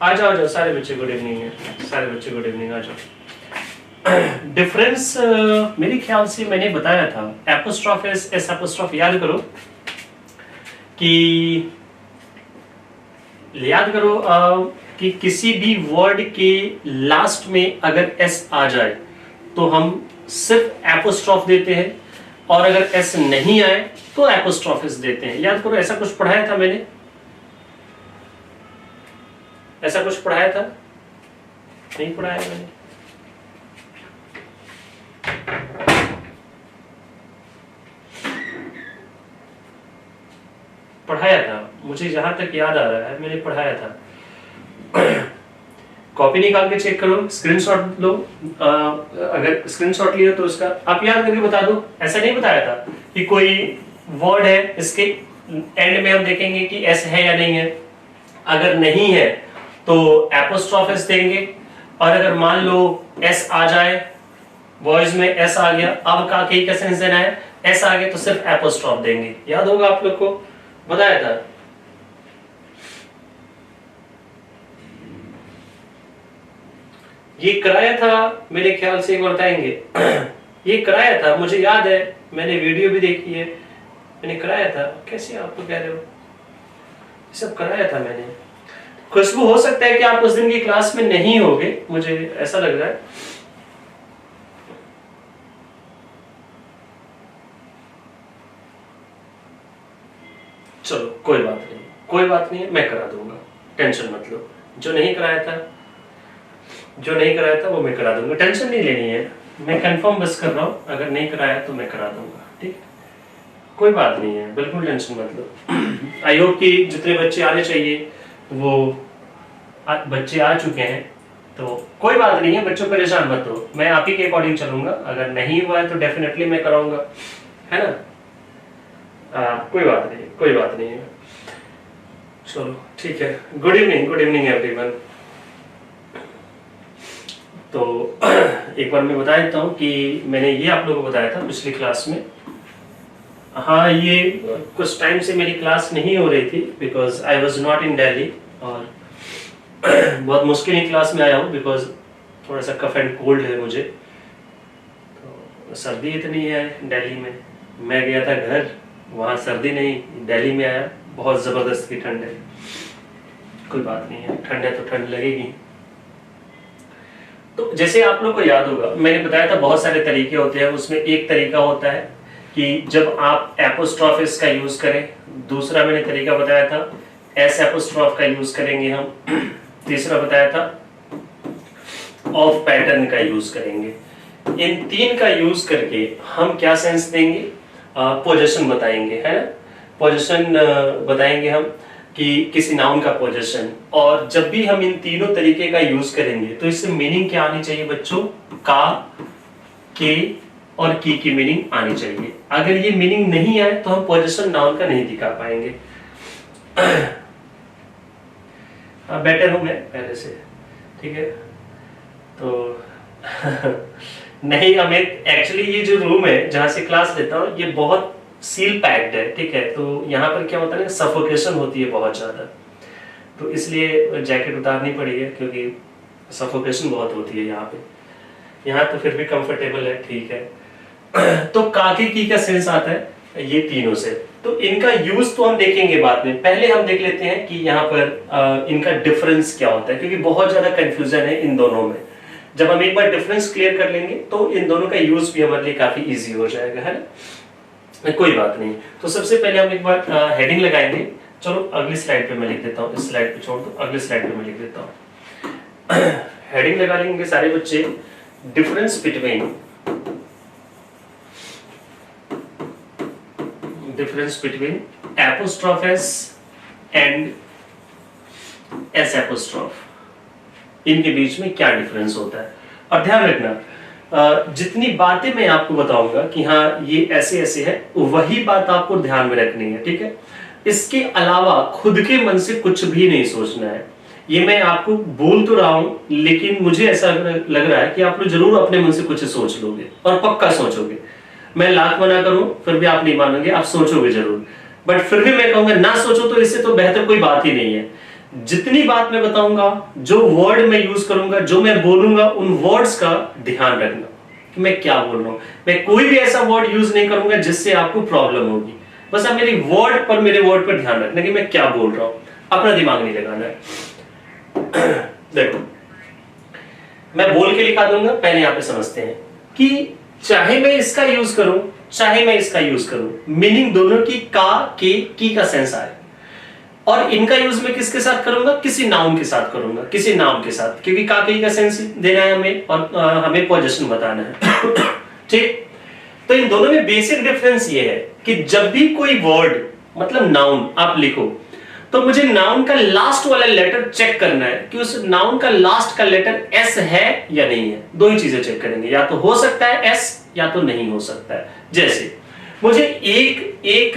आ जाओ सारे बच्चे गुड इवनिंग है, सारे बच्चे गुड इवनिंग, आ जाओ। डिफरेंस मेरे ख्याल से मैंने बताया था, एपोस्ट्रोफ एस एपोस्ट्रोफ, याद करो कि किसी भी वर्ड के लास्ट में अगर एस आ जाए तो हम सिर्फ एपोस्ट्रोफ देते हैं, और अगर एस नहीं आए तो एपोस्ट्रोफिस देते हैं। याद करो, ऐसा कुछ पढ़ाया था मैंने, ऐसा कुछ पढ़ाया था? नहीं पढ़ाया मैंने? पढ़ाया था, मुझे जहां तक याद आ रहा है मैंने पढ़ाया था। कॉपी निकाल के चेक करो, स्क्रीनशॉट लो, अगर स्क्रीनशॉट लिया तो उसका आप याद करके बता दो। ऐसा नहीं बताया था कि कोई वर्ड है, इसके एंड में हम देखेंगे कि एस है या नहीं है, अगर नहीं है तो एपोस्ट्रोफिस देंगे, और अगर मान लो एस आ जाए, वॉइस में एस आ गया, अब का सेंस देना है, एस आ गया तो सिर्फ एपोस्ट्रोफ देंगे। याद होगा आप लोग को, बताया था। ये कराया था मेरे ख्याल से, एक बार बताएंगे। ये कराया था, मुझे याद है, मैंने वीडियो भी देखी है, मैंने कराया था। कैसे आप तो कह रहे हो, ये सब कराया था मैंने। खुशबू, हो सकता है कि आप उस दिन की क्लास में नहीं होगे, मुझे ऐसा लग रहा है। चलो कोई बात नहीं, कोई बात नहीं है, मैं करा दूंगा, टेंशन मत लो। जो नहीं कराया था वो मैं करा दूंगा, टेंशन नहीं लेनी है। मैं कंफर्म बस कर रहा हूँ, अगर नहीं कराया तो मैं करा दूंगा, ठीक, कोई बात नहीं है, बिल्कुल टेंशन मत लो। आई होप कि जितने बच्चे आने चाहिए वो बच्चे आ चुके हैं, तो कोई बात नहीं है, बच्चों परेशान मत हो, मैं आप ही के अकॉर्डिंग चलूंगा। अगर नहीं हुआ है तो डेफिनेटली मैं कराऊंगा, है ना? कोई बात नहीं, कोई बात नहीं है। चलो ठीक है, गुड इवनिंग एवरीवन। तो एक बार मैं बता देता हूँ कि मैंने ये आप लोगों को बताया था पिछली क्लास में। हाँ, ये कुछ टाइम से मेरी क्लास नहीं हो रही थी because I was not in Delhi, और बहुत मुश्किल ही क्लास में आया हूँ बिकॉज थोड़ा सा कफ एंड कोल्ड है मुझे, तो सर्दी इतनी है दिल्ली में। मैं गया था घर, वहाँ सर्दी नहीं, दिल्ली में आया, बहुत ज़बरदस्त की ठंड है। कोई बात नहीं है, ठंड है तो ठंड लगेगी। तो जैसे आप लोग को याद होगा, मैंने बताया था बहुत सारे तरीके होते हैं, उसमें एक तरीका होता है कि जब आप एपोस्ट्रोफिस का यूज करें, दूसरा मैंने तरीका बताया था एस एपोस्ट्रोफ का यूज करेंगे हम, तीसरा बताया था ऑफ पैटर्न का यूज करेंगे। इन तीन का यूज करके हम क्या सेंस देंगे, पोजीशन बताएंगे, है ना? पोजीशन बताएंगे हम कि किसी नाउन का पोजीशन, और जब भी हम इन तीनों तरीके का यूज करेंगे तो इससे मीनिंग क्या आनी चाहिए बच्चों, का, के और की मीनिंग आनी चाहिए। अगर ये मीनिंग नहीं आए तो हम पोजीशन नाउन का नहीं दिखा पाएंगे। बेटर हूं मैं पहले से, ठीक है? तो नहीं, अमित, एक्चुअली ये जो रूम है जहां से क्लास लेता हूँ ये बहुत सील पैक्ड है, ठीक है? तो यहाँ पर क्या होता है ना, सफोकेशन होती है बहुत ज्यादा, तो इसलिए जैकेट उतारनी पड़ी है क्योंकि सफोकेशन बहुत होती है यहाँ पे। यहाँ तो फिर भी कंफर्टेबल है, ठीक है। तो काके की का सेंस आता है ये तीनों से, तो इनका यूज तो हम देखेंगे बाद में, पहले हम देख लेते हैं कि यहाँ पर इनका डिफरेंस क्या होता है, क्योंकि बहुत ज्यादा कंफ्यूजन है इन दोनों में। जब हम एक बार डिफरेंस क्लियर कर लेंगे तो इन दोनों का यूज भी हमारे लिए काफी इजी हो जाएगा, है ना? कोई बात नहीं। तो सबसे पहले हम एक बार हेडिंग लगाएंगे। चलो अगली स्लाइड पे मैं लिख देता हूँ, इस स्लाइड पे छोड़ दो, अगली स्लाइड पे मैं लिख देता हूँ। हेडिंग लगा लेंगे सारे बच्चे, difference between apostrophe S and S apostrophe, इनके बीच में क्या डिफरेंस होता है। और ध्यान रखना, जितनी बातें मैं आपको बताऊंगा कि हाँ ये ऐसे ऐसे है, वही बात आपको ध्यान में रखनी है, ठीक है? इसके अलावा खुद के मन से कुछ भी नहीं सोचना है। ये मैं आपको बोल तो रहा हूं, लेकिन मुझे ऐसा लग रहा है कि आप लोग जरूर अपने मन से कुछ सोच लोगे, और पक्का सोचोगे। मैं लाख मना करूं फिर भी आप नहीं मानोगे, आप सोचोगे जरूर, बट फिर भी मैं कहूंगा ना सोचो, तो इससे तो बेहतर कोई बात ही नहीं है। जितनी बात मैं बताऊंगा, जो वर्ड मैं यूज करूंगा, जो मैं बोलूंगा, उन वर्ड्स का ध्यान रखना कि मैं क्या बोल रहा हूं। मैं कोई भी ऐसा वर्ड यूज नहीं करूंगा जिससे आपको प्रॉब्लम होगी। बस आप मेरे वर्ड पर ध्यान रखना कि मैं क्या बोल रहा हूं, अपना दिमाग नहीं लगाना है। देखो, मैं बोल के लिखा दूंगा, पहले यहां पे समझते हैं कि चाहे मैं इसका यूज करूं, चाहे मैं इसका यूज करूं, मीनिंग दोनों की का, के, की का सेंस आए। और इनका यूज मैं किसके साथ करूंगा? किसी नाउन के साथ करूंगा, किसी नाउन के साथ, क्योंकि का, के का सेंस देना है हमें और हमें पोजीशन बताना है। ठीक। तो इन दोनों में बेसिक डिफरेंस ये है कि जब भी कोई वर्ड मतलब नाउन आप लिखो, तो मुझे नाउन का लास्ट वाला लेटर चेक करना है कि उस नाउन का लास्ट का लेटर एस है या नहीं है। दो ही चीजें चेक करेंगे, या तो हो सकता है एस या तो नहीं हो सकता है। जैसे मुझे एक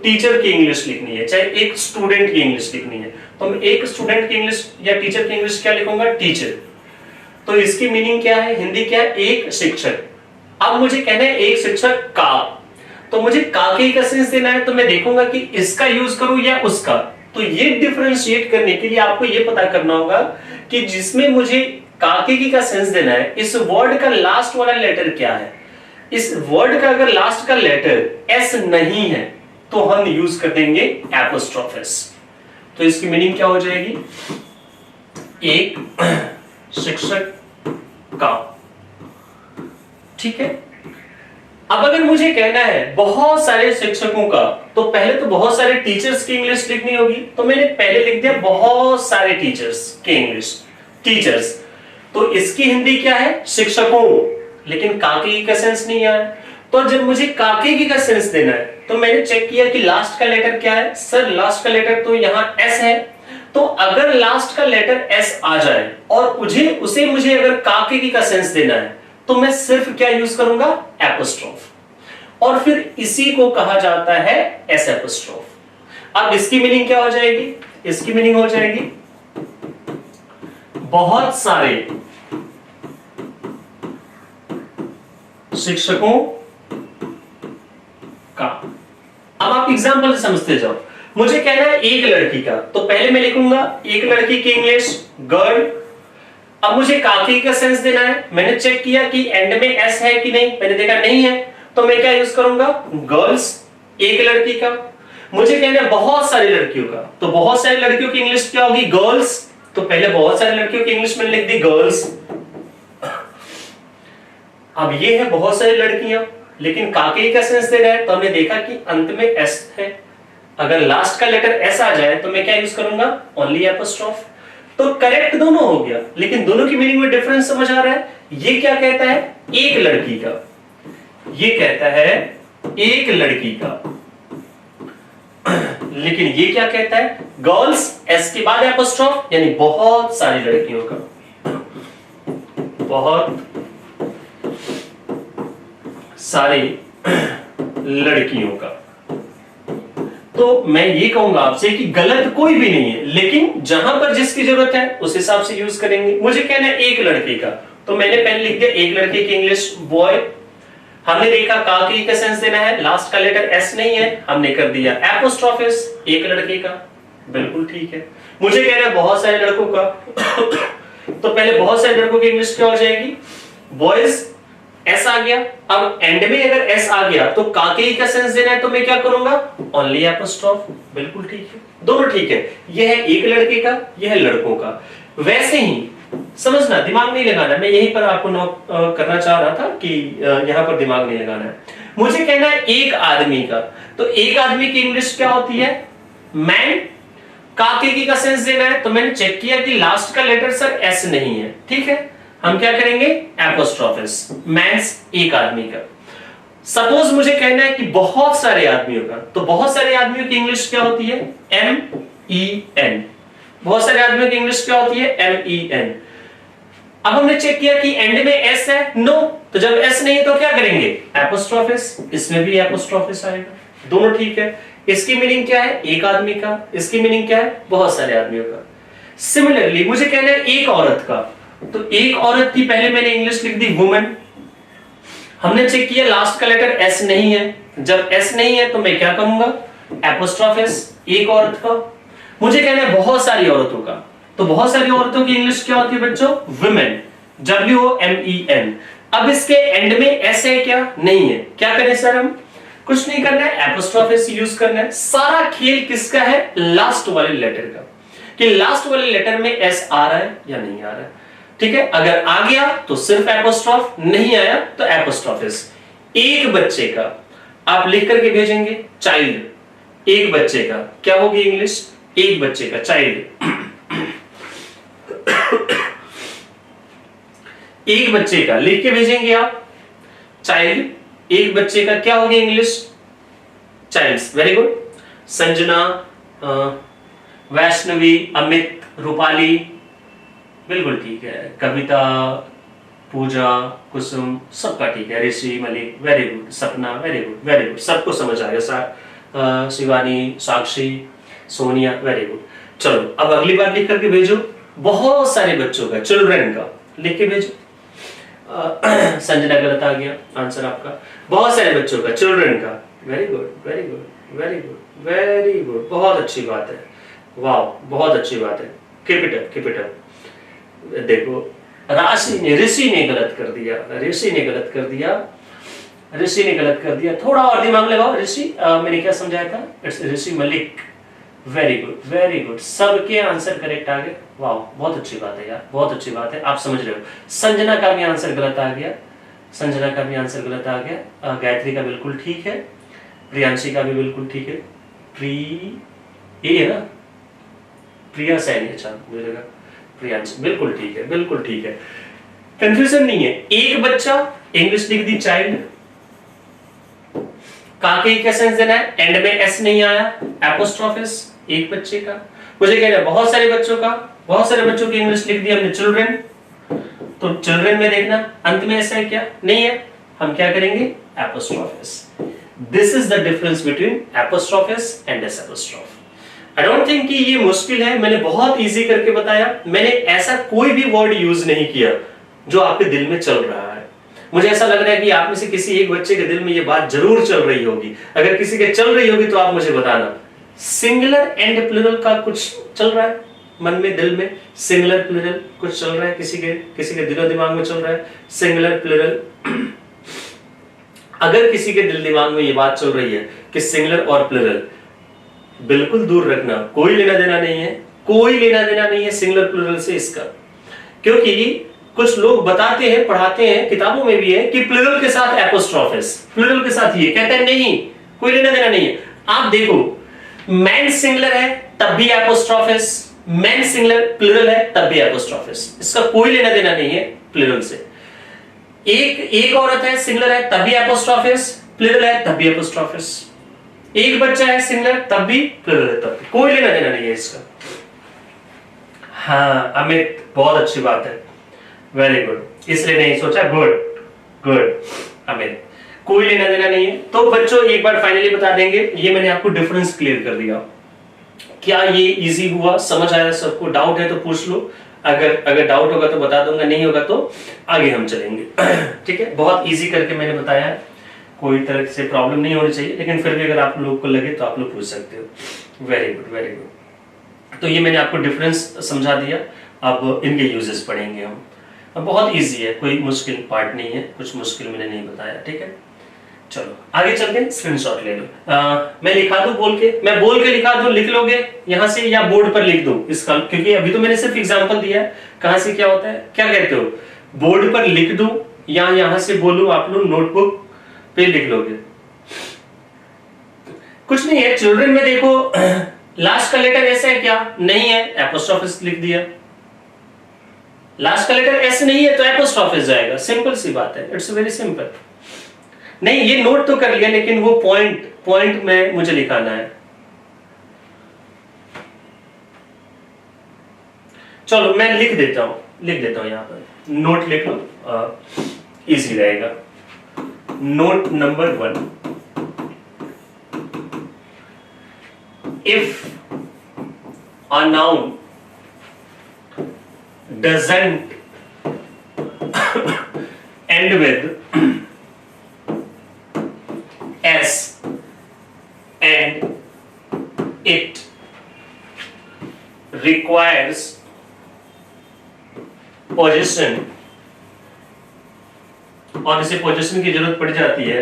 टीचर की इंग्लिश लिखनी है, चाहे एक स्टूडेंट की इंग्लिश लिखनी है, तो मैं एक स्टूडेंट की इंग्लिश या टीचर की इंग्लिश क्या लिखूंगा? टीचर। तो इसकी मीनिंग क्या है? हिंदी क्या है? एक शिक्षक। अब मुझे कहना है एक शिक्षक का, तो मुझे का के का सेंस देना है, तो मैं देखूंगा कि इसका यूज करूं या उसका। तो ये डिफरेंशिएट करने के लिए आपको ये पता करना होगा कि जिसमें मुझे काके की का सेंस देना है, इस वर्ड का लास्ट वाला लेटर क्या है। इस वर्ड का अगर लास्ट का लेटर एस नहीं है तो हम यूज कर देंगे एपोस्ट्रोफ एस। तो इसकी मीनिंग क्या हो जाएगी? एक शिक्षक का। ठीक है। अब अगर मुझे कहना है बहुत सारे शिक्षकों का, तो पहले तो बहुत सारे टीचर्स की इंग्लिश लिखनी होगी, तो मैंने पहले लिख दिया बहुत सारे टीचर्स की इंग्लिश, टीचर्स। तो इसकी हिंदी क्या है? शिक्षकों। लेकिन काके का सेंस नहीं आया, तो जब मुझे काके की का सेंस देना है, तो मैंने चेक किया कि लास्ट का लेटर क्या है। सर लास्ट का लेटर तो यहां एस है, तो अगर लास्ट का लेटर एस आ जाए और मुझे अगर काके की का सेंस देना है, तो मैं सिर्फ क्या यूज करूंगा? एपोस्ट्रोफ। और फिर इसी को कहा जाता है एस एपोस्ट्रोफ। अब इसकी मीनिंग क्या हो जाएगी? इसकी मीनिंग हो जाएगी बहुत सारे शिक्षकों का। अब आप एग्जांपल से समझते जाओ। मुझे कहना है एक लड़की का, तो पहले मैं लिखूंगा एक लड़की की इंग्लिश गर्ल। अब मुझे काकी का सेंस देना है, मैंने चेक किया कि एंड में एस है कि नहीं, मैंने देखा नहीं है, तो मैं क्या यूज करूंगा? गर्ल्स। एक लड़की का। मुझे कहना है बहुत सारी लड़कियों का, तो बहुत सारी लड़कियों की इंग्लिश क्या होगी? गर्ल्स। तो पहले बहुत सारी लड़कियों की इंग्लिश मैंने लिख दी गर्ल्स। अब ये है बहुत सारी लड़कियां, लेकिन काके का सेंस दे रहा है, तो हमने देखा कि अंत में एस है। अगर लास्ट का लेटर एस आ जाए तो मैं क्या यूज करूंगा? Only apostrophe. तो करेक्ट दोनों हो गया, लेकिन दोनों की मीनिंग में डिफरेंस समझ आ रहा है। ये क्या कहता है? एक लड़की का। ये कहता है एक लड़की का, लेकिन ये क्या कहता है? गर्ल्स, एस के बाद एपोस्ट्रोफ, यानी बहुत सारी लड़कियों का। बहुत सारी लड़कियों का। तो मैं ये कहूंगा आपसे कि गलत कोई भी नहीं है, लेकिन जहां पर जिसकी जरूरत है उस हिसाब से यूज करेंगे। मुझे कहना है एक लड़के का, तो मैंने पहले लिख दिया एक लड़के की इंग्लिश बॉय। हमने देखा काकी का सेंस देना है, लास्ट का लेटर एस नहीं है, हमने कर दिया एपोस्ट्रोफ एस, एक लड़के का। बिल्कुल ठीक है। मुझे कहना है बहुत सारे लड़कों का, तो पहले बहुत सारे लड़कों की इंग्लिश क्या हो जाएगी? बॉयज। एस आ गया। अब एंड में अगर एस आ गया तो काके का सेंस देना है, तो मैं क्या करूंगा? Only apostrophe. बिल्कुल ठीक है, दोनों ठीक है। यह है एक लड़के का, यह है लड़कों का। वैसे ही समझना, दिमाग नहीं लगाना। मैं यहीं पर आपको नोट करना चाह रहा था कि यहां पर दिमाग नहीं लगाना है। मुझे कहना है एक आदमी का, तो एक आदमी की इंग्लिश क्या होती है? मैन। काके की का सेंस देना है, तो मैंने चेक किया कि लास्ट का लेटर सर एस नहीं है। ठीक है, हम क्या करेंगे? Apostrophe S. मैंस, एक आदमी का। सपोज मुझे कहना है कि बहुत सारे आदमियों का, तो बहुत सारे आदमियों की इंग्लिश क्या होती है? M E N. बहुत सारे आदमियों की इंग्लिश क्या होती है? M E N. अब हमने चेक किया कि एंड में एस है, नो, तो जब एस नहीं है तो क्या करेंगे? Apostrophe S. इसमें भी एपोस्ट्रोफ एस आएगा, दोनों ठीक है। इसकी मीनिंग क्या है? एक आदमी का। इसकी मीनिंग क्या है? बहुत सारे आदमियों का। सिमिलरली मुझे कहना है एक औरत का, तो एक औरत की पहले मैंने इंग्लिश लिख दी वुमन। हमने चेक किया लास्ट का लेटर एस नहीं है, जब एस नहीं है तो मैं क्या करूंगा? एपोस्ट्रोफ एस, एक औरत का। मुझे कहना है बहुत सारी औरतों का, तो बहुत सारी औरतों की इंग्लिश क्या होती है बच्चों? Women, WOMEN। अब इसके एंड में एस है क्या? नहीं है। क्या करें सर हम? कुछ नहीं करना है, एपोस्ट्रोफी एस यूज करना है। सारा खेल किसका है? लास्ट वाले लेटर का, कि लास्ट वाले लेटर में एस आ रहा है या नहीं आ रहा है। ठीक है, अगर आ गया तो सिर्फ एपोस्ट्रोफ, नहीं आया तो एपोस्ट्रोफ एस। एक बच्चे का आप लिख करके भेजेंगे चाइल्ड, एक बच्चे का क्या होगी इंग्लिश? एक बच्चे का चाइल्ड। एक बच्चे का लिख के भेजेंगे आप चाइल्ड, एक बच्चे का क्या होगी English? Childs. Very good. Sanjana, Vaishnavi, Amit, Rupali, बिल्कुल ठीक है। कविता, पूजा, कुसुम, सबका ठीक है। Rishi, Malik, very good. Sapna, very good, very good, सबको समझ आ गया। Shivani, Sakshi, Sonia, very good. चलो अब अगली बार लिख करके भेजो, बहुत सारे बच्चों का, चिल्ड्रन का लिख के भेजो। संजना गलत आ गया आंसर आपका। बहुत सारे बच्चों का, चिल्ड्रन का। Very good, very good, very good, very good, बहुत अच्छी बात है। वाह, बहुत अच्छी बात है। Keep it up, keep it up. देखो राशि ने, ऋषि ने गलत कर दिया, ऋषि ने गलत कर दिया, ऋषि ने गलत कर दिया। थोड़ा और दिमाग लगाओ। ऋषि, मैंने क्या समझाया था? It's Rishi Malik. Very good, very good, सबके आंसर करेक्ट आ गए। वाह, बहुत अच्छी बात है यार, बहुत अच्छी बात है, आप समझ रहे हो। संजना का भी आंसर गलत आ गया, संजना का भी आंसर गलत आ गया। गायत्री का बिल्कुल ठीक है, प्रियांशी का भी बिल्कुल ठीक है। ये है ना, प्रिया सैनी, अच्छा मुझे लगा प्रियांशी। बिल्कुल ठीक है, बिल्कुल ठीक है, कंफ्यूजन नहीं है। एक बच्चा, इंग्लिश लिख दी चाइल्ड, काके क्या सेंस देना है? एंड में एस नहीं आया, एपोस्ट्रोफ एस। एक बच्चे का, मुझे कह रहा है बहुत सारे बच्चों का, बहुत सारे बच्चों की इंग्लिश लिख दी हमने चिल्ड्रन, तो चिल्ड्रन में देखना अंत में ऐसा है क्या? नहीं है, हम क्या करेंगे? Apostrophe S. This is the difference between apostrophe S and S apostrophe. I don't think कि ये मुश्किल है, मैंने बहुत इजी करके बताया। मैंने ऐसा कोई भी वर्ड यूज नहीं किया जो आपके दिल में चल रहा है। मुझे ऐसा लग रहा है कि आप में से किसी एक बच्चे के दिल में ये बात जरूर चल रही होगी। अगर किसी के चल रही होगी तो आप मुझे बताना। सिंगुलर एंड प्लूरल का कुछ चल रहा है मन में, दिल में? सिंगुलर प्लूरल कुछ चल रहा है किसी के दिलो दिमाग में चल रहा है? सिंगुलर प्लूरल अगर किसी के दिल दिमाग में ये बात चल रही है कि सिंगुलर और प्लूरल, बिल्कुल दूर रखना, कोई लेना देना नहीं है, कोई लेना देना नहीं है सिंगुलर प्लूरल से इसका। क्योंकि कुछ लोग बताते हैं, पढ़ाते हैं, किताबों में भी है कि प्लूरल के साथ एपोस्ट्रोफ एस, प्लूरल के साथ ये कहते हैं, नहीं, कोई लेना देना नहीं है। आप देखो, मैन सिंगुलर है तब भी apostrophe S, man singular plural है तब भी एपोस्ट्रोफ एस, इसका कोई लेना देना नहीं है प्लूरल से। एक औरत है सिंगुलर है तब भी एपोस्ट्रोफ एस, प्लूरल है तब भी एपोस्ट्रोफ एस। एक बच्चा है सिंगुलर तब भी, प्लूरल है तब भी, कोई लेना देना नहीं है इसका। हाँ अमित, बहुत अच्छी बात है, वेरी गुड, इसलिए नहीं सोचा। गुड गुड अमित, कोई लेना देना नहीं है। तो बच्चों एक बार फाइनली बता देंगे, ये मैंने आपको डिफरेंस क्लियर कर दिया। क्या ये इजी हुआ? समझ आया सबको? डाउट है तो पूछ लो, अगर डाउट होगा तो बता दूंगा, नहीं होगा तो आगे हम चलेंगे। ठीक है, बहुत इजी करके मैंने बताया है, कोई तरह से प्रॉब्लम नहीं होनी चाहिए, लेकिन फिर भी अगर आप लोग को लगे तो आप लोग पूछ सकते हो। Very good, very good. तो ये मैंने आपको डिफरेंस समझा दिया, अब इनके यूजेस पढ़ेंगे हम। अब बहुत इजी है, कोई मुश्किल पार्ट नहीं है, कुछ मुश्किल मैंने नहीं बताया। ठीक है, चलो आगे चलते हैं, स्क्रीनशॉट ले लो। मैं लिखा दूं बोल के, मैं बोल के लिखा दूं, लिख लोगे यहां से या बोर्ड पर लिख दूं इसका? क्योंकि अभी तो मैंने सिर्फ एग्जांपल दिया है, कहां से क्या होता है, क्या कहते हो? बोर्ड पर लिख दूं या यहां से बोलूं, आप लोग नोटबुक पे लिख लोगे? कुछ नहीं है, चिल्ड्रन में देखो लास्ट का लेटर ऐसा है क्या? नहीं है, एपोस्ट्रोफ एस लिख दिया। लास्ट का लेटर एस नहीं है तो एपोस्ट्रोफ एस जाएगा, सिंपल सी बात है, इट्स वेरी सिंपल। नहीं, ये नोट तो कर लिया, लेकिन वो पॉइंट में मुझे लिखाना है। चलो मैं लिख देता हूं यहां पर, नोट लिख लो, इजी रहेगा। Note number 1, if a noun doesn't end with s and it position, और इसे पोजीशन की जरूरत पड़ जाती है,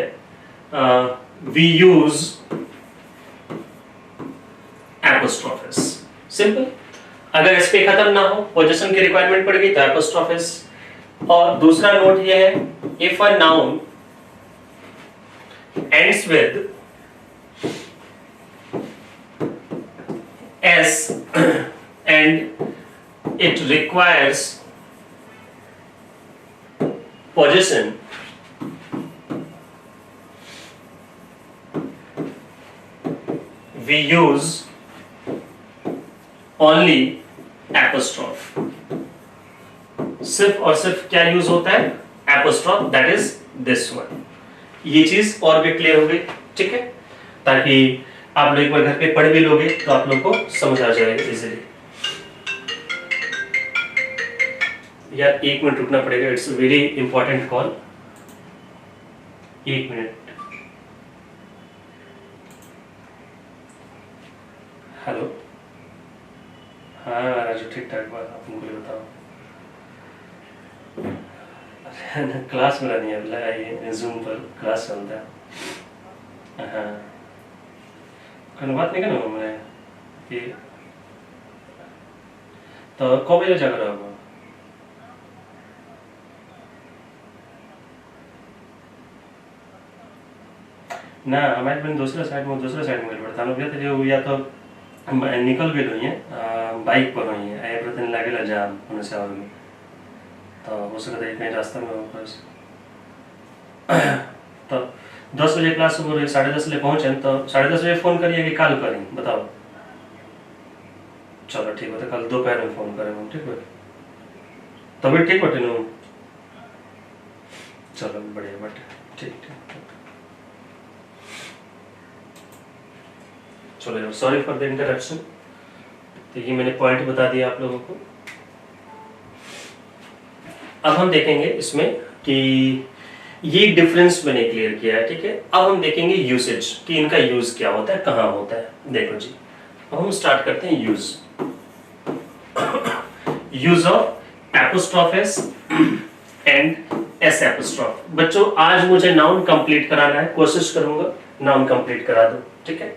वी यूज एपोस्ट्रोफिस। सिंपल। अगर इस पे खत्म ना हो, पोजीशन की रिक्वायरमेंट पड़ गई तो एपोस्ट्रोफिस। और दूसरा नोट ये है, if a noun ends with s and it requires possession, we use only apostrophe। सिर्फ और सिर्फ क्या यूज होता है? Apostrophe, that is this one. ये चीज और भी क्लियर हो गई, ठीक है? ताकि आप लोग एक बार घर पे पढ़ भी लोगे तो आप लोग को समझ आ जाएगा इजीली। यार 1 मिनट रुकना पड़ेगा, it's very important call. 1 minute. Hello, हाँ राजू ठीक ठाक बात, आप मुझे बताओ। क्लास मेरा नहीं है, ये जूम पर क्लास चलता है। हाँ, कोई बात नहीं करना मैं कि तो कब बजे जाकर रहोगे? ना हमारे बहन दूसरे साइड में पड़ता है भैया, तो या तो निकल गए हुई है, बाइक पर हुई है, एवरीथिंग लगेगा जाम होने से, और तो हो सकता है कहीं रास्ते में हो बस। तो 10 बजे क्लास शुरू हो रही है, 10:30 बजे पहुंचे तो 10:30 बजे फोन करिए कि कल करें, बताओ। चलो ठीक है, तो कल दोपहर में फोन करें हम, ठीक है? तभी ठीक बटे नो, चलो बढ़िया बटे, ठीक ठीक। चलो सॉरी फॉर द इंटरप्शन। तो ये मैंने पॉइंट बता दिया आप लोगों को। अब हम देखेंगे इसमें कि ये डिफरेंस मैंने क्लियर किया है, ठीक है? अब हम देखेंगे यूसेज कि इनका यूज क्या होता है, कहाँ होता है। देखो जी, अब हम स्टार्ट करते हैं use. Use of apostrophes and S apostrophe. बच्चों आज मुझे नाउन कंप्लीट कराना है, कोशिश करूंगा नाउन कंप्लीट करा दो, ठीक है?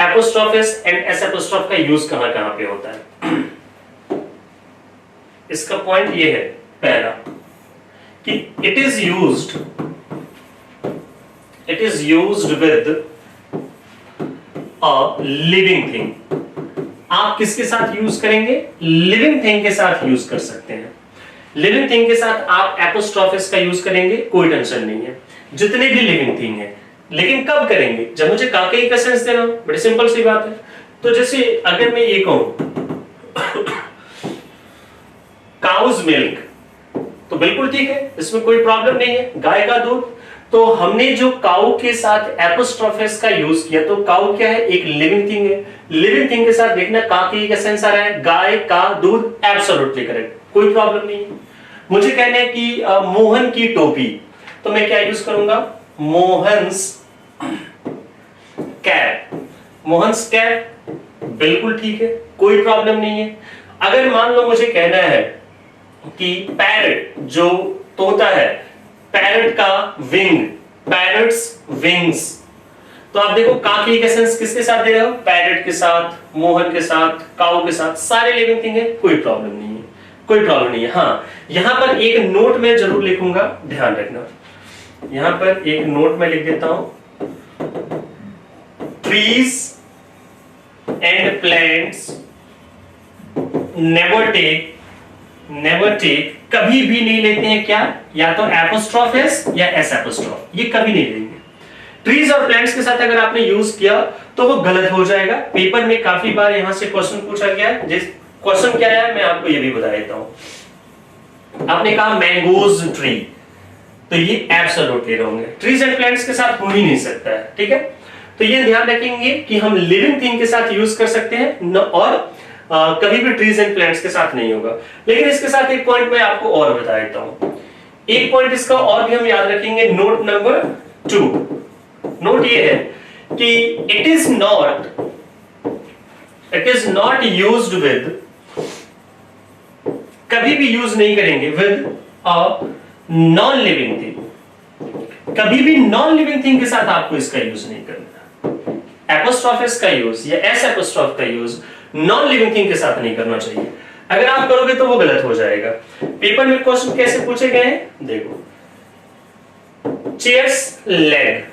एपोस्ट्रोफिस एंड एस एपोस्ट्रोफ का यूज कहाँ कहाँ पे होता है? इसका पॉइंट ये है पहला कि it is used with a living thing. आप किसके साथ यूज करेंगे? लिविंग थिंग के साथ यूज कर सकते हैं। लिविंग थिंग के साथ आप एपोस्ट्रोफिस का यूज करेंगे, कोई टेंशन नहीं है, जितने भी लिविंग थिंग है। लेकिन कब करेंगे? जब मुझे काके का सेंस देना हो, बड़ी सिंपल सी बात है। तो जैसे अगर मैं ये कहूं काउज मिल्क, तो बिल्कुल ठीक है, इसमें कोई प्रॉब्लम नहीं है, गाय का दूध। तो हमने जो काउ के साथ एपोस्ट्रोफिस का यूज किया, तो काउ क्या है? एक लिविंग थिंग है। लिविंग थिंग के साथ देखना काके का सेंस आ रहा है, गाय का दूध, एब्सोल्युटली करेक्ट, कोई प्रॉब्लम नहीं है। मुझे कहना है कि मोहन की टोपी, तो मैं क्या यूज करूंगा? मोहन्स कैप। मोहन्स कैप बिल्कुल ठीक है, कोई प्रॉब्लम नहीं है। अगर मान लो मुझे कहना है कि पैरट जो तोता है, पैरट का विंग, पैरट्स विंग्स, तो आप देखो काकी का सेंस किसके साथ दे रहे हो? पैरट के साथ, मोहन के साथ, काऊ के साथ, सारे लिविंग थिंग है, कोई प्रॉब्लम नहीं है, कोई प्रॉब्लम नहीं है। हाँ, यहां पर एक नोट में जरूर लिखूंगा, ध्यान रखना। यहां पर एक नोट में लिख देता हूं, trees and plants never take, कभी भी नहीं लेते हैं क्या? या तो एपोस्ट्रोफिस या एस एपोस्ट्रोफ, ये कभी नहीं लेंगे। ट्रीज और प्लांट्स के साथ अगर आपने यूज किया तो वो गलत हो जाएगा। पेपर में काफी बार यहां से क्वेश्चन पूछा गया है, जिस क्वेश्चन क्या है मैं आपको ये भी बता देता हूं। आपने कहा मैंगोज ट्री, तो ये एब्सोल्युटली रॉन्ग है, ट्रीज एंड प्लांट्स के साथ हो ही नहीं सकता है, ठीक है? तो ये ध्यान रखेंगे कि हम लिविंग थिंग के साथ यूज कर सकते हैं और कभी भी ट्रीज एंड प्लांट्स के साथ नहीं होगा। लेकिन इसके साथ एक पॉइंट मैं आपको और बता देता हूं, एक पॉइंट इसका और भी हम याद रखेंगे, नोट नंबर 2। नोट ये है कि it is not used with कभी भी यूज नहीं करेंगे with a non living thing. कभी भी नॉन लिविंग थिंग के साथ आपको इसका यूज नहीं करना। एपोस्ट्रोफिस का यूज या एस एपोस्ट्रोफ का यूज नॉन लिविंग थिंग के साथ नहीं करना चाहिए। अगर आप करोगे तो वो गलत हो जाएगा। पेपर में क्वेश्चन कैसे पूछे गए हैं, देखो, चेयर्स लेग,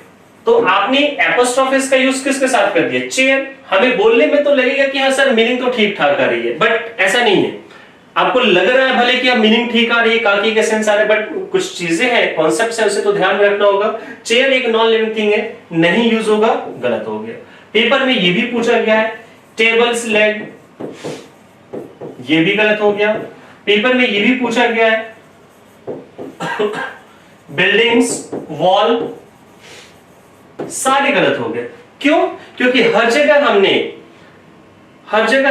तो आपने एपोस्ट्रोफिस का यूज किसके साथ कर दिया, चेयर। हमें बोलने में तो लगेगा कि हाँ सर मीनिंग तो ठीक ठाक आ रही है, बट ऐसा नहीं है। आपको लग रहा है भले कि अब मीनिंग ठीक आ रही है, काकी का सेंस आ रहा है, बट कुछ चीजें हैं, कॉन्सेप्ट्स है, उसे तो ध्यान में रखना होगा। चेयर एक नॉन लिविंग थिंग है, नहीं यूज होगा, गलत हो गया। पेपर में ये भी पूछा गया है, टेबल्स लेग, ये भी गलत हो गया। पेपर में ये भी पूछा गया है, बिल्डिंग्स वॉल, सारे गलत हो गए। क्यों? क्योंकि हर जगह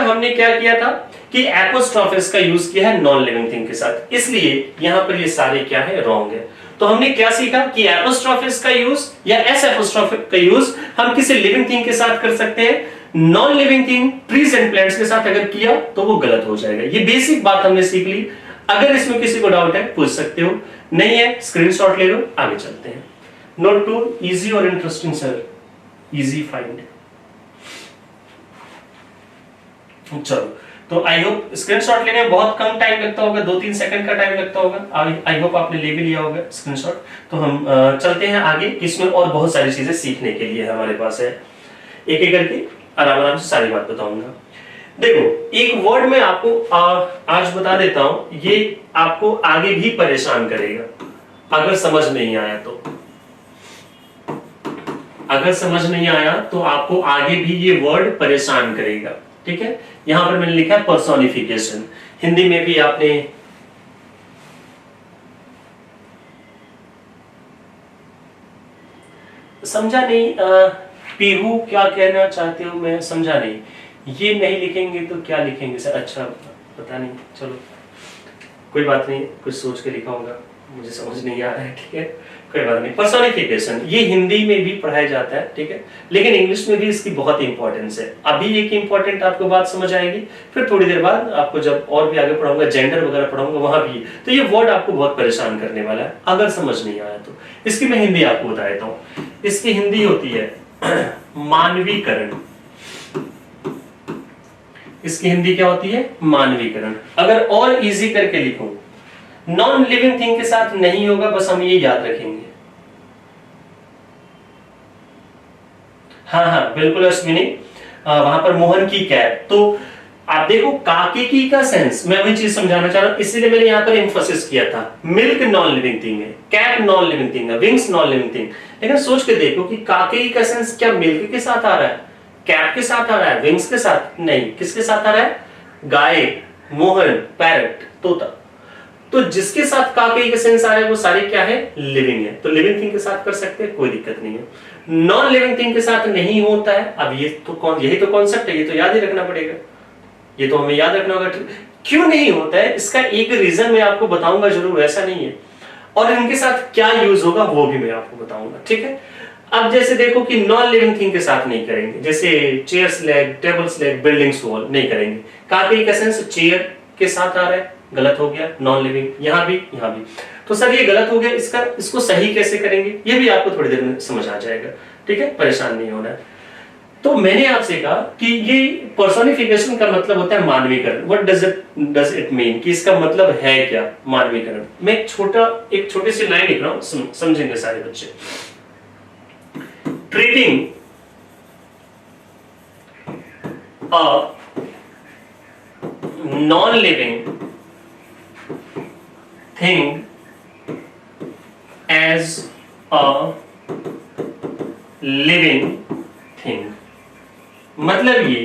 हमने क्या किया था कि एपोस्ट्रोफिस का यूज किया है नॉन लिविंग थिंग के साथ, इसलिए यहां पर ये सारे क्या है, रॉन्ग है। तो हमने क्या सीखा कि एपोस्ट्रोफिस का यूज या एस एपोस्ट्रोफिक का यूज हम किसी लिविंग थिंग के साथ कर सकते हैं, non living thing trees and plants के साथ अगर किया तो वो गलत हो जाएगा। ये बेसिक बात हमने सीख ली। अगर इसमें किसी को डाउट है पूछ सकते हो, नहीं है स्क्रीनशॉट ले लो, आगे चलते हैं। नोट 2, इजी और इंटरेस्टिंग सर, इजी फाइंड। चलो, तो आई होप स्क्रीनशॉट लेने में बहुत कम टाइम लगता होगा, 2-3 सेकंड का टाइम लगता होगा। आई होप आपने ले भी लिया होगा स्क्रीनशॉट। तो हम चलते हैं आगे, इसमें और बहुत सारी चीजें सीखने के लिए हमारे पास है। एक एक करके आराम आराम से सारी बात बताऊंगा। देखो, एक वर्ड में आपको आज बता देता हूं, ये आपको आगे भी परेशान करेगा अगर समझ नहीं आया तो। अगर समझ नहीं आया तो आपको आगे भी ये वर्ड परेशान करेगा, ठीक है। यहां पर मैंने लिखा है पर्सोनिफिकेशन, हिंदी में भी आपने समझा नहीं, पीहू क्या कहना चाहते हो, मैं समझा नहीं। ये नहीं लिखेंगे तो क्या लिखेंगे सर, अच्छा पता नहीं, चलो कोई बात नहीं, कुछ सोच के लिखा होगा, मुझे समझ नहीं आ रहा है, ठीक है, कोई बात नहीं। पर्सोनिफिकेशन ये हिंदी में भी पढ़ाया जाता है, ठीक है, लेकिन इंग्लिश में भी इसकी बहुत इंपॉर्टेंस है। अभी एक इंपॉर्टेंट आपको बात समझ आएगी, फिर थोड़ी देर बाद आपको जब और भी आगे पढ़ाऊंगा, जेंडर वगैरह पढ़ाऊंगा, वहां भी तो ये वर्ड आपको बहुत परेशान करने वाला है अगर समझ नहीं आया तो। इसकी मैं हिंदी आपको बता देता हूँ। इसकी हिंदी होती है मानवीकरण। इसकी हिंदी क्या होती है, मानवीकरण। अगर और इजी करके लिखूं, नॉन लिविंग थिंग के साथ नहीं होगा, बस हम ये याद रखेंगे। हाँ बिल्कुल अश्विनी, वहां पर मोहन की कैप, तो आप देखो काके की का सेंस, मैं वही चीज समझाना चाह रहा हूं, इसीलिए मैंने यहां पर एम्फोसिस किया था। मिल्क नॉन लिविंग थिंग है, कैप नॉन लिविंग थिंग है, विंग्स नॉन लिविंग थिंग। लेकिन सोच के देखो कि काके की का सेंस क्या मिल्क के साथ आ रहा है, कैप के साथ आ रहा है, विंग्स के साथ नहीं, किसके साथ आ रहा है, गाय, मोहन, पैरट, तोता। तो जिसके साथ काके का सेंस आ रहा है वो सारे क्या है, लिविंग है। तो लिविंग थिंग के साथ कर सकते हैं, कोई दिक्कत नहीं है। नॉन लिविंग थिंग के साथ नहीं होता है। अब ये तो यही तो कॉन्सेप्ट है, ये तो याद ही रखना पड़ेगा, ये तो हमें याद रखना होगा। क्यों नहीं होता है, इसका एक रीजन मैं आपको बताऊंगा जरूर, ऐसा नहीं है, और इनके साथ क्या यूज होगा वो भी मैं आपको बताऊंगा, ठीक है। अब जैसे देखो कि नॉन लिविंग थिंग के साथ नहीं करेंगे, जैसे chairs leg, tables leg, buildings wall नहीं करेंगे। काके का सेंस चेयर के साथ आ रहा है, गलत हो गया, नॉन लिविंग, यहां भी यहां भी, तो सर ये गलत हो गया, इसको सही कैसे करेंगे ये भी आपको थोड़ी देर में समझ आ जाएगा, ठीक है, परेशान नहीं होना है। तो मैंने आपसे कहा कि ये पर्सोनिफिकेशन का मतलब होता है मानवीकरण। व्हाट डज इट मीन, कि इसका मतलब है क्या मानवीकरण। मैं एक छोटी सी लाइन लिख रहा हूं, समझेंगे सारे बच्चे। Treating a non living thing as a living thing, मतलब ये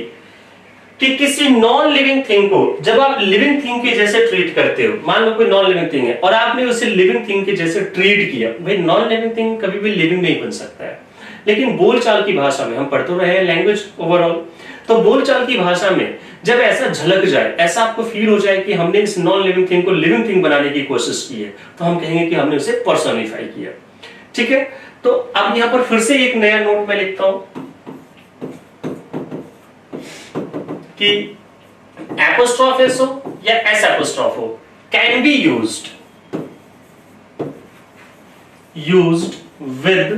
कि किसी नॉन लिविंग थिंग को जब आप लिविंग थिंग के जैसे ट्रीट करते हो, मान लो कोई नॉन लिविंग थिंग है और आपने उसे लिविंग थिंग के जैसे ट्रीट किया, भाई नॉन लिविंग थिंग कभी भी लिविंग नहीं बन सकता है। लेकिन बोलचाल की भाषा में, हम पढ़ तो रहे हैं लैंग्वेज ओवरऑल, तो बोलचाल की भाषा में जब ऐसा झलक जाए, ऐसा आपको फील हो जाए कि हमने इस नॉन लिविंग थिंग को लिविंग थिंग बनाने की कोशिश की है, तो हम कहेंगे कि हमने उसे पर्सोनिफाई किया, ठीक है। तो अब यहां पर फिर से एक नया नोट मैं लिखता हूं कि एपोस्ट्रोफ एस हो या एस एपोस्ट्रोफ हो, can be used with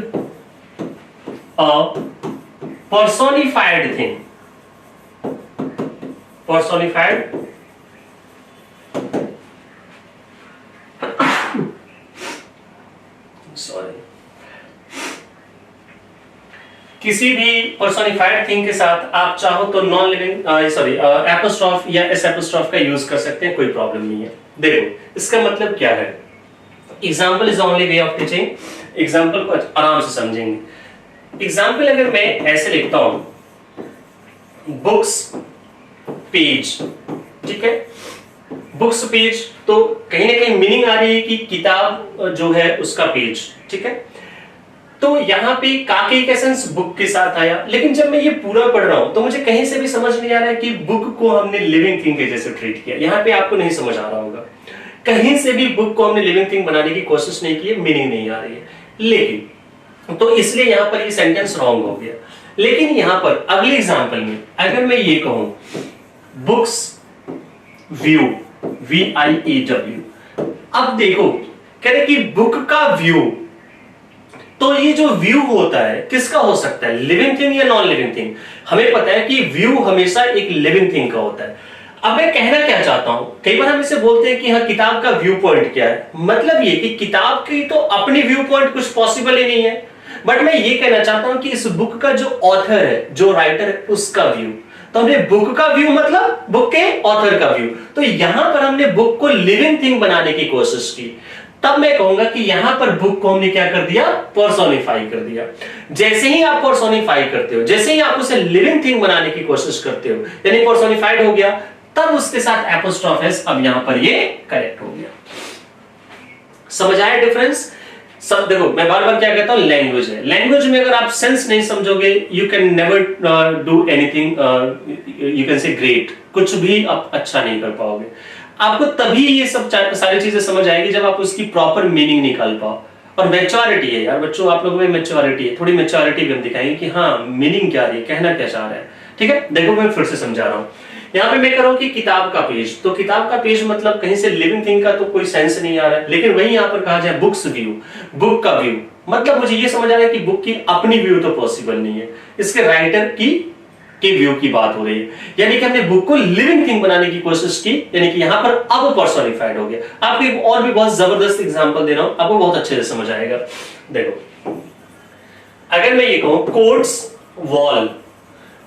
a personified thing, personified sorry किसी भी पर्सोनिफाइड थिंग के साथ आप चाहो तो नॉन लिविंग एपोस्ट्रॉफ या एस एपोस्ट्रॉफ का यूज कर सकते हैं, कोई प्रॉब्लम नहीं है। देखो इसका मतलब क्या है, example is only way of teaching, example को आराम से समझेंगे। एग्जाम्पल अगर मैं ऐसे लिखता हूं बुक्स पेज, ठीक है, बुक्स पेज, तो कहीं ना कहीं मीनिंग आ रही है कि किताब जो है उसका पेज, ठीक है। तो यहां पे काके का सेंस बुक के साथ आया, लेकिन जब मैं ये पूरा पढ़ रहा हूं तो मुझे कहीं से भी समझ नहीं आ रहा है कि बुक को हमने लिविंग थिंग के जैसे ट्रीट किया। यहां पे आपको नहीं समझ आ रहा होगा, कहीं से भी बुक को हमने लिविंग थिंग बनाने की कोशिश नहीं की है, मीनिंग नहीं आ रही है, लेकिन तो इसलिए यहां पर ये सेंटेंस रॉन्ग हो गया। लेकिन यहां पर अगले एग्जांपल में अगर मैं ये कहूं बुक्स व्यू, VIEW, अब देखो कह रहे कि बुक का व्यू, तो ये जो व्यू होता है किसका हो सकता है, लिविंग थिंग या नॉन लिविंग थिंग। हमें पता है कि व्यू हमेशा एक लिविंग थिंग का होता है। अब मैं कहना क्या चाहता हूं, कई बार हम इसे बोलते हैं कि हाँ किताब का व्यू पॉइंट क्या है, मतलब ये कि किताब की तो अपनी व्यू पॉइंट कुछ पॉसिबल ही नहीं है, बट मैं ये कहना चाहता हूं कि इस बुक का जो ऑथर है, जो राइटर है, उसका व्यू। तो हमने बुक का व्यू मतलब बुक के ऑथर का व्यू, तो यहां पर हमने बुक को लिविंग थिंग बनाने की कोशिश की, तब मैं कहूंगा कि यहां पर बुक को हमने क्या कर दिया, पर्सोनिफाई कर दिया। जैसे ही आप पर्सोनिफाई करते हो, जैसे ही आप उसे लिविंग थिंग बनाने की कोशिश करते हो, यानी पर्सोनिफाइड हो गया, तब उसके साथ एपोस्ट्रोफ एस, अब यहां पर ये करेक्ट हो गया। समझ आया डिफरेंस? सब देखो मैं बार बार क्या कहता हूं, लैंग्वेज है, लैंग्वेज में अगर आप सेंस नहीं समझोगे, you can never do anything, you can say great, कुछ भी आप अच्छा नहीं कर पाओगे। आपको तभी ये सब सारी चीजें समझ आएगी जब आप उसकी प्रॉपर मीनिंग निकाल पाओ। और मैच्योरिटी है यार बच्चों, आप लोगों में मैच्योरिटी है, थोड़ी मैच्योरिटी भी हम दिखाएंगे कि हाँ मीनिंग क्या रही है, कहना क्या चाह रहा है, ठीक है। देखो मैं फिर से समझा रहा हूं, यहाँ पे मैं कह रहा हूं कि किताब का पेज, तो किताब का पेज मतलब कहीं से लिविंग थिंग का तो कोई सेंस नहीं आ रहा है, लेकिन वही यहाँ पर कहा जाए बुक्स व्यू, बुक का व्यू, मतलब मुझे ये समझ आ रहा है कि बुक की अपनी व्यू तो पॉसिबल नहीं है, इसके राइटर की व्यू की बात हो रही है, यानी कि हमने बुक को लिविंग थिंग बनाने की कोशिश की, यानी कि यहां पर अब पर्सोनिफाइड हो गया। आपको एक और भी बहुत जबरदस्त एग्जांपल दे रहा हूं, आपको बहुत अच्छे से समझ आएगा। देखो अगर मैं ये कहूं कोर्ट्स वॉल,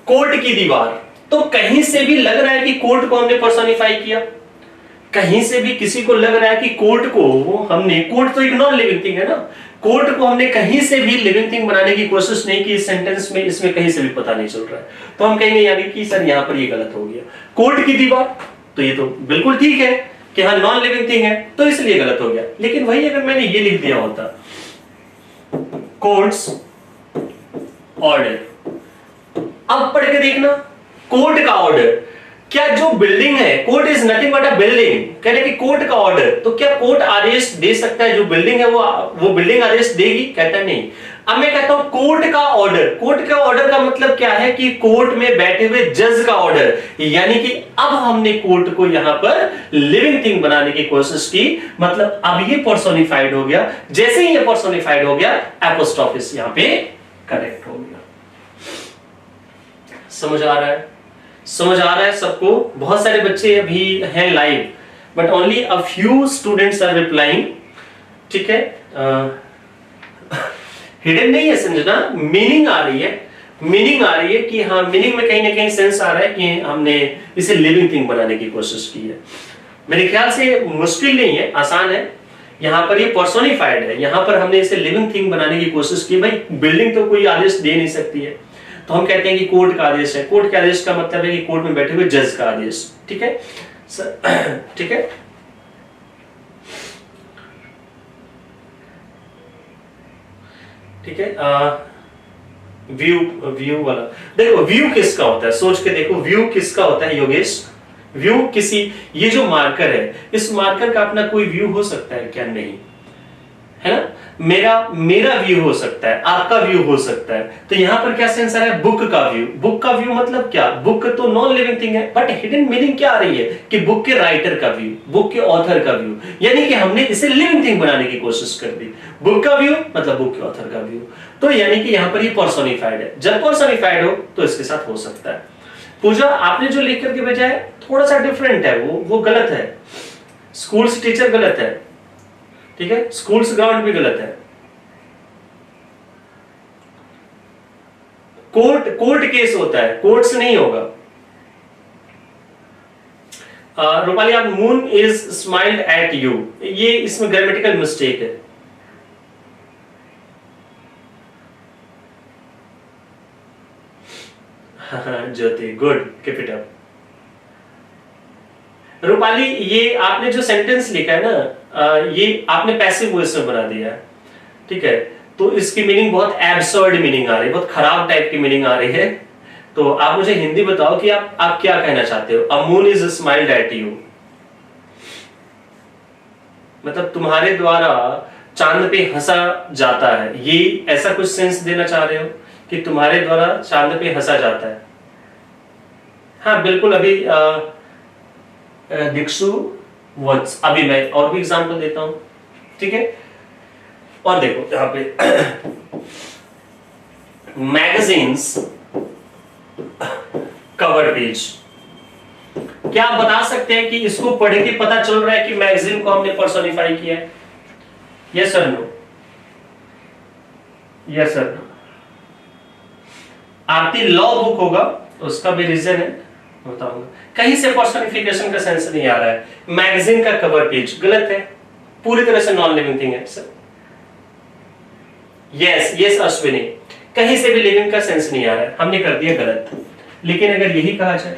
कोर्ट की दीवार, तो कहीं से भी लग रहा है कि कोर्ट को हमने पर्सोनिफाई किया, कहीं से भी किसी को लग रहा है कि कोर्ट को हमने, कोर्ट तो एक नॉन लिविंग थिंग है ना, कोर्ट को हमने कहीं से भी लिविंग थिंग बनाने की कोशिश नहीं की इस सेंटेंस में, इसमें कहीं से भी पता नहीं चल रहा है, तो हम कहेंगे यानी कि सर यहां पर ये गलत हो गया। कोर्ट की दीवार, तो ये तो बिल्कुल ठीक है कि हाँ नॉन लिविंग थिंग है, तो इसलिए गलत हो गया। लेकिन वही अगर मैंने ये लिख दिया होता कोर्ट्स ऑर्डर, अब पढ़ के देखना, कोर्ट का ऑर्डर, क्या जो बिल्डिंग है, court is nothing but a building, कह रहे कि कोर्ट का ऑर्डर, तो क्या कोर्ट आदेश दे सकता है, जो बिल्डिंग है वो बिल्डिंग आदेश देगी, कहता है नहीं। अब मैं कहता हूं कोर्ट का ऑर्डर, कोर्ट का ऑर्डर का मतलब क्या है कि कोर्ट में बैठे हुए जज का ऑर्डर, यानी कि अब हमने कोर्ट को यहां पर लिविंग थिंग बनाने की कोशिश की, मतलब अब ये पर्सोनिफाइड हो गया। जैसे ही ये पर्सोनिफाइड हो गया, एपोस्ट्रोफिस यहां पे करेक्ट हो गया। समझ आ रहा है? समझ आ रहा है सबको? बहुत सारे बच्चे अभी हैं live, but only a few students are replying, ठीक है। हिडन नहीं है संजना, मीनिंग आ रही है, मीनिंग आ रही है कि हाँ मीनिंग में कहीं ना कहीं सेंस आ रहा है कि हमने इसे लिविंग थिंग बनाने की कोशिश की है। मेरे ख्याल से मुश्किल नहीं है, आसान है। यहां पर ये पर्सोनिफाइड है, यहां पर हमने इसे लिविंग थिंग बनाने की कोशिश की। भाई बिल्डिंग तो कोई आदेश दे नहीं सकती है, तो हम कहते हैं कि कोर्ट का आदेश है। कोर्ट के आदेश का मतलब है कि कोर्ट में बैठे हुए जज का आदेश, ठीक है ठीक है। ठीक है, व्यू, व्यू वाला देखो, व्यू किसका होता है, सोच के देखो, व्यू किसका होता है योगेश? व्यू किसी, ये जो मार्कर है, इस मार्कर का अपना कोई व्यू हो सकता है क्या? नहीं। है ना, मेरा व्यू हो सकता है, आपका व्यू हो सकता है। तो यहां पर क्या सेंसर है, बुक का व्यू। बुक का व्यू मतलब क्या, बुक तो नॉन लिविंग थिंग है, बट हिडन मीनिंग क्या आ रही है कि बुक के राइटर का व्यू, बुक के ऑथर का व्यू, यानी कि हमने इसे लिविंग थिंग बनाने की कोशिश कर दी। बुक का व्यू मतलब बुक के ऑथर का व्यू। तो यानी कि यहां पर ये पर्सोनिफाइड है। जब पर्सोनिफाइड हो तो इसके साथ हो सकता है। पूजा, आपने जो लिख करके भेजा है थोड़ा सा डिफरेंट है, वो गलत है। स्कूल्स टीचर गलत है, ठीक है, स्कूल्स ग्राउंड भी गलत है। कोर्ट केस होता है, कोर्ट से नहीं होगा। रूपाली, आप moon is smiled at you, ये इसमें ग्रामेटिकल मिस्टेक है। Jyoti, good, keep it up. Rupali, ये आपने जो सेंटेंस लिखा है ना, ये आपने पैसिव वॉइस में बना दिया है, ठीक है, तो इसकी मीनिंग बहुत एब्सर्ड मीनिंग आ रही है, बहुत खराब टाइप की मीनिंग आ रही है। तो आप मुझे हिंदी बताओ कि आप क्या कहना चाहते हो। A moon is smiled at you, मतलब तुम्हारे द्वारा चांद पे हंसा जाता है, ये ऐसा कुछ सेंस देना चाह रहे हो कि तुम्हारे द्वारा चांद पे हंसा जाता है। हाँ बिल्कुल। अभी दिक्षु वंस, अभी मैं और भी एग्जांपल देता हूं, ठीक है। और देखो यहां पे मैगजीन्स कवर पेज, क्या आप बता सकते हैं कि इसको पढ़ के पता चल रहा है कि मैगजीन को हमने पर्सोनिफाई किया है? Yes sir, no? Yes sir, no? Aarti law book होगा, उसका भी रीजन है, बताऊंगा। कहीं से पर्सोनिफिकेशन का सेंस नहीं आ रहा है। मैगजीन का कवर पेज गलत है, पूरी तरह से नॉन लिविंग थिंग है सर। यस यस अश्विनी, कहीं से भी लिविंग का सेंस नहीं आ रहा है, हमने कर दिया गलत। लेकिन अगर यही कहा जाए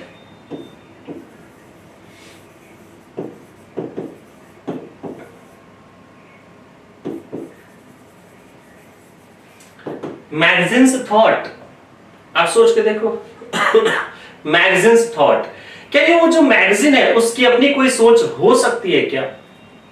मैगजीन्स थॉट, आप सोच के देखो मैगजीन्स थॉट, क्या ये वो जो मैगजीन है उसकी अपनी कोई सोच हो सकती है क्या?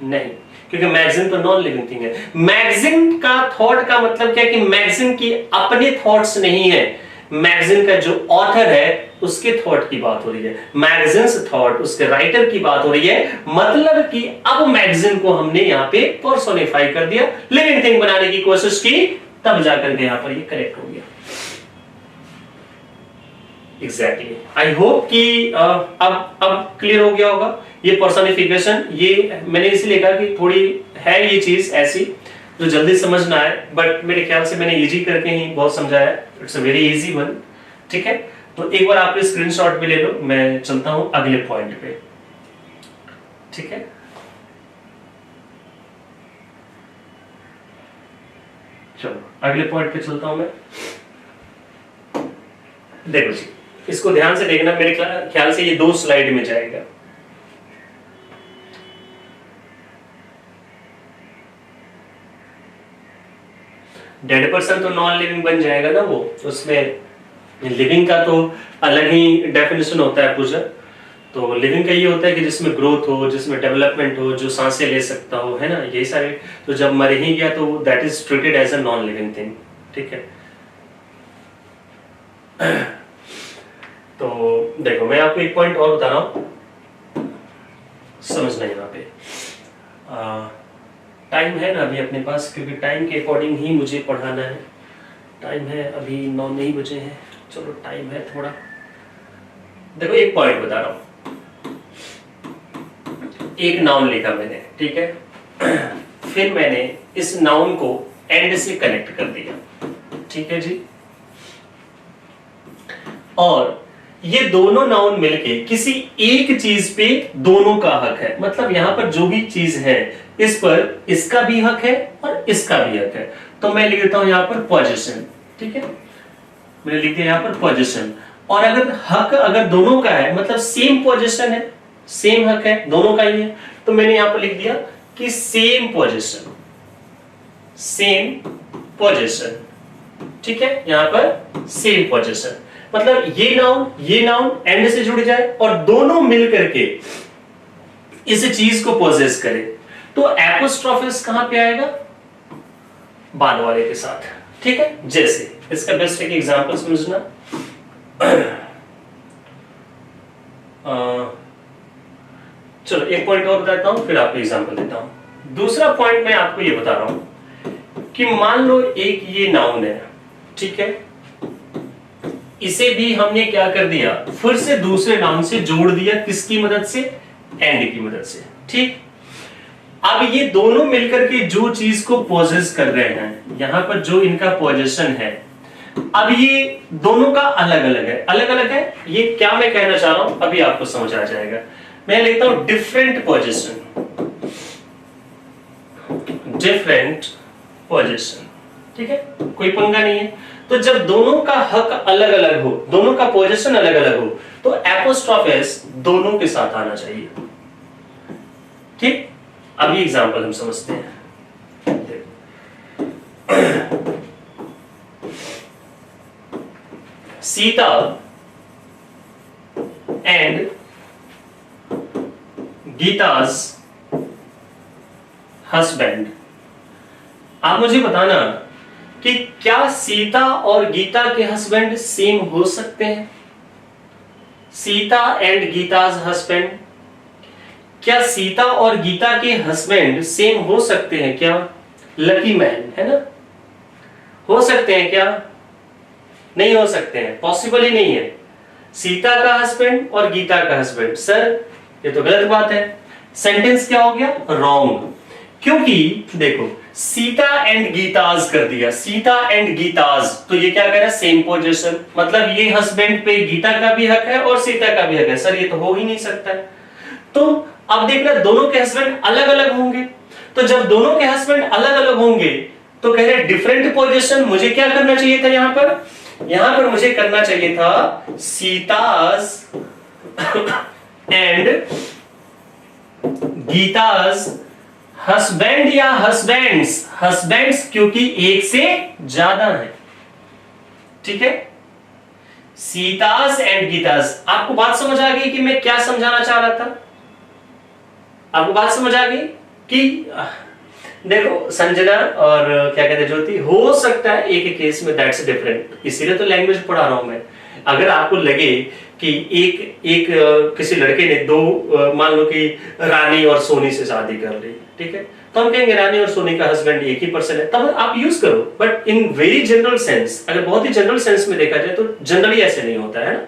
नहीं, क्योंकि मैगजीन तो नॉन लिविंग थिंग है। मैगजीन का थॉट का मतलब क्या है कि मैगजीन की अपने थॉट्स नहीं है, मैगजीन का जो ऑथर है उसके थॉट की बात हो रही है। मैगजीन्स थॉट, उसके राइटर की बात हो रही है, मतलब कि अब मैगजीन को हमने यहां पे पर्सोनिफाई कर दिया, लिविंग थिंग बनाने की कोशिश की, तब जाकर के यहां पर ये करेक्ट हो गया। एग्जैक्टली, आई होप कि अब क्लियर हो गया होगा। ये पर्सोनिफिकेशन, ये मैंने इसलिए कहा कि थोड़ी है ये चीज ऐसी जो जल्दी समझना है, बट मेरे ख्याल से मैंने इजी करके ही बहुत समझाया। It's a very easy one, ठीक है। तो एक बार आप स्क्रीनशॉट भी ले लो, मैं चलता हूं अगले पॉइंट पे, ठीक है। चलो अगले पॉइंट पे चलता हूं मैं। देखो जी, इसको ध्यान से देखना, मेरे ख्याल से ये 2 स्लाइड में जाएगा। डेड पर्सन तो नॉन लिविंग बन जाएगा ना, वो उसमें लिविंग का तो अलग ही डेफिनेशन होता है पूजा। तो लिविंग का ये होता है कि जिसमें ग्रोथ हो, जिसमें डेवलपमेंट हो, जो सांसें ले सकता हो, है ना, यही सारे। तो जब मर ही गया तो that is treated as a non living thing, ठीक है। तो देखो मैं आपको एक पॉइंट और बता रहा हूं, समझना यहाँ पे। टाइम है ना अभी अपने पास, क्योंकि टाइम के अकॉर्डिंग ही मुझे पढ़ाना है। टाइम है अभी 9 नहीं बजे हैं, चलो टाइम है थोड़ा। देखो एक पॉइंट बता रहा हूं, एक नाउन लिखा मैंने, ठीक है। फिर मैंने इस नाउन को एंड से कनेक्ट कर दिया, ठीक है जी। और ये दोनों नाउन मिलके किसी एक चीज पे दोनों का हक है, मतलब यहां पर जो भी चीज है इस पर इसका भी हक है और इसका भी हक है। तो मैं लिख देता हूं यहां पर पोजीशन, ठीक है, मैंने लिख दिया यहां पर पोजीशन। और अगर हक अगर दोनों का है, मतलब सेम पोजीशन है, सेम हक है, दोनों का ही है, तो मैंने यहां पर लिख दिया कि सेम पोजीशन, सेम पोजीशन, ठीक है। यहां पर सेम पोजीशन मतलब ये नाउन एंड से जुड़ जाए और दोनों मिल करके इस चीज को पोजेस करे, तो एपोस्ट्रोफिस कहां पे आएगा? बाल वाले के साथ, ठीक है। जैसे इसका बेस्ट एक एग्जांपल समझना, चलो एक पॉइंट और बताता हूं फिर आपको एग्जांपल देता हूं। दूसरा पॉइंट मैं आपको ये बता रहा हूं कि मान लो एक ये नाउन है, ठीक है, इसे भी हमने क्या कर दिया, फिर से दूसरे नाउन से जोड़ दिया, किसकी मदद से, एंड की मदद से, ठीक। अब ये दोनों मिलकर के जो चीज को पोजेस कर रहे हैं, यहां पर जो इनका पोजेशन है, अब ये दोनों का अलग अलग है, अलग अलग है। ये क्या मैं कहना चाह रहा हूं अभी आपको समझ आ जाएगा। मैं लिखता हूं डिफरेंट पोजीशन, डिफरेंट पोजीशन, ठीक है, कोई पंगा नहीं है। तो जब दोनों का हक अलग अलग हो, दोनों का पोजीशन अलग अलग हो, तो एपोस्ट्रोफ एस दोनों के साथ आना चाहिए, ठीक। अभी एग्जांपल हम समझते हैं। Sita and Geeta's husband. आप मुझे बताना कि क्या सीता और गीता के हस्बैंड सेम हो सकते हैं? सीता एंड गीताज हस्बैंड, क्या सीता और गीता के हस्बैंड सेम हो सकते हैं क्या? लकी मैन, है ना, हो सकते हैं क्या? नहीं हो सकते हैं, पॉसिबल ही नहीं है। सीता का हस्बैंड और गीता का हस्बैंड, सर ये तो गलत बात है। सेंटेंस क्या हो गया? रॉन्ग। क्योंकि देखो सीता एंड गीताज कर दिया, सीता एंड गीताज, तो ये क्या कह रहा है? सेम पोजीशन, मतलब ये हस्बैंड पे गीता का भी हक है और सीता का भी हक है। सर ये तो हो ही नहीं सकता है। तो अब देखना दोनों के हस्बैंड अलग अलग होंगे, तो जब दोनों के हस्बैंड अलग अलग होंगे तो कह रहे डिफरेंट पोजीशन। मुझे क्या करना चाहिए था यहां पर? यहां पर मुझे करना चाहिए था सीताज एंड गीताज हस्बैंड या हस्बैंड्स, हस्बैंड्स क्योंकि एक से ज्यादा है, ठीक है। सीताज एंड गीताज। आपको बात समझ आ गई कि मैं क्या समझाना चाह रहा था? आपको बात समझ आ गई कि देखो संजना और क्या कहते हैं ज्योति, हो सकता है एक एक केस में दैट्स डिफरेंट, इसीलिए तो लैंग्वेज पढ़ा रहा हूं मैं। अगर आपको लगे कि एक किसी लड़के ने दो मान लो कि रानी और सोनी से शादी कर ली, ठीक है, तो हम कहेंगे रानी और सोनी का हस्बैंड एक ही पर्सन है, तब आप यूज करो। But in very general sense, अगर बहुत ही जनरल सेंस में देखा जाए तो जनरली ऐसे नहीं होता है ना।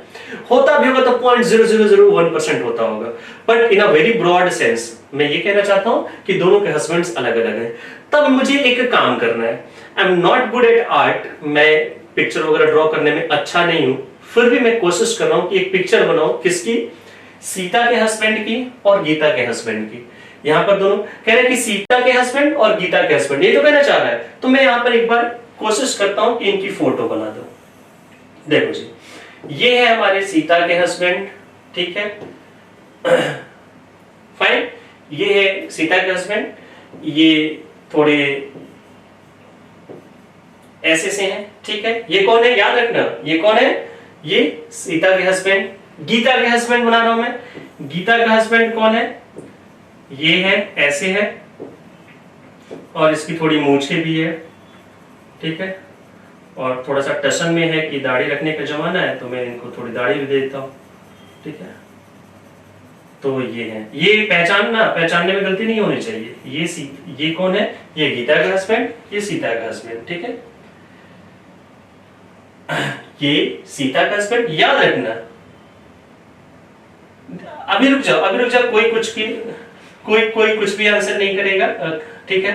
होता भी होगा तो 0.0001% होता होगा, but in a very broad sense मैं ये कहना चाहता हूं कि दोनों के हस्बैंड्स अलग अलग हैं। तब मुझे एक काम करना है, I am not good at art, मैं पिक्चर वगैरह ड्रॉ करने में अच्छा नहीं हूं, फिर भी मैं कोशिश कर रहा हूं कि एक पिक्चर बनाऊं, किसकी? सीता के हस्बैंड की और गीता के हस्बैंड की। यहां पर दोनों कह रहे हैं कि सीता के हस्बैंड और गीता के हस्बैंड, ये तो कहना चाह रहा है। तो मैं यहां पर एक बार कोशिश करता हूं कि इनकी फोटो बना दूं। देखो जी, ये है हमारे सीता के हस्बैंड, ठीक है, फाइन। ये है सीता के हस्बैंड, ये थोड़े ऐसे से हैं, ठीक है। ये कौन है? याद रखना, ये कौन है? ये सीता के हस्बैंड। गीता के हस्बैंड बना रहा हूं मैं। गीता का हस्बैंड कौन है? ये है, ऐसे है, और इसकी थोड़ी मूछें भी है, ठीक है, और थोड़ा सा टशन में है कि दाढ़ी रखने का जमाना है, तो मैं इनको थोड़ी दाढ़ी भी दे देता हूं, ठीक है। तो ये है, ये पहचानने में गलती नहीं होनी चाहिए। ये कौन है? ये गीता का हस्बैंड, ये सीता का हस्बैंड, ठीक है। ये सीता का हस्बैंड, याद रखना। अभी रुक जाओ, कोई कुछ भी आंसर नहीं करेगा, ठीक है।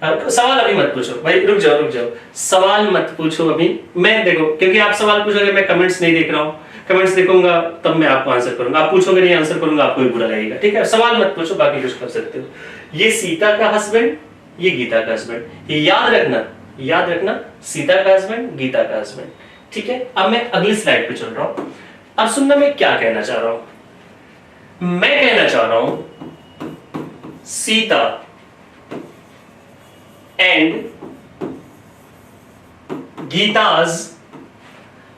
सवाल अभी मत पूछो भाई, रुक जाओ, सवाल मत पूछो अभी। मैं देखो, क्योंकि आप सवाल पूछोगे, मैं कमेंट्स नहीं देख रहा हूं, कमेंट्स देखूंगा तब मैं आपको आंसर करूंगा। आप पूछोगे नहीं, आंसर करूंगा, आपको भी बुरा लगेगा, ठीक है। सवाल मत पूछो, बाकी कुछ कर सकते हो। ये सीता का हस्बैंड, ये गीता का हस्बैंड, ये याद रखना, सीता का हस्बैंड, गीता का हस्बैंड, ठीक है। अब मैं अगली स्लाइड पे चल रहा हूं। अब सुनना मैं क्या कहना चाह रहा हूं। मैं कहना चाह रहा हूं सीता एंड गीताज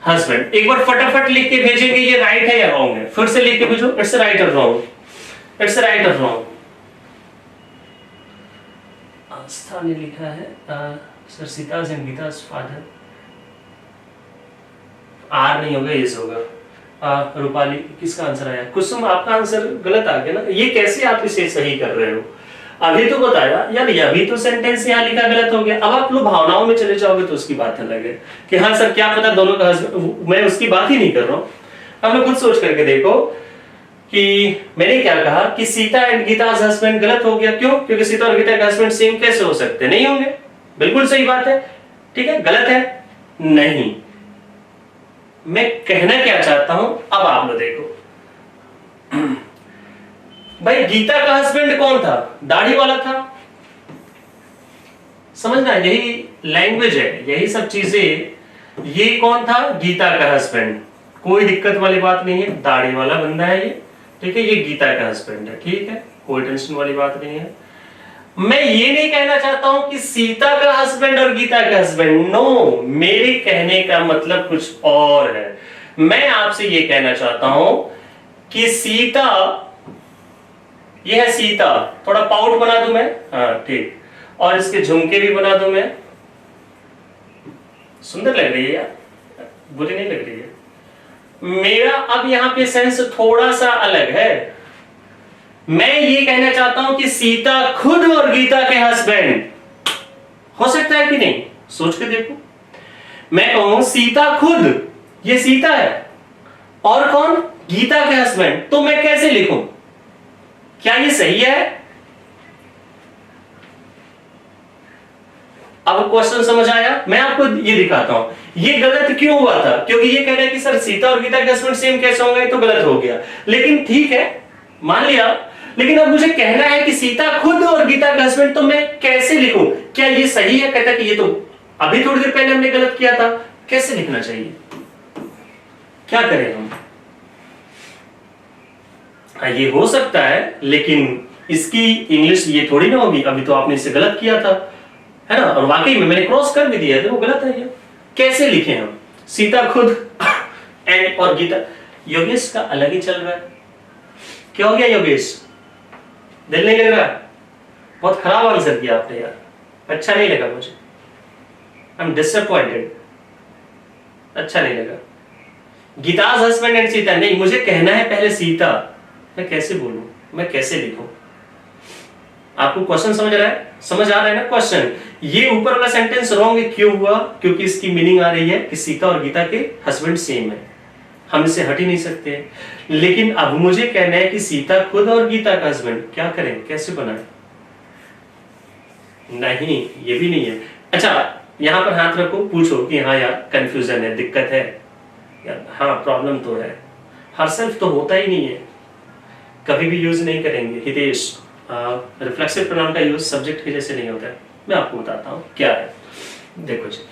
हस्बैंड। एक बार फटाफट लिख के भेजेंगे ये राइट है या रॉन्ग है? फिर से लिख के भेजो, इट्स राइट और रॉन्ग, इट्स राइट और रॉन्ग। आस्था ने लिखा है sir Sita's and Gita's father, R नहीं होगा, एस होगा। रूपाली, किसका आंसर आया? कुसुम, आपका आंसर गलत आ गया ना। ये कैसे आप इसे सही कर रहे हो? अभी तो बताया यार, ये अभी तो सेंटेंस यहाँ लिखा गलत हो गया। अब आप लोग भावनाओं में चले जाओगे तो उसकी बात अलग है कि हाँ सर क्या पता दोनों का हस्बैंड, मैं उसकी बात ही नहीं कर रहा हूँ। अब लोग खुद सोच करके देखो कि मैंने क्या कहा कि सीता एंड गीता हस्बैंड गलत हो गया। क्यों? क्योंकि सीता और गीता के हस्बैंड सेम कैसे हो सकते? नहीं होंगे। बिल्कुल सही बात है, ठीक है। गलत है नहीं। मैं कहना क्या चाहता हूं अब आप लोग देखो भाई, गीता का हस्बैंड कौन था? दाढ़ी वाला था। समझना, यही लैंग्वेज है, यही सब चीजें। ये कौन था? गीता का हस्बैंड। कोई दिक्कत वाली बात नहीं है, दाढ़ी वाला बंदा है ये, ठीक है। ये गीता का हस्बैंड है, ठीक है, कोई टेंशन वाली बात नहीं है। मैं ये नहीं कहना चाहता हूं कि सीता का हस्बैंड और गीता का हस्बैंड, नो। मेरे कहने का मतलब कुछ और है। मैं आपसे ये कहना चाहता हूं कि सीता, ये है सीता। थोड़ा पाउट बना दूं मैं, हाँ ठीक, और इसके झुमके भी बना दूं मैं। सुंदर लग रही है यार, बुरी नहीं लग रही है। मेरा अब यहां पे सेंस थोड़ा सा अलग है। मैं ये कहना चाहता हूं कि सीता खुद और गीता के हस्बैंड हो सकता है कि नहीं? सोच के देखो। मैं कहूं सीता खुद, ये सीता है, और कौन? गीता के हस्बैंड। तो मैं कैसे लिखूं? क्या ये सही है? अब क्वेश्चन समझ आया? मैं आपको ये दिखाता हूं ये गलत क्यों हुआ था। क्योंकि ये कह रहा है कि सर सीता और गीता के हस्बैंड सेम कैसे होंगे, तो गलत हो गया। लेकिन ठीक है, मान लिया। लेकिन अब मुझे कहना है कि सीता खुद और गीता का हस्बैंड, तो मैं कैसे लिखूं? क्या ये सही है? कहता कि ये तो अभी थोड़ी देर पहले हमने गलत किया था। कैसे लिखना चाहिए? क्या करें हम? ये हो सकता है, लेकिन इसकी इंग्लिश ये थोड़ी ना होगी, अभी तो आपने इसे गलत किया था, है ना। और वाकई में मैंने क्रॉस कर भी दिया है, वो गलत है ये। कैसे लिखें हम? सीता खुद एंड और गीता। योगेश का अलग ही चल रहा है। क्या हो गया योगेश? दिल नहीं लग रहा? बहुत खराब आंसर किया आपने यार, अच्छा नहीं लगा मुझे। आई एम डिसअपॉइंटेड, अच्छा नहीं लगा। गीता's हस्बैंड एंड सीता नहीं, मुझे कहना है पहले सीता। मैं कैसे बोलूं? मैं कैसे लिखूं? आपको क्वेश्चन समझ रहा है? समझ आ रहा है ना क्वेश्चन? ये ऊपर वाला सेंटेंस रॉन्ग क्यों हुआ? क्योंकि इसकी मीनिंग आ रही है कि सीता और गीता के हस्बैंड सेम है, हम इससे हट ही नहीं सकते। लेकिन अब मुझे कहना है कि सीता खुद और गीता का हस्बैंड। क्या करें? कैसे बनाए? नहीं, ये भी नहीं है। अच्छा, यहां पर हाथ रखो, पूछो कि हाँ यार कंफ्यूजन है, दिक्कत है यार। हाँ प्रॉब्लम तो है, हर सेल्फ तो होता ही नहीं है, कभी भी यूज नहीं करेंगे। हितेश, रिफ्लेक्सिव प्रोनाउन का यूज सब्जेक्ट के जैसे नहीं होता है। मैं आपको बताता हूं क्या है, देखो जी।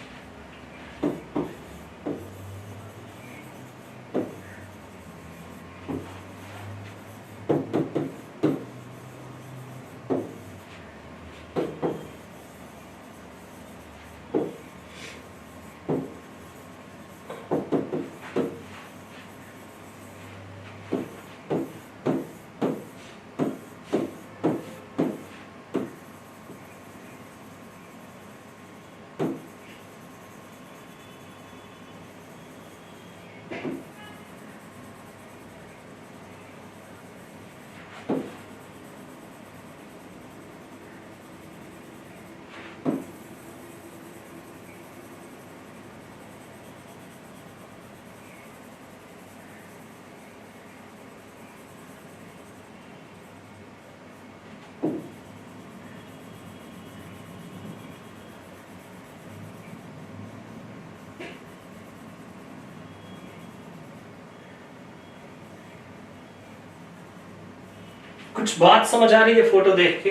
कुछ बात समझ आ रही है फोटो देख के?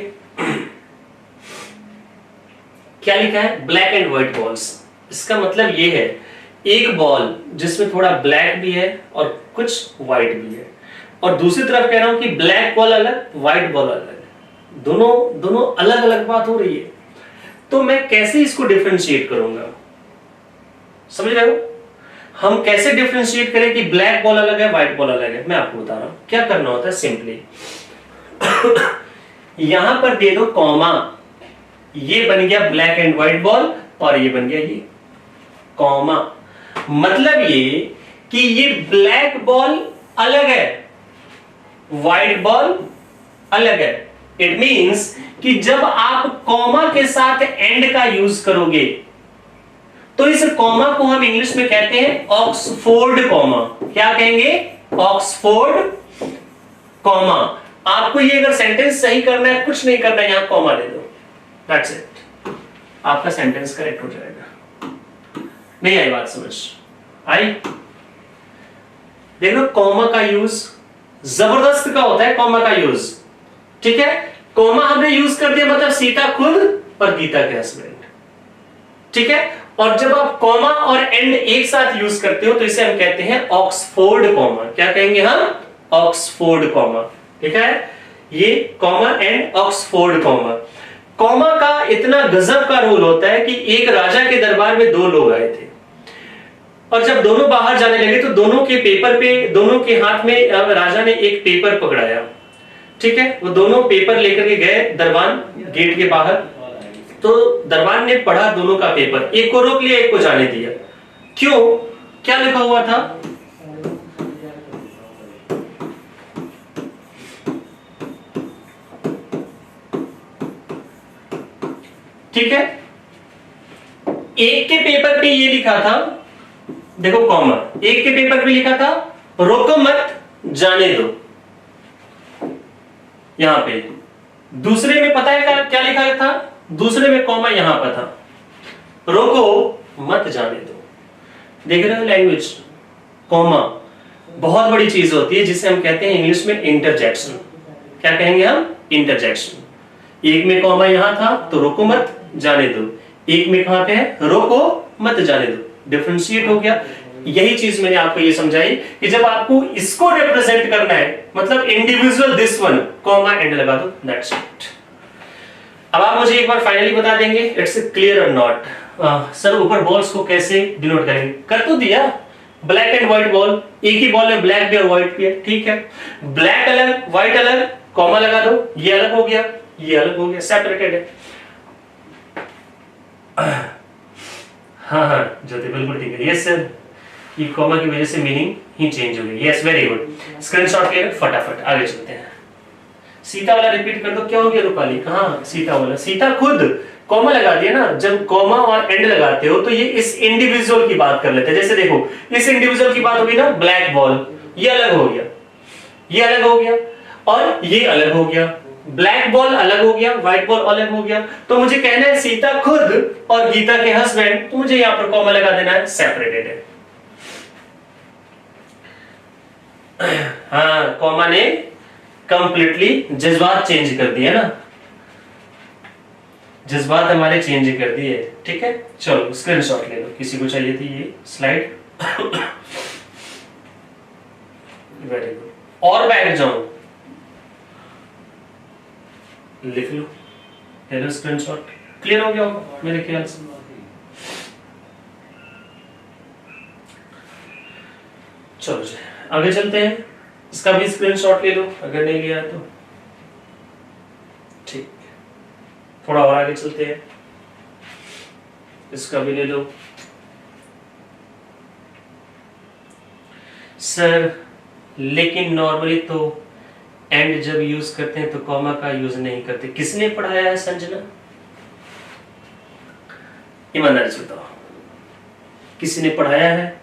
क्या लिखा है? Black and white balls. इसका मतलब ये है एक बॉल जिसमें थोड़ा ब्लैक भी है और कुछ व्हाइट भी है, और दूसरी तरफ कह रहा हूं कि ब्लैक बॉल अलग, व्हाइट बॉल अलग, दोनों अलग अलग बात हो रही है। तो मैं कैसे इसको डिफरेंशिएट करूंगा? समझ रहे हो? हम कैसे डिफरेंशिएट करें कि ब्लैक बॉल अलग है, व्हाइट बॉल अलग है? मैं आपको बता रहा हूं क्या करना होता है। सिंपली यहां पर दे दो कॉमा, ये बन गया ब्लैक एंड व्हाइट बॉल और ये बन गया ये कॉमा। मतलब ये कि ये ब्लैक बॉल अलग है, व्हाइट बॉल अलग है। इट मींस कि जब आप कॉमा के साथ एंड का यूज करोगे तो इस कॉमा को हम इंग्लिश में कहते हैं ऑक्सफोर्ड कॉमा। क्या कहेंगे? Oxford comma. आपको ये अगर सेंटेंस सही करना है, कुछ नहीं करना है, यहां कॉमा दे दो, दैट्स इट, आपका सेंटेंस करेक्ट हो जाएगा। नहीं आई बात समझ? आई? देखो कॉमा का यूज जबरदस्त का होता है, कॉमा का यूज, ठीक है। कॉमा हमने यूज कर दिया मतलब सीता खुद और गीता के हस्बैंड, ठीक है। और जब आप कॉमा और एंड एक साथ यूज करते हो तो इसे हम कहते हैं ऑक्सफोर्ड कॉमा। क्या कहेंगे हम? ऑक्सफोर्ड कॉमा, ठीक है। ये comma and Oxford comma. Comma का इतना गजब का रोल होता है कि एक राजा के दरबार में दो लोग आए थे और जब दोनों बाहर जाने लगे तो दोनों के पेपर पे, दोनों के हाथ में राजा ने एक पेपर पकड़ाया, ठीक है। वो दोनों पेपर लेकर के गए दरबान गेट के बाहर। तो दरबान ने पढ़ा दोनों का पेपर, एक को रोक लिया, एक को जाने दिया। क्यों? क्या लिखा हुआ था? ठीक है, एक के पेपर पे ये लिखा था, देखो कॉमा, एक के पेपर पे लिखा था रोको मत जाने दो, यहां पे। दूसरे में पता है क्या लिखा था? दूसरे में कॉमा यहां पर था, रोको मत जाने दो। देख रहे हो लैंग्वेज? कॉमा बहुत बड़ी चीज होती है जिसे हम कहते हैं इंग्लिश में इंटरजेक्शन। क्या कहेंगे हम? इंटरजेक्शन। एक में कॉमा यहां था तो रोको मत जाने दो, एक में कहां पे है? रोको मत जाने दो, डिफरेंशिएट हो गया। यही चीज मैंने आपको ये समझाई कि जब आपको इसको रिप्रेजेंट करना है मतलब individual this one, comma and लगा दो, दैट्स इट। अब आप मुझे एक बार फाइनली बता देंगे इट्स क्लियर और नॉट? सर ऊपर बॉल्स को कैसे डिनोट करेंगे? कर तो दिया, ब्लैक एंड व्हाइट बॉल, एक ही बॉल में ब्लैक भी और व्हाइट भी है, ठीक है। ब्लैक अलग व्हाइट अलग, कॉमा लगा दो, ये अलग हो गया, ये अलग हो गया, सेपरेटेड है। हाँ हाँ ज्योति बिल्कुल ठीक है, यस सर, ये कॉमा की वजह से मीनिंग ही चेंज हो गई। यस वेरी गुड, स्क्रीनशॉट ले फटाफट, आगे चलते हैं। सीता वाला रिपीट कर दो, क्या हो गया रूपाली? कहाँ सीता वाला? सीता खुद कॉमा लगा दिया ना। जब कॉमा और एंड लगाते हो तो ये इस इंडिविजुअल की बात कर लेते हैं। जैसे देखो इस इंडिविजुअल की बात होगी ना, ब्लैक बॉल, ये अलग हो गया, ये अलग हो गया और ये अलग हो गया, ब्लैक बॉल अलग हो गया, व्हाइट बॉल अलग हो गया। तो मुझे कहना है सीता खुद और गीता के हस्बैंड, तो मुझे यहां पर कॉमा लगा देना है, सेपरेटेड है। हाँ कॉमा ने कंप्लीटली जज्बात चेंज कर दिया ना, जज्बात हमारे चेंज कर दिए, ठीक है। चलो स्क्रीनशॉट ले लो, किसी को चाहिए थी ये स्लाइड? वेरी गुड, और बैठ जाओ, लिख लो, ले लो स्क्रीनशॉट। क्लियर हो गया होगा मेरे ख्याल से। चलो जी आगे चलते हैं, इसका भी स्क्रीनशॉट ले लो अगर नहीं लिया तो, ठीक। थोड़ा और आगे चलते हैं, इसका भी ले लो। सर लेकिन नॉर्मली तो एंड जब यूज करते हैं तो कॉमा का यूज नहीं करते, किसने पढ़ाया है संजना? ईमानदारी से बताओ, किसी ने पढ़ाया है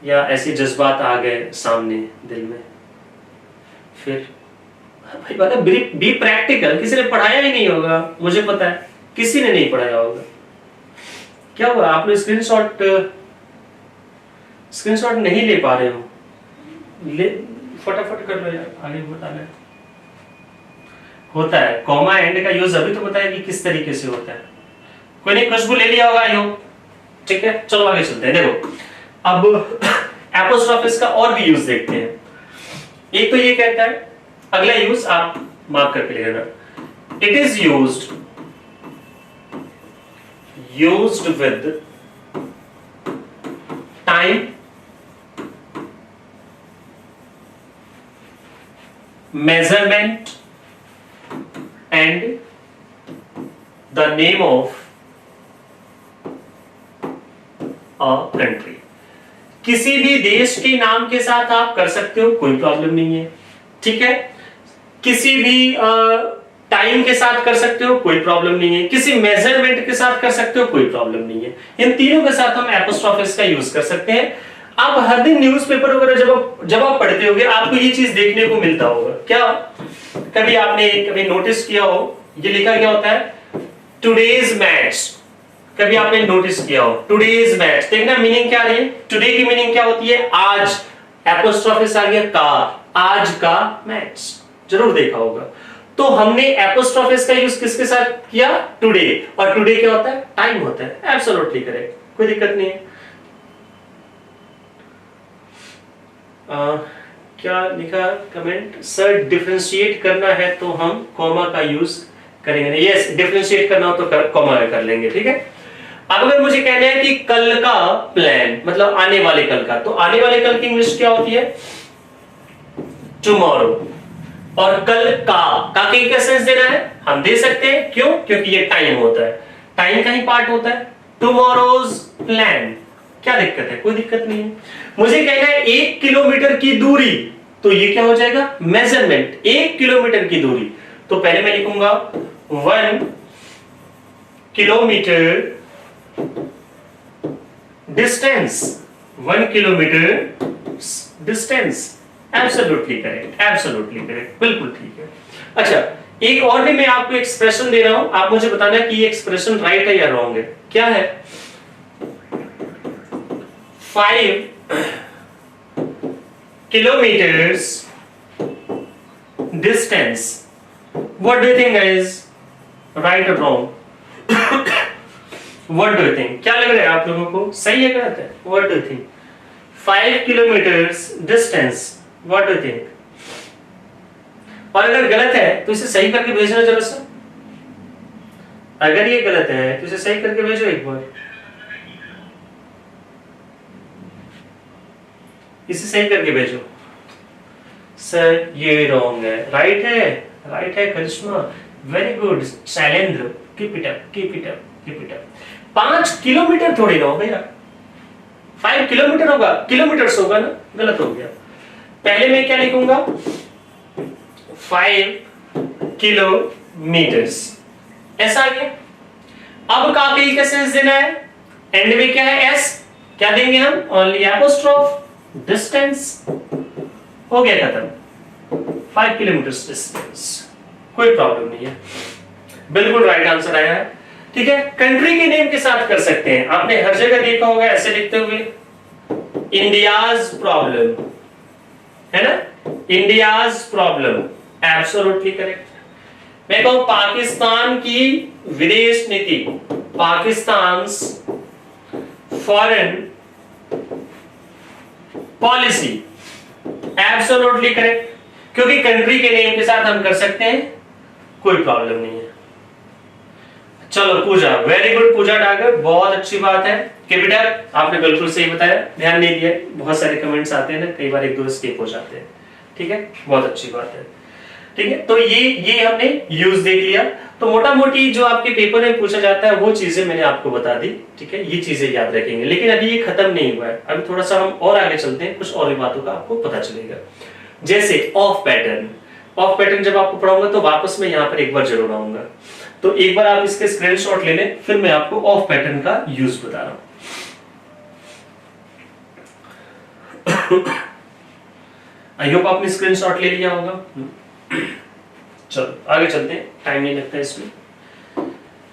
या ऐसे जज्बात आ गए सामने दिल में? फिर भाई बात बी प्रैक्टिकल, किसी ने पढ़ाया ही नहीं होगा, मुझे पता है किसी ने नहीं पढ़ाया होगा। क्या हुआ आपने स्क्रीनशॉट नहीं ले पा रहे हो? ले फटाफट कर लो यार, आगे बताना है। होता है कॉमा एंड का यूज, अभी तो बताया कि किस तरीके से होता है। कोई नहीं, खुशबू ले लिया होगा यो, ठीक है। चलो आगे चलते हैं। देखो अब एपोस्ट्रोफिस का और भी यूज देखते हैं। एक तो ये कहता है, अगला यूज आप मार्क करके ले लेना, it is used with time, measurement and the name of a country. किसी भी देश के नाम के साथ आप कर सकते हो, कोई प्रॉब्लम नहीं है, ठीक है। किसी भी टाइम के साथ कर सकते हो, कोई प्रॉब्लम नहीं है। किसी मेजरमेंट के साथ कर सकते हो, कोई प्रॉब्लम नहीं है। इन तीनों के साथ हम एपोस्ट्रोफिस का यूज कर सकते हैं। आप हर दिन न्यूज़पेपर वगैरह जब आप पढ़ते होगे, आपको ये चीज देखने को मिलता होगा। क्या कभी आपने कभी नोटिस किया हो, ये लिखा क्या होता है, टुडेज मैच। कभी आपने नोटिस किया हो टुडेज मैच, देखना मीनिंग क्या आ रही है। टुडे की मीनिंग क्या होती है, आज। एपोस्ट्रोफिस आ गया का, आज का मैच, जरूर देखा होगा। तो हमने एपोस्ट्रोफिस का यूज किसके साथ किया, टुडे। और टुडे क्या होता है, टाइम होता है। एब्सोल्युटली करेक्ट, कोई दिक्कत नहीं है। क्या लिखा कमेंट, सर डिफरेंशिएट करना है तो हम कॉमा का यूज करेंगे। यस, डिफरेंशिएट करना हो तो कॉमा कर लेंगे, ठीक है। अब अगर मुझे कहना है कि कल का प्लान, मतलब आने वाले कल का, तो आने वाले कल की इंग्लिश क्या होती है, टुमारो। और कल का क्या सेंस देना है, हम दे सकते हैं, क्यों, क्योंकि ये टाइम होता है, टाइम का ही पार्ट होता है। टुमारोज प्लान, क्या दिक्कत है, कोई दिक्कत नहीं है। मुझे कहना है 1 किलोमीटर की दूरी, तो ये क्या हो जाएगा, मेजरमेंट, 1 किलोमीटर की दूरी। तो पहले मैं लिखूंगा 1 kilometre distance, 1 kilometre distance. Absolutely correct, absolutely correct, बिल्कुल ठीक है। अच्छा, एक और भी मैं आपको एक्सप्रेशन दे रहा हूं, आप मुझे बताना कि ये एक्सप्रेशन राइट है या रॉन्ग है। क्या है, 5 kilometers distance. What do you think guys? Right or wrong? What do you think? क्या लग रहा है आप लोगों को, सही है गलत है? What do you think? 5 kilometers distance. What do you think? और अगर गलत है तो इसे सही करके भेजना जरा सा। अगर ये गलत है तो इसे सही करके भेजो एक बार। इसे सही करके भेजो। सर ये रॉन्ग है, राइट है, राइट है Karishma, very good Shailendra, keep it up, keep it up, keep it up. 5 kilometre थोड़ी ना होगा यार, 5 किलोमीटर होगा, किलोमीटर्स होगा ना, गलत हो गया। पहले मैं क्या लिखूंगा, 5 किलोमीटर्स, ऐसा आ गया। अब का का सेंस देना है, एंड में क्या है, एस, क्या देंगे हम, ओनली एपोस्ट्रोफ, डिस्टेंस, हो गया खत्म, 5 किलोमीटर डिस्टेंस, कोई प्रॉब्लम नहीं है, बिल्कुल राइट आंसर आया है, ठीक है। कंट्री के नेम के साथ कर सकते हैं, आपने हर जगह देखा होगा ऐसे लिखते हुए, इंडियाज प्रॉब्लम, है ना, इंडियाज प्रॉब्लम, एब्सोल्युटली करेक्ट। मैं कहूं पाकिस्तान की विदेश नीति, Pakistan foreign policy, absolutely correct, क्योंकि कंट्री के नेम के साथ हम कर सकते हैं, कोई प्रॉब्लम नहीं है। चलो पूजा, वेरी गुड पूजा डागर, बहुत अच्छी बात है। बेटा आपने बिल्कुल सही बताया, ध्यान नहीं दिया, बहुत सारे कमेंट्स आते हैं ना, कई बार एक दो स्किप हो जाते हैं, ठीक है, बहुत अच्छी बात है, ठीक है। तो ये हमने यूज देख लिया। तो मोटा मोटी जो आपके पेपर में पूछा जाता है वो चीजें मैंने आपको बता दी, ठीक है, ये चीजें याद रखेंगे। लेकिन अभी ये खत्म नहीं हुआ है, अभी थोड़ा सा हम और आगे चलते हैं, कुछ और बातों का आपको पता चलेगा। जैसे ऑफ पैटर्न, ऑफ पैटर्न जब आपको पढ़ाऊंगा तो वापस मैं यहाँ पर एक बार जरूर आऊंगा, तो एक बार आप इसके स्क्रीनशॉट ले लें, फिर मैं आपको ऑफ पैटर्न का यूज बता रहा हूं। आई होप आपने स्क्रीनशॉट ले लिया होगा। चलो आगे चलते हैं, टाइम नहीं लगता इसमें।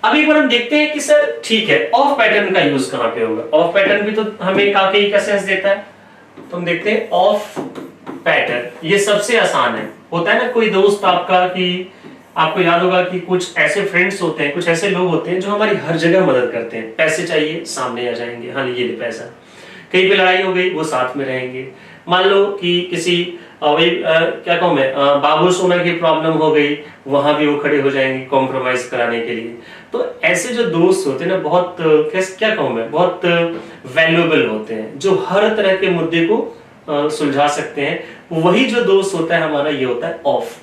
अब एक बार हम देखते हैं कि सर ठीक है, ऑफ पैटर्न का यूज कहां पे होगा। ऑफ पैटर्न भी तो हमें काके का सेंस देता है, तो हम देखते हैं ऑफ पैटर्न, ये सबसे आसान है। होता है ना कोई दोस्त आपका, कि आपको याद होगा कि कुछ ऐसे फ्रेंड्स होते हैं, कुछ ऐसे लोग होते हैं जो हमारी हर जगह मदद करते हैं। पैसे चाहिए, सामने आ जाएंगे, हाँ ये ले पैसा। कहीं पे लड़ाई हो गई, वो साथ में रहेंगे। मान लो कि किसी क्या कहूँ मैं, बाबू सोना की प्रॉब्लम हो गई, वहां भी वो खड़े हो जाएंगे कॉम्प्रोमाइज कराने के लिए। तो ऐसे जो दोस्त होते हैं ना, बहुत क्या कहूँ मैं, बहुत वैल्यूएबल होते हैं, जो हर तरह के मुद्दे को सुलझा सकते हैं। वही जो दोस्त होता है हमारा, ये होता है ऑफ।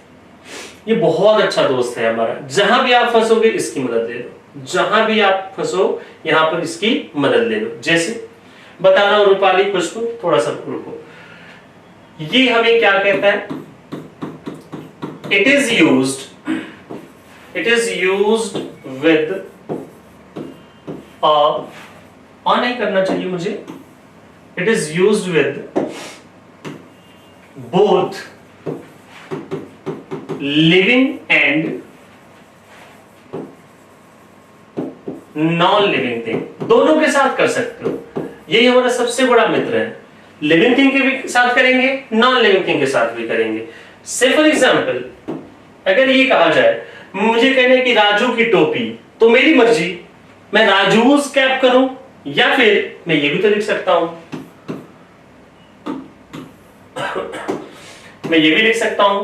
ये बहुत अच्छा दोस्त है हमारा, जहां भी आप फंसोगे इसकी मदद ले लो, जहां भी आप फंसो यहां पर इसकी मदद ले लो। जैसे बता रहा हूं रूपाली खुशबू, थोड़ा सा रुको। ये हमें क्या कहता है? इट इज यूज्ड विद और नहीं करना चाहिए मुझे। It is used with both living and non living thing, दोनों के साथ कर सकते हो। यही हमारा सबसे बड़ा मित्र है। लिविंग थिंग के भी साथ करेंगे, नॉन लिविंग थिंग के साथ भी करेंगे। से फॉर एग्जाम्पल अगर ये कहा जाए, मुझे कहना है कि राजू की टोपी, तो मेरी मर्जी, मैं राजूज कैप करूं या फिर मैं ये भी तो लिख सकता हूं, मैं ये भी लिख सकता हूं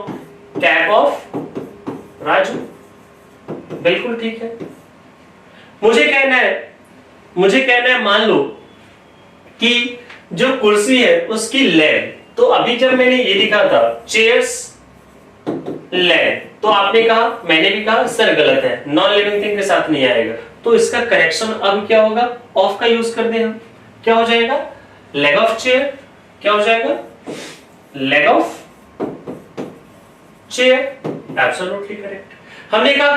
कैप ऑफ राजू। बिल्कुल ठीक है। मुझे कहना है मान लो कि जो कुर्सी है उसकी लेग, तो अभी जब मैंने ये लिखा था चेयर्स लेग, तो आपने कहा, मैंने भी कहा सर गलत है, नॉन लिविंग थिंग के साथ नहीं आएगा। तो इसका करेक्शन अब क्या होगा? ऑफ का यूज कर दे हम, क्या हो जाएगा? Leg of chair. क्या हो जाएगा? Leg of chair. Absolutely correct. हमने कहा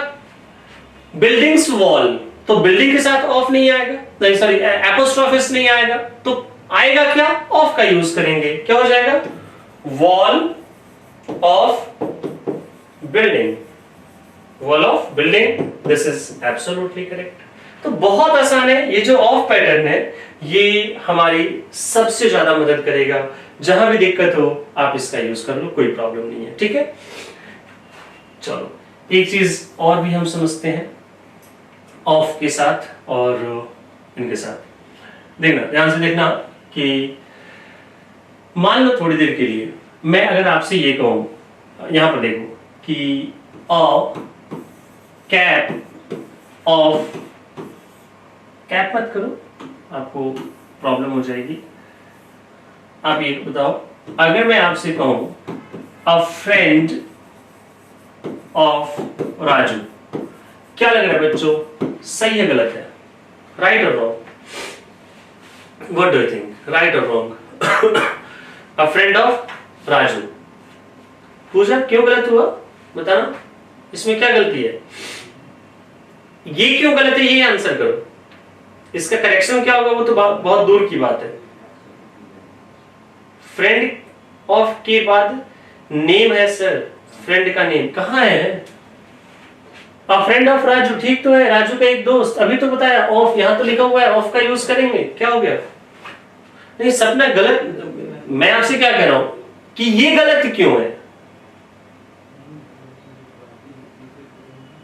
बिल्डिंग्स वॉल, तो बिल्डिंग के साथ ऑफ नहीं आएगा, नहीं सॉरी एपोस्ट्रोफिस नहीं आएगा, तो आएगा क्या? ऑफ का यूज करेंगे। क्या हो जाएगा? Wall of building, wall of building. This is absolutely correct. तो बहुत आसान है। ये जो ऑफ पैटर्न है ये हमारी सबसे ज्यादा मदद करेगा। जहां भी दिक्कत हो आप इसका यूज कर लो, कोई प्रॉब्लम नहीं है। ठीक है, चलो एक चीज और भी हम समझते हैं ऑफ के साथ और इनके साथ। देखना, ध्यान से देखना कि मान लो थोड़ी देर के लिए मैं अगर आपसे ये कहूं, यहां पर देखो कि कैप ऑफ, कैप मत करो आपको प्रॉब्लम हो जाएगी। आप ये बताओ, अगर मैं आपसे कहूं अ फ्रेंड ऑफ राजू, क्या लग रहा है बच्चों? सही है गलत है? राइट और wrong? What do you think, right और wrong? A friend of Raju, पूछा क्यों गलत हुआ? बताना, इसमें क्या गलती है? ये क्यों गलत है ये आंसर करो। इसका करेक्शन क्या होगा वो तो बहुत दूर की बात है। फ्रेंड ऑफ के बाद नेम है सर, फ्रेंड का नेम कहां है? अ फ्रेंड ऑफ राजू, ठीक तो है, राजू का एक दोस्त। अभी तो बताया ऑफ, यहां तो लिखा हुआ है ऑफ का यूज करेंगे। क्या हो गया? नहीं सपना गलत। मैं आपसे क्या कह रहा हूं कि ये गलत क्यों है?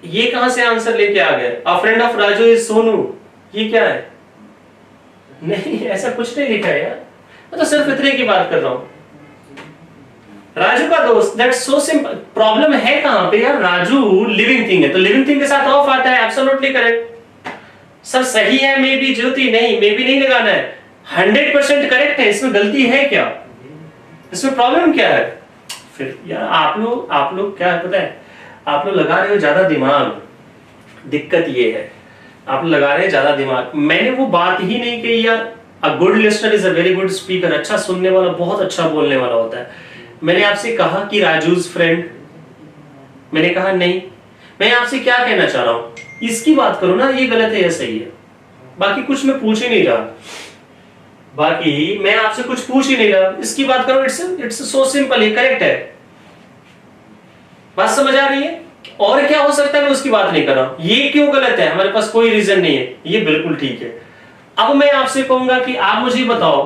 ये कहां से आंसर लेके आ गए? अ friend of Raju is Sonu, ये क्या है? नहीं ऐसा कुछ नहीं लिखा है यार, मैं तो सिर्फ इतने की बात कर रहा हूं, राजू का दोस्त। That's so simple. प्रॉब्लम है कहां पे यार? राजू लिविंग थिंग है तो लिविंग थिंग के साथ ऑफ आता है। Absolutely correct sir. सही है मे बी ज्योति, नहीं मे बी नहीं लगाना है, 100% करेक्ट है। इसमें गलती है क्या? इसमें प्रॉब्लम क्या है? फिर यार आप लोग क्या है पता है, आप लोग लगा रहे हो ज्यादा दिमाग। दिक्कत ये है आप लोग लगा रहे हैं ज्यादा दिमाग। मैंने वो बात ही नहीं कही यार, a good listener is a very good speaker. अच्छा सुनने वाला बहुत अच्छा बोलने वाला होता है। मैंने आपसे कहा कि राजूज फ्रेंड, मैंने कहा नहीं। मैं आपसे क्या कहना चाह रहा हूं, इसकी बात करो ना, ये गलत है या सही है। बाकी कुछ मैं पूछ ही नहीं रहा, बाकी मैं आपसे कुछ पूछ ही नहीं रहा, इसकी बात करो। इट्स सो सिंपल, ये करेक्ट है। बात समझ आ रही है? और क्या हो सकता है, मैं उसकी बात नहीं कर रहा हूं। ये क्यों गलत है, हमारे पास कोई रीजन नहीं है, ये बिल्कुल ठीक है। अब मैं आपसे कहूंगा कि आप मुझे बताओ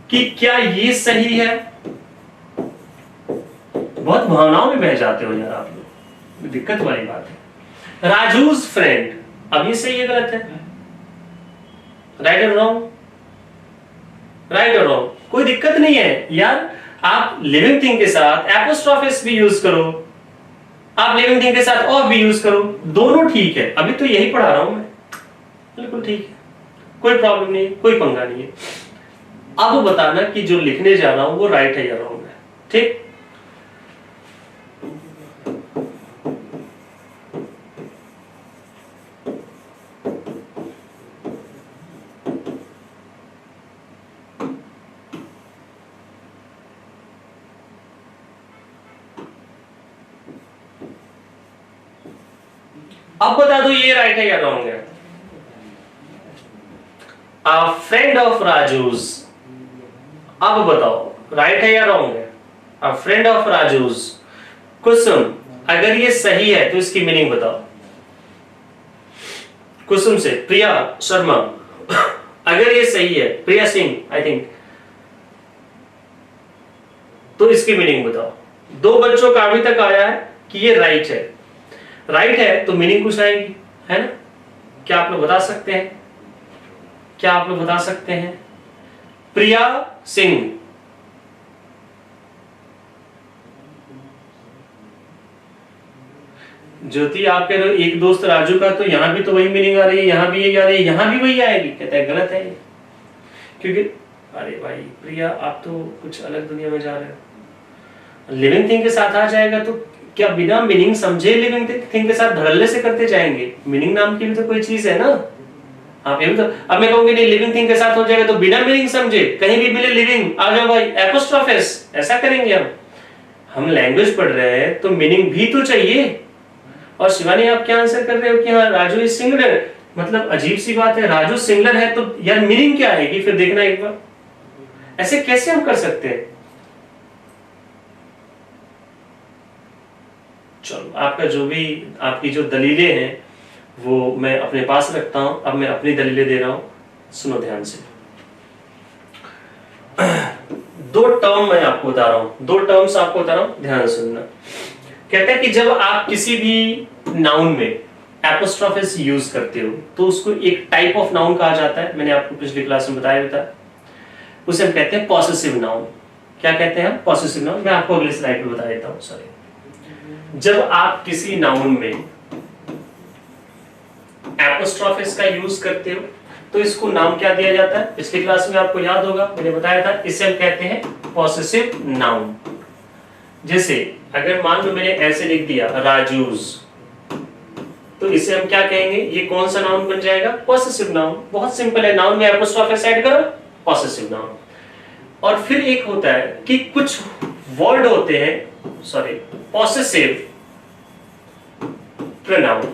कि क्या ये सही है? बहुत भावनाओं में बह जाते हो यार आप लोग, दिक्कत वाली बात है। राजूज फ्रेंड, अब ये सही है गलत है? राइट और रॉन्ग? राइट और रॉन्ग? कोई दिक्कत नहीं है यार। आप लिविंग थिंग के साथ एपोस्ट्रोफिस भी यूज करो, आप लिविंग थिंग के साथ ऑफ भी यूज करो, दोनों ठीक है। अभी तो यही पढ़ा रहा हूं मैं, बिल्कुल ठीक है, कोई प्रॉब्लम नहीं है, कोई पंगा नहीं है। अब बताना कि जो लिखने जा रहा हूं वो राइट है या रॉन्ग है। ठीक, अब बता दो ये राइट है या रॉन्ग है। A friend of Raju's, अब बताओ राइट है या रॉन्ग है। A friend of Raju's कुसुम, अगर ये सही है तो इसकी मीनिंग बताओ। कुसुम से प्रिया शर्मा, अगर ये सही है, प्रिया सिंह आई थिंक, तो इसकी मीनिंग बताओ। दो बच्चों का अभी तक आया है कि ये राइट है। राइट है तो मीनिंग कुछ आएगी, है ना। क्या आप लोग बता सकते हैं? क्या आप लोग बता सकते हैं? प्रिया सिंह, ज्योति आप कह रहे हो एक दोस्त राजू का, तो यहां भी तो वही मीनिंग आ रही है, यहां भी यही आ रही है, यहां भी वही आएगी। कहता है गलत है ये, क्योंकि अरे भाई प्रिया आप तो कुछ अलग दुनिया में जा रहे हो। लिविंग थिंग के साथ आ जाएगा तो क्या बिना मीनिंग समझे लिविंग थिंग के साथ धड़ल्ले से करते जाएंगे? मीनिंग नाम की भी तो कोई चीज है ना। आप ये भी तो, अब मैं कहूंगी नहीं लिविंग थिंग के साथ हो जाएगा तो बिना मीनिंग समझे कहीं भी मिले लिविंग आ जाओ भाई एपोस्ट्रोफिस, ऐसा करेंगे हम लैंग्वेज पढ़ रहे हैं तो मीनिंग भी तो चाहिए। और शिवानी आप क्या आंसर कर रहे हो कि हाँ राजू इज सिंगुलर, मतलब अजीब सी बात है, राजू सिंगुलर है तो यार मीनिंग क्या आएगी फिर देखना एक बार। ऐसे कैसे हम कर सकते हैं? चलो आपका जो भी, आपकी जो दलीलें हैं वो मैं अपने पास रखता हूं। अब मैं अपनी दलीलें दे रहा हूं, सुनो ध्यान से। दो टर्म मैं आपको बता रहा हूं, दो टर्म्स आपको बता रहा हूं, ध्यान से सुनना। कहता है कि जब आप किसी भी नाउन में एपोस्ट्रोफिस यूज करते हो तो उसको एक टाइप ऑफ नाउन कहा जाता है। मैंने आपको पिछली क्लास में बताया था, उसे हम कहते हैं पॉसेसिव नाउन। क्या कहते हैं? Possessive noun. मैं आपको अगले स्लाइड में बता देता हूं। सॉरी, जब आप किसी नाउन में एपोस्ट्रोफिस का यूज करते हो तो इसको नाम क्या दिया जाता है? पिछली क्लास में आपको याद होगा मैंने बताया था, इसे हम कहते हैं पॉसेसिव नाउन। जैसे अगर मान लो मैंने ऐसे लिख दिया राजूज, तो इसे हम क्या कहेंगे? ये कौन सा नाउन बन जाएगा? Possessive noun. बहुत सिंपल है, नाउन में एपोस्ट्रोफिस ऐड करो, पॉसेसिव नाउन। और फिर एक होता है कि कुछ वर्ड होते हैं, सॉरी पॉसेसिव प्रोनाउन।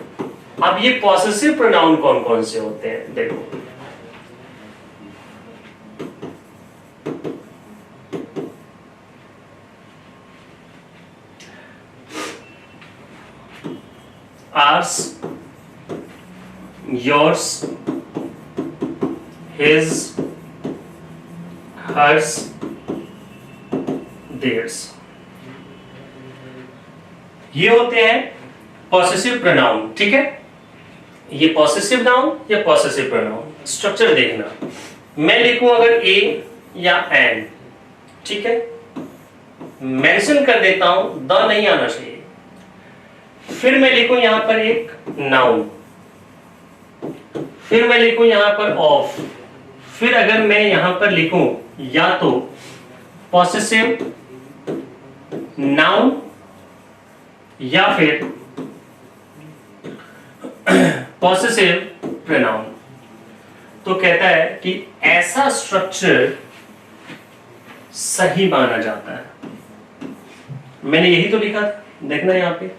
अब ये पॉसेसिव प्रोनाउन कौन कौन से होते हैं देखो। Ours, yours, his, hers, theirs, ये होते हैं पॉसेसिव प्रोनाउन। ठीक है, ये पॉसेसिव नाउन या पॉसेसिव प्रोनाउन। स्ट्रक्चर देखना, मैं लिखूं अगर ए या एन, ठीक है, मेंशन कर देता हूं, द नहीं आना चाहिए। फिर मैं लिखूं यहां पर एक नाउन, फिर मैं लिखूं यहां पर ऑफ, फिर अगर मैं यहां पर लिखूं या तो पॉसेसिव नाउन या फिर पॉसेसिव प्रोनाउन, तो कहता है कि ऐसा स्ट्रक्चर सही माना जाता है। मैंने यही तो लिखा था, देखना यहां पे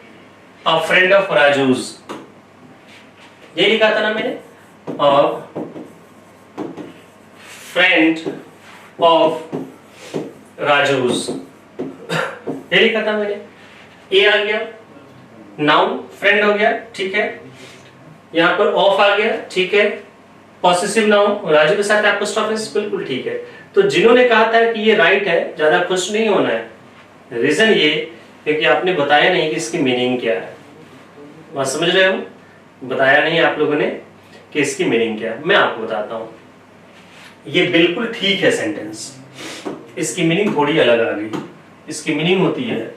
अ फ्रेंड ऑफ राजूज, ये लिखा था ना मैंने, अ फ्रेंड ऑफ राजूज, ये लिखा था मैंने। ए आ गया, नाउन, फ्रेंड हो गया, ठीक है, यहां पर ऑफ आ गया, ठीक है, पॉसेसिव नाउन, राजू के साथ एपोस्ट्रोफिस, बिल्कुल ठीक है। तो जिन्होंने कहा था कि ये राइट है, ज्यादा खुश नहीं होना है। रीजन ये क्योंकि आपने बताया नहीं कि इसकी मीनिंग क्या है। बात समझ रहे हो? बताया नहीं आप लोगों ने कि इसकी मीनिंग क्या है। मैं आपको बताता हूं, ये बिल्कुल ठीक है सेंटेंस, इसकी मीनिंग थोड़ी अलग आ गई। इसकी मीनिंग होती है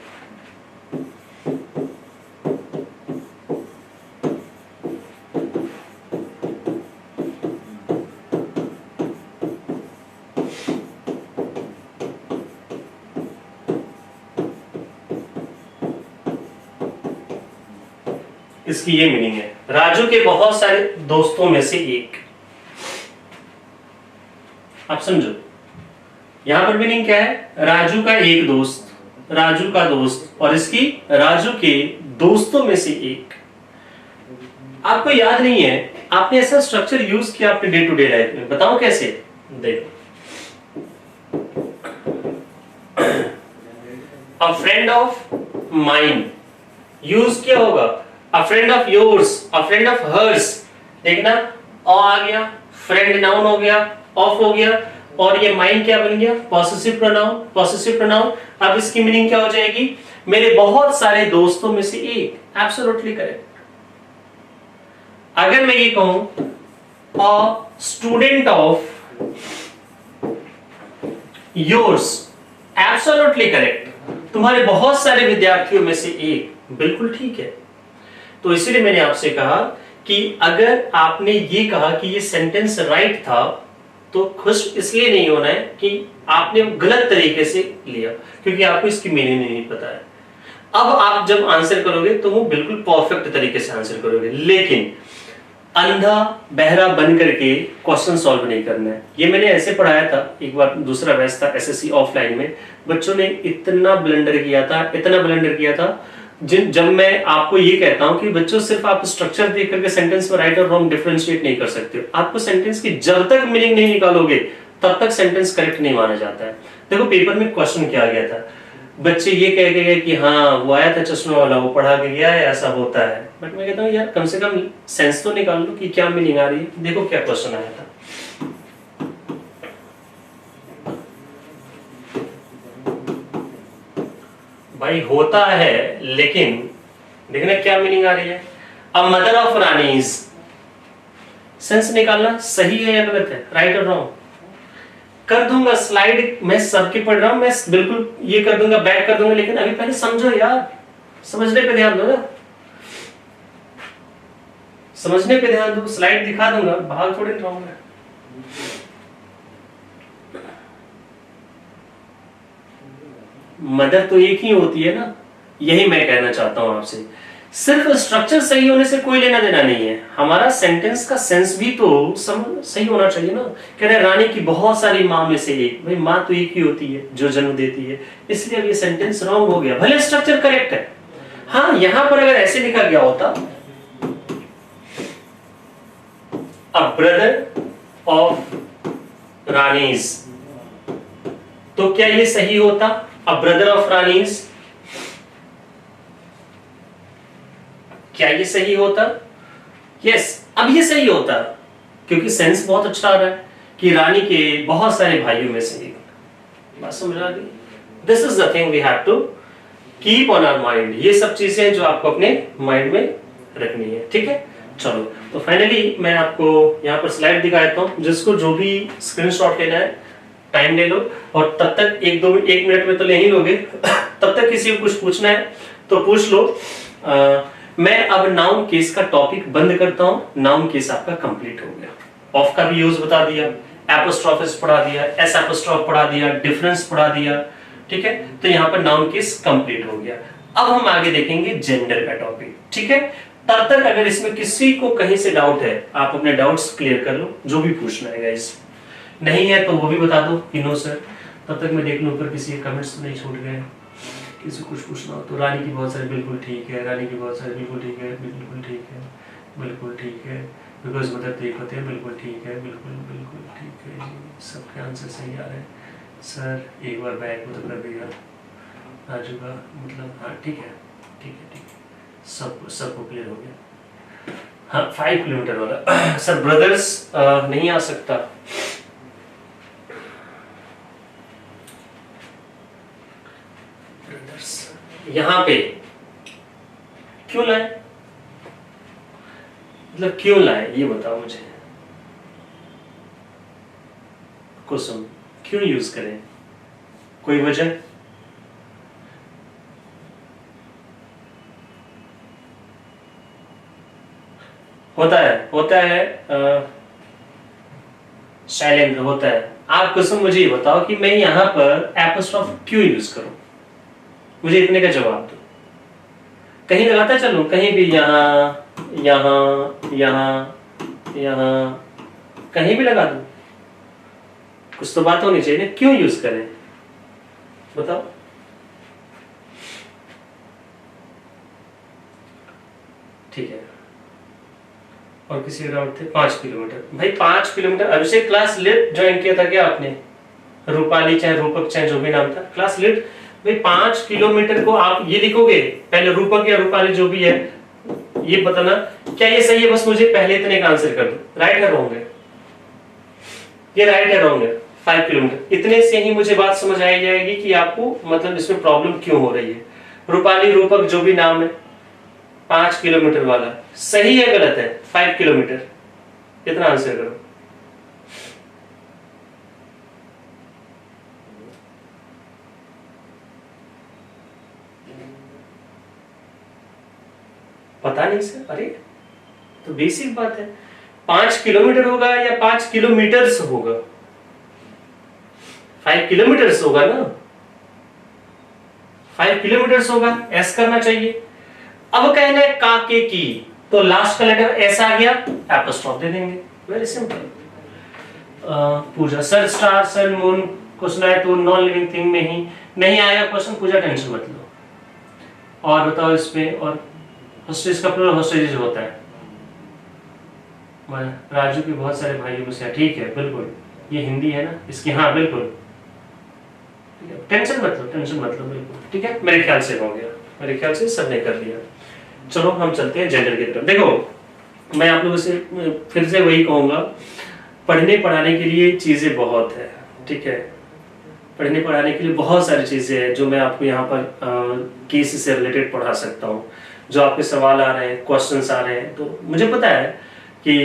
इसकी ये मीनिंग है, राजू के बहुत सारे दोस्तों में से एक। आप समझो, यहां पर मीनिंग क्या है? राजू का एक दोस्त, राजू का दोस्त, और इसकी राजू के दोस्तों में से एक। आपको याद नहीं है, आपने ऐसा स्ट्रक्चर यूज किया अपने डे टू डे लाइफ में, बताओ कैसे? देखो, a friend of mine, use क्या होगा? A friend of yours, a friend of hers. देखना, अ आ गया, फ्रेंड नाउन हो गया, ऑफ हो गया, और ये माइन क्या बन गया? Possessive pronoun. पॉसेसिव प्रोनाउन, अब इसकी मीनिंग क्या हो जाएगी? मेरे बहुत सारे दोस्तों में से एक। Absolutely correct. अगर मैं ये कहूं a student of yours, absolutely correct, तुम्हारे बहुत सारे विद्यार्थियों में से एक, बिल्कुल ठीक है। तो इसीलिए मैंने आपसे कहा कि अगर आपने ये कहा कि ये सेंटेंस राइट था, तो खुश इसलिए नहीं होना है कि आपने गलत तरीके से लिया, क्योंकि आपको इसकी मीनिंग नहीं पता है। अब आप जब आंसर करोगे तो वो बिल्कुल परफेक्ट तरीके से आंसर करोगे, लेकिन अंधा बहरा बन करके क्वेश्चन सॉल्व नहीं करना है। ये मैंने ऐसे पढ़ाया था एक बार, दूसरा बैच था एसएससी ऑफलाइन में, बच्चों ने इतना ब्लंडर किया था, इतना ब्लंडर किया था। जब मैं आपको ये कहता हूं कि बच्चों सिर्फ आप स्ट्रक्चर देख करके सेंटेंस में राइट और रॉन्ग डिफरेंशिएट नहीं कर सकते हो, आपको सेंटेंस की जब तक मीनिंग नहीं निकालोगे तब तक सेंटेंस करेक्ट नहीं माना जाता है। देखो पेपर में क्वेश्चन क्या गया था, बच्चे ये कह के गए कि हाँ वो आया था चश्मा वाला, वो पढ़ा के गया है, ऐसा होता है। बट मैं कहता हूँ यार कम से कम सेंस तो निकाल लो कि क्या मीनिंग आ रही है। देखो क्या क्वेश्चन आया था, भाई होता है, लेकिन देखना क्या मीनिंग आ रही है। A mother of Rani's, sense निकालना, सही है या गलत है, राइट और रॉन्ग। कर दूंगा स्लाइड, मैं सबके पढ़ रहा हूं, मैं बिल्कुल ये कर दूंगा, बैक कर दूंगा, लेकिन अभी पहले समझो यार, समझने पे ध्यान दो ना, समझने पे ध्यान दो। स्लाइड दिखा दूंगा, भाग थोड़ी रहूंगा। मदर तो एक ही होती है ना, यही मैं कहना चाहता हूं आपसे। सिर्फ स्ट्रक्चर सही होने से कोई लेना देना नहीं है, हमारा सेंटेंस का सेंस भी तो सही होना चाहिए ना। कह रहे रानी की बहुत सारी माँ में से एक, भाई माँ तो एक ही होती है जो जन्म देती है, इसलिए अब ये सेंटेंस रॉन्ग हो गया, भले स्ट्रक्चर करेक्ट है। हाँ यहां पर अगर ऐसे लिखा गया होता, अ ब्रदर ऑफ रानीज, तो क्या ये सही होता? अ ब्रदर ऑफ रानीज, क्या ये सही होता? यस, अब ये सही होता, क्योंकि सेंस बहुत अच्छा आ रहा है कि रानी के बहुत सारे भाइयों में से एक। बात समझ आ गई? This is the thing we have to keep on our mind. ये सब चीजें जो आपको अपने माइंड में रखनी है, ठीक है। चलो, तो फाइनली मैं आपको यहाँ पर स्लाइड दिखा देता हूँ, जिसको जो भी स्क्रीनशॉट लेना है टाइम ले लो, और तब तक एक मिनट में तो ले ही लोगे तब तक किसी को कुछ पूछना है तो पूछ लो। मैं अब नाउन केस का टॉपिक बंद करता हूं। नाउन केस आपका कंप्लीट हो गया, ऑफ का भी यूज बता दिया, एपोस्ट्रोफिस पढ़ा दिया, एस एपोस्ट्रोफ पढ़ा दिया, डिफरेंस पढ़ा दिया, ठीक है। तो यहाँ पर नाउन केस कंप्लीट हो गया। अब हम आगे देखेंगे जेंडर का टॉपिक, ठीक है। तब तक अगर इसमें किसी को कहीं से डाउट है, आप अपने डाउट्स क्लियर कर लो, जो भी पूछना है गाइस। नहीं है तो वो भी बता दो कि नो सर। तब तक मैं देख लूं ऊपर किसी के कमेंट्स तो नहीं छूट गए। किसी कुछ पूछना हो तो रानी की बहुत सारे बिल्कुल ठीक है, रानी की बहुत सारे बिल्कुल ठीक है, बिल्कुल ठीक है, बिल्कुल ठीक है, बिकॉज मदर तो एक होते हैं, बिल्कुल ठीक है, बिल्कुल बिल्कुल ठीक है जी, सबके आंसर सही आ रहे हैं सर। एक बार बैक तो कर दिया आ चुका, मतलब हाँ ठीक है ठीक है ठीक है, सबको क्लियर हो गया। हाँ 5 किलोमीटर वाला सर ब्रदर्स नहीं आ सकता, यहां पे क्यों लाए, मतलब क्यों लाए ये बताओ मुझे। कुसुम क्यों यूज करें, कोई वजह? होता है शैलेंद्र, होता है। आप कुसुम मुझे ये बताओ कि मैं यहां पर एपोस्ट्रोफ क्यों यूज करूं, मुझे इतने का जवाब दो। कहीं लगाता चलूं, कहीं भी, यहां यहां यहां यहां, कहीं भी लगा दूं, कुछ तो बात होनी चाहिए ना, क्यों यूज करें बताओ। ठीक है और किसी का डाउट थे 5 किलोमीटर। भाई 5 किलोमीटर, अभिषेक क्लास लेट ज्वाइन किया था क्या आपने? रूपाली चाहे रूपक चाहे जो भी नाम था, क्लास लेट। भाई 5 किलोमीटर को आप ये लिखोगे, पहले रूपक या रूपाली जो भी है ये बताना क्या ये सही है, बस मुझे पहले इतने का आंसर कर दो, राइट है रॉन्ग है? ये राइट है रॉन्ग है? 5 किलोमीटर, इतने से ही मुझे बात समझ आई जाएगी कि आपको मतलब इसमें प्रॉब्लम क्यों हो रही है। रूपाली रूपक जो भी नाम है 5 किलोमीटर वाला सही है गलत है? 5 किलोमीटर, कितना आंसर करो। पता नहीं सर, अरे तो बेसिक बात है, 5 किलोमीटर होगा या 5 किलोमीटर्स होगा? 5 किलोमीटर्स होगा ना, 5 किलोमीटर्स होगा, एस करना चाहिए। अब कहना है काके की, तो लास्ट का लेटर एस आ गया, एपोस्ट्रोफ दे देंगे, very simple. Pooja sir star sun moon question आए तो नॉन लिविंग थिंग में ही नहीं आएगा क्वेश्चन, पूजा टेंशन मत लो। और बताओ इसमें, और होस्टेज का प्लूरल होस्टेजेस होता है। राजू के बहुत सारे भाइयों को से ठीक है, बिल्कुल ये हिंदी है ना इसकी, हाँ बिल्कुल टेंशन मत लो, टेंशन मत लो, बिल्कुल ठीक है। मेरे ख्याल से हो गया, मेरे ख्याल से सबने कर लिया। चलो हम चलते हैं जेंडर की तरफ। देखो मैं आप लोगों से फिर से वही कहूंगा, पढ़ने पढ़ाने के लिए चीजें बहुत है, ठीक है। पढ़ने पढ़ाने के लिए बहुत सारी चीजें हैं जो मैं आपको यहाँ पर केस से रिलेटेड पढ़ा सकता हूँ। जो आपके सवाल आ रहे हैं, क्वेश्चंस आ रहे हैं, तो मुझे पता है कि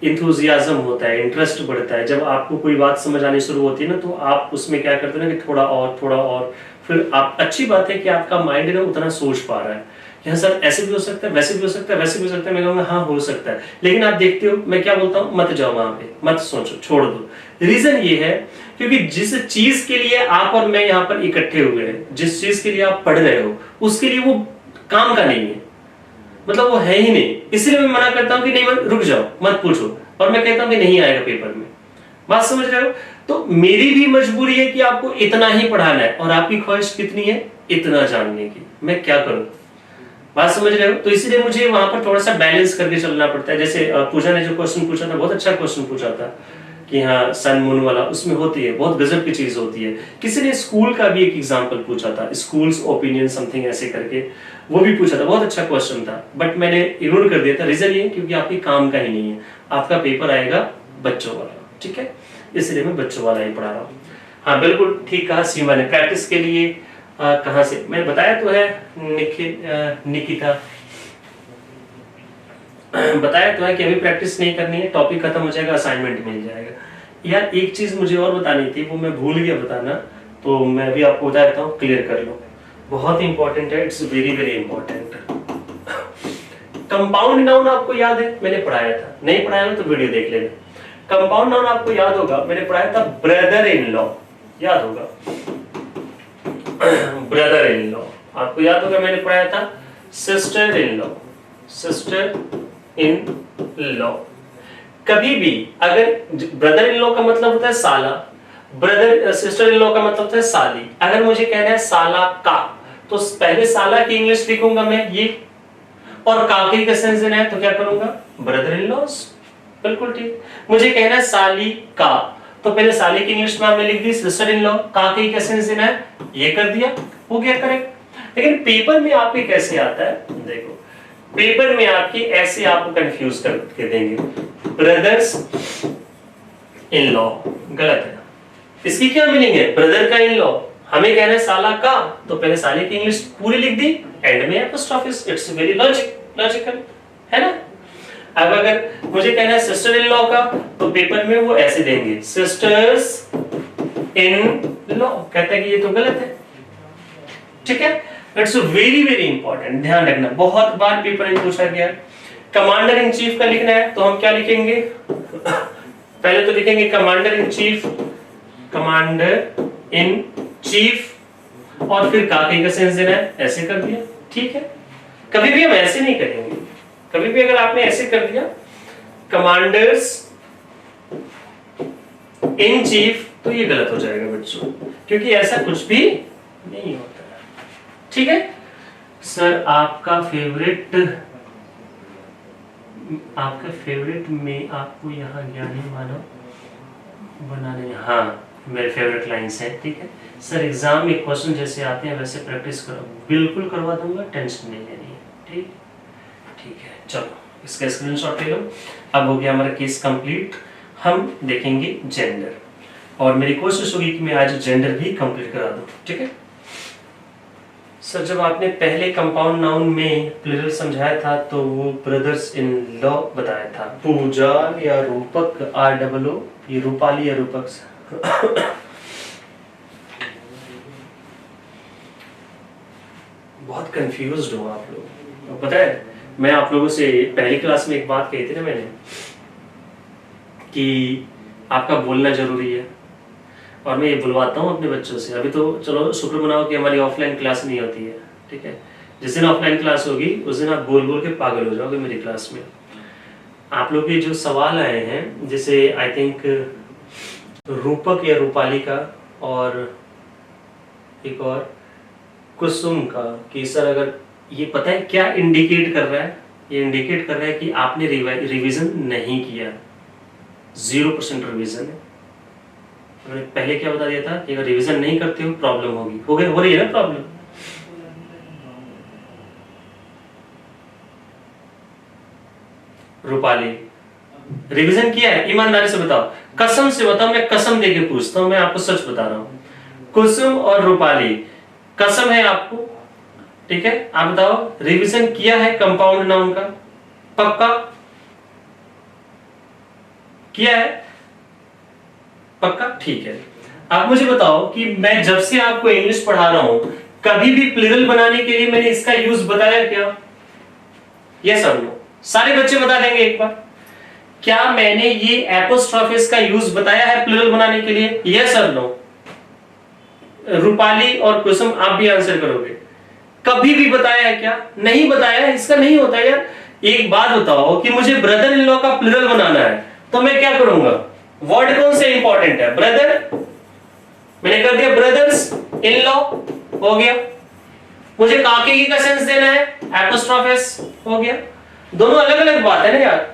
इंथुजियाज्म होता है, इंटरेस्ट बढ़ता है। जब आपको कोई बात समझ आनी शुरू होती है ना, तो आप उसमें क्या करते हैं ना कि थोड़ा और फिर आप, अच्छी बात है कि आपका माइंड ना उतना सोच पा रहा है। यहाँ सर ऐसे भी हो सकता है, वैसे भी हो सकता है, वैसे भी हो सकता है, मैं कहूँगा हाँ हो सकता है। लेकिन आप देखते हो मैं क्या बोलता हूँ, मत जाओ वहां पे, मत सोचो, छोड़ दो। रीजन ये है क्योंकि जिस चीज के लिए आप और मैं यहाँ पर इकट्ठे हुए हैं, जिस चीज के लिए आप पढ़ रहे हो, उसके लिए वो काम का नहीं है, मतलब वो है ही नहीं। इसलिए मैं मना करता हूं कि नहीं, रुक जाओ, मत पूछो, और मैं कहता हूं कि नहीं आएगा पेपर में। बात समझ रहे हो? तो मेरी भी मजबूरी है कि आपको इतना ही पढ़ाना है, और आपकी ख्वाहिश कितनी है, इतना जानने की। मैं क्या करूं? बात समझ रहे हो? तो इसलिए मुझे वहां पर थोड़ा सा बैलेंस करके चलना पड़ता है। जैसे पूजा ने जो क्वेश्चन पूछा था, बहुत अच्छा क्वेश्चन पूछा था कि हाँ सन मून वाला, उसमें होती है, बहुत गजब की चीज होती है। किसी ने स्कूल का भी एक एग्जांपल पूछा था, स्कूल्स ओपिनियन समथिंग ऐसे करके, वो भी पूछा था, बहुत अच्छा क्वेश्चन था, बट मैंने इग्नोर कर दिया था। रीजन ये क्योंकि आपके काम का ही नहीं है, आपका पेपर आएगा बच्चों वाला, ठीक है, इसलिए मैं बच्चों वाला ही पढ़ा रहा हूँ। हाँ बिल्कुल ठीक कहा सीमा ने, प्रैक्टिस के लिए कहाँ से, मैंने बताया तो है निकिता, बताया तो है कि अभी प्रैक्टिस नहीं करनी है, टॉपिक खत्म हो जाएगा, असाइनमेंट मिल जाएगा। यार एक चीज मुझे और बतानी थी, वो मैं भूल गया बताना, तो मैं भी आपको बता देता हूँ, क्लियर कर लो, बहुत इंपॉर्टेंट है, it's very very important. Compound noun आपको याद है, मैंने पढ़ाया था, नहीं पढ़ाया ना तो वीडियो देख लेना। कंपाउंड नाउन आपको याद होगा, मैंने पढ़ाया था ब्रदर इन लॉ, याद होगा ब्रदर इन लॉ, आपको याद होगा मैंने पढ़ाया था sister in law, sister in law. कभी भी अगर ब्रदर इन लॉ का मतलब होता है साला, ब्रदर सिस्टर इन लॉ का मतलब होता है साली। अगर मुझे कहना है साला का, तो पहले साला की इंग्लिश लिखूंगा मैं ये, और का के सेंस देना है तो क्या करूंगा, ब्रदर इन लॉस, बिल्कुल ठीक। मुझे कहना है साली का, तो पहले साली की इंग्लिश में आपने लिख दी सिस्टर इन लॉ, का के सेंस देना है, ये कर दिया, हो गया करेक्ट। लेकिन पेपर में आपके कैसे आता है, देखो पेपर में आपकी ऐसे आपको कंफ्यूज करके देंगे, ब्रदर्स इन लॉ, गलत है। इसकी क्या मीनिंग है, ब्रदर का इन लॉ, हमें कहना है साला का, तो पहले साले की इंग्लिश पूरी लिख दी, एंड में एपोस्ट्रोफिस, इट्स वेरी लॉजिकल है ना। अब अगर मुझे कहना है सिस्टर इन लॉ का, तो पेपर में वो ऐसे देंगे सिस्टर्स इन लॉ, कहते हैं कि ये तो गलत है, ठीक है। इट्स वेरी वेरी इंपॉर्टेंट, ध्यान रखना, बहुत बार पेपर में पूछा गया। कमांडर इन चीफ का लिखना है तो हम क्या लिखेंगे, पहले तो लिखेंगे commander in chief, commander in chief, और फिर का सेंस देना है, ऐसे कर दिया, ठीक है। कभी भी हम ऐसे नहीं करेंगे, कभी भी अगर आपने ऐसे कर दिया कमांडर्स इन चीफ, तो ये गलत हो जाएगा बच्चों, क्योंकि ऐसा कुछ भी नहीं होता, ठीक है। सर आपका फेवरेट आपका फेवरेट में आपको यहाँ ज्ञानी मानव बनाने, हाँ मेरे फेवरेट लाइन्स हैं, ठीक है सर। एग्जाम में क्वेश्चन जैसे आते हैं वैसे प्रैक्टिस करो, बिल्कुल करवा दूंगा, टेंशन नहीं लेनी है, ठीक ठीक है। चलो इसका स्क्रीनशॉट ले लो। अब हो गया हमारा केस कंप्लीट। हम देखेंगे जेंडर, और मेरी कोशिश होगी कि मैं आज जेंडर भी कंप्लीट करा दूं, ठीक है सर। जब आपने पहले कंपाउंड नाउन में प्लूरल समझाया था तो वो ब्रदर्स इन लॉ बताया था। पूजा या रूपक, ROO, ये रूपाली या रूपक बहुत कंफ्यूज्ड हो आप लोग। पता है मैं आप लोगों से पहली क्लास में एक बात कही थी ना मैंने, कि आपका बोलना जरूरी है, और मैं ये बुलवाता हूँ अपने बच्चों से। अभी तो चलो शुक्र मनाओ कि हमारी ऑफलाइन क्लास नहीं होती है, ठीक है। जिस दिन ऑफलाइन क्लास होगी उस दिन आप बोल बोल के पागल हो जाओगे मेरी क्लास में। आप लोग के जो सवाल आए हैं, जैसे आई थिंक रूपक या रूपाली का, और एक और कुसुम का, कि सर अगर ये पता है क्या इंडिकेट कर रहा है, ये इंडिकेट कर रहा है कि आपने रिवीजन नहीं किया, 0% रिवीजन है। मैंने पहले क्या बता दिया था कि अगर रिवीजन नहीं करते हो प्रॉब्लम होगी, हो रही है ना प्रॉब्लम। रूपाली रिवीजन किया है, ईमानदारी से बताओ, कसम से बताओ, मैं कसम देके पूछता हूं, मैं आपको सच बता रहा हूं। कुसुम और रूपाली, कसम है आपको, ठीक है आप बताओ रिवीजन किया है कंपाउंड नाउन का, पक्का किया है, पक्का, ठीक है। आप मुझे बताओ कि मैं जब से आपको इंग्लिश पढ़ा रहा हूं कभी भी प्लूरल बनाने के लिए मैंने इसका यूज बताया क्या? यस और नो, सारे बच्चे बता देंगे एक बार। क्या मैंने ये एपोस्ट्रोफिस का यूज बताया है प्लूरल बनाने के लिए? यस और नो। रूपाली और कुसुम आप भी आंसर करोगे। कभी भी बताया है क्या? नहीं बताया है, इसका नहीं होता यार। एक बात बताओ कि मुझे ब्रदर इन लॉ का प्लूरल बनाना है तो मैं क्या करूंगा? वर्ड कौन से इंपॉर्टेंट है? ब्रदर, मैंने कर दिया ब्रदर्स इन लॉ, हो गया। मुझे काके का सेंस देना है, एपोस्ट्रोफिस, हो गया। दोनों अलग अलग बात है ना यार।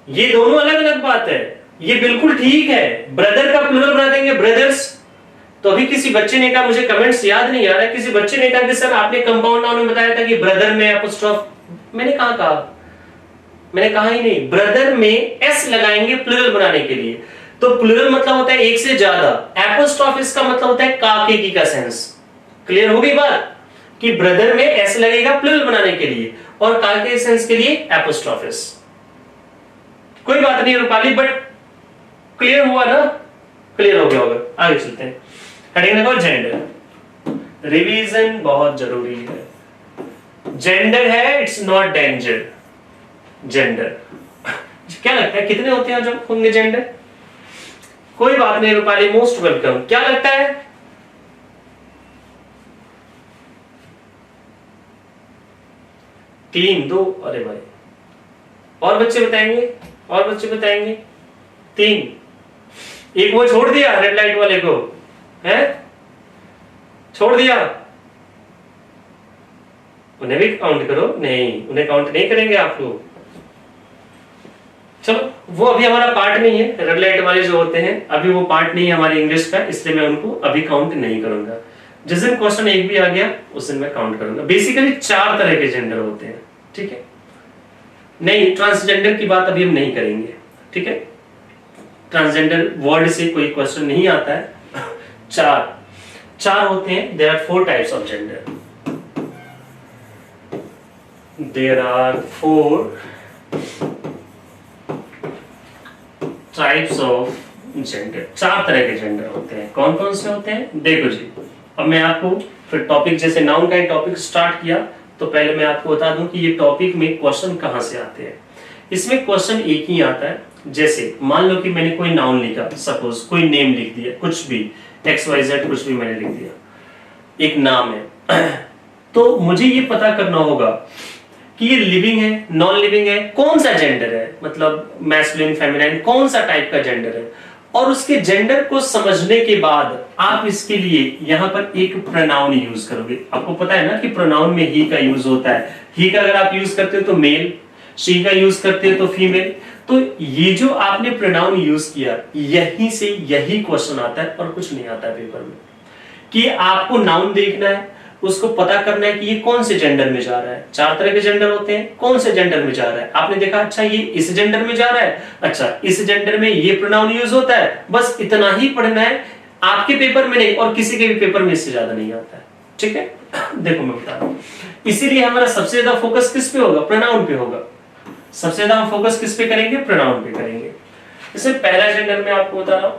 ये दोनों अलग अलग बात है, ये बिल्कुल ठीक है। ब्रदर का प्लूरल बना देंगे ब्रदर्स। तो अभी किसी बच्चे ने कहा, मुझे कमेंट्स याद नहीं आ रहा है, किसी बच्चे ने कहा कि सर आपने कंपाउंड नाउन में बताया था कि ब्रदर में एपोस्ट्रोफ, मैंने कहा मैंने कहा ही नहीं। ब्रदर में एस लगाएंगे प्लूरल बनाने के लिए, तो प्लूरल मतलब होता है एक से ज्यादा, एपोस्ट्रोफिस का मतलब होता है काके का सेंस। क्लियर हो गई बात कि ब्रदर में एस लगेगा प्लूरल बनाने के लिए और काके सेंस के लिए एपोस्ट्रोफिस। कोई बात नहीं रूपाली, बट क्लियर हुआ ना? क्लियर हो गया होगा। आगे चलते हैं। Heading number gender. रिवीजन बहुत जरूरी है। जेंडर है, इट्स नॉट डेंजर। जेंडर क्या लगता है कितने होते हैं जो होंगे जेंडर? कोई बात नहीं रूपाली, मोस्ट वेलकम। क्या लगता है? 3, 2, अरे भाई और बच्चे बताएंगे, और बच्चे बताएंगे। 3, एक वो छोड़ दिया रेड लाइट वाले को, है छोड़ दिया, उन्हें भी काउंट करो। नहीं, उन्हें काउंट नहीं करेंगे आप लोग। चलो वो अभी हमारा पार्ट नहीं है, रेड लाइट वाले जो होते हैं अभी वो पार्ट नहीं है हमारे इंग्लिश का, इसलिए मैं उनको अभी काउंट नहीं करूंगा। जिस दिन क्वेश्चन एक भी आ गया उस दिन मैं काउंट करूंगा। बेसिकली 4 तरह के जेंडर होते हैं, ठीक है। नहीं, ट्रांसजेंडर की बात अभी हम não करेंगे, ठीक है। ट्रांसजेंडर वर्ड से कोई क्वेश्चन नहीं आता है। 4 होते हैं। There are 4 types of gender. There are 4 types of gender. 4 तरह के जेंडर होते हैं। कौन कौन से होते हैं देखो जी। अब मैं आपको फिर टॉपिक, जैसे नाउन का टॉपिक स्टार्ट किया तो पहले मैं आपको बता दूं कि ये टॉपिक में क्वेश्चन कहां से आते हैं। इसमें क्वेश्चन एक ही आता है। जैसे मान लो कि मैंने कोई नाउन लिखा, सपोज कोई नेम लिख दिया, कुछ भी XYZ कुछ भी मैंने लिख दिया, एक नाम है। तो मुझे ये पता करना होगा कि ये लिविंग है, नॉन लिविंग है, कौन सा जेंडर है, मतलब मैस्कुलिन, फेमिनाइन, कौन सा टाइप का जेंडर है, और उसके जेंडर को समझने के बाद आप इसके लिए यहां पर एक प्रोनाउन यूज करोगे। आपको पता है ना कि प्रोनाउन में ही का यूज होता है। ही का अगर आप यूज करते हो तो मेल, शी का यूज करते हो तो फीमेल। तो ये जो आपने प्रोनाउन यूज किया, यहीं से यही क्वेश्चन आता है और कुछ नहीं आता है पेपर में। कि आपको नाउन देखना है, उसको पता करना है कि ये कौन से जेंडर में जा रहा है। 4 तरह के जेंडर होते हैं, कौन से जेंडर में जा रहा है। आपने देखा अच्छा ये इस जेंडर में जा रहा है, अच्छा इस जेंडर में ये प्रोनाउन यूज होता है, बस इतना ही पढ़ना है। आपके पेपर में नहीं और किसी के भी पेपर में इससे ज्यादा नहीं आता है। ठीक है, देखो मैं बता रहा हूं, इसीलिए हमारा सबसे ज्यादा फोकस किस पे होगा, प्रोनाउन पे होगा। सबसे ज्यादा हम फोकस किस पे करेंगे, प्रोनाउन पे करेंगे। जैसे पहला जेंडर में आपको बता रहा हूं,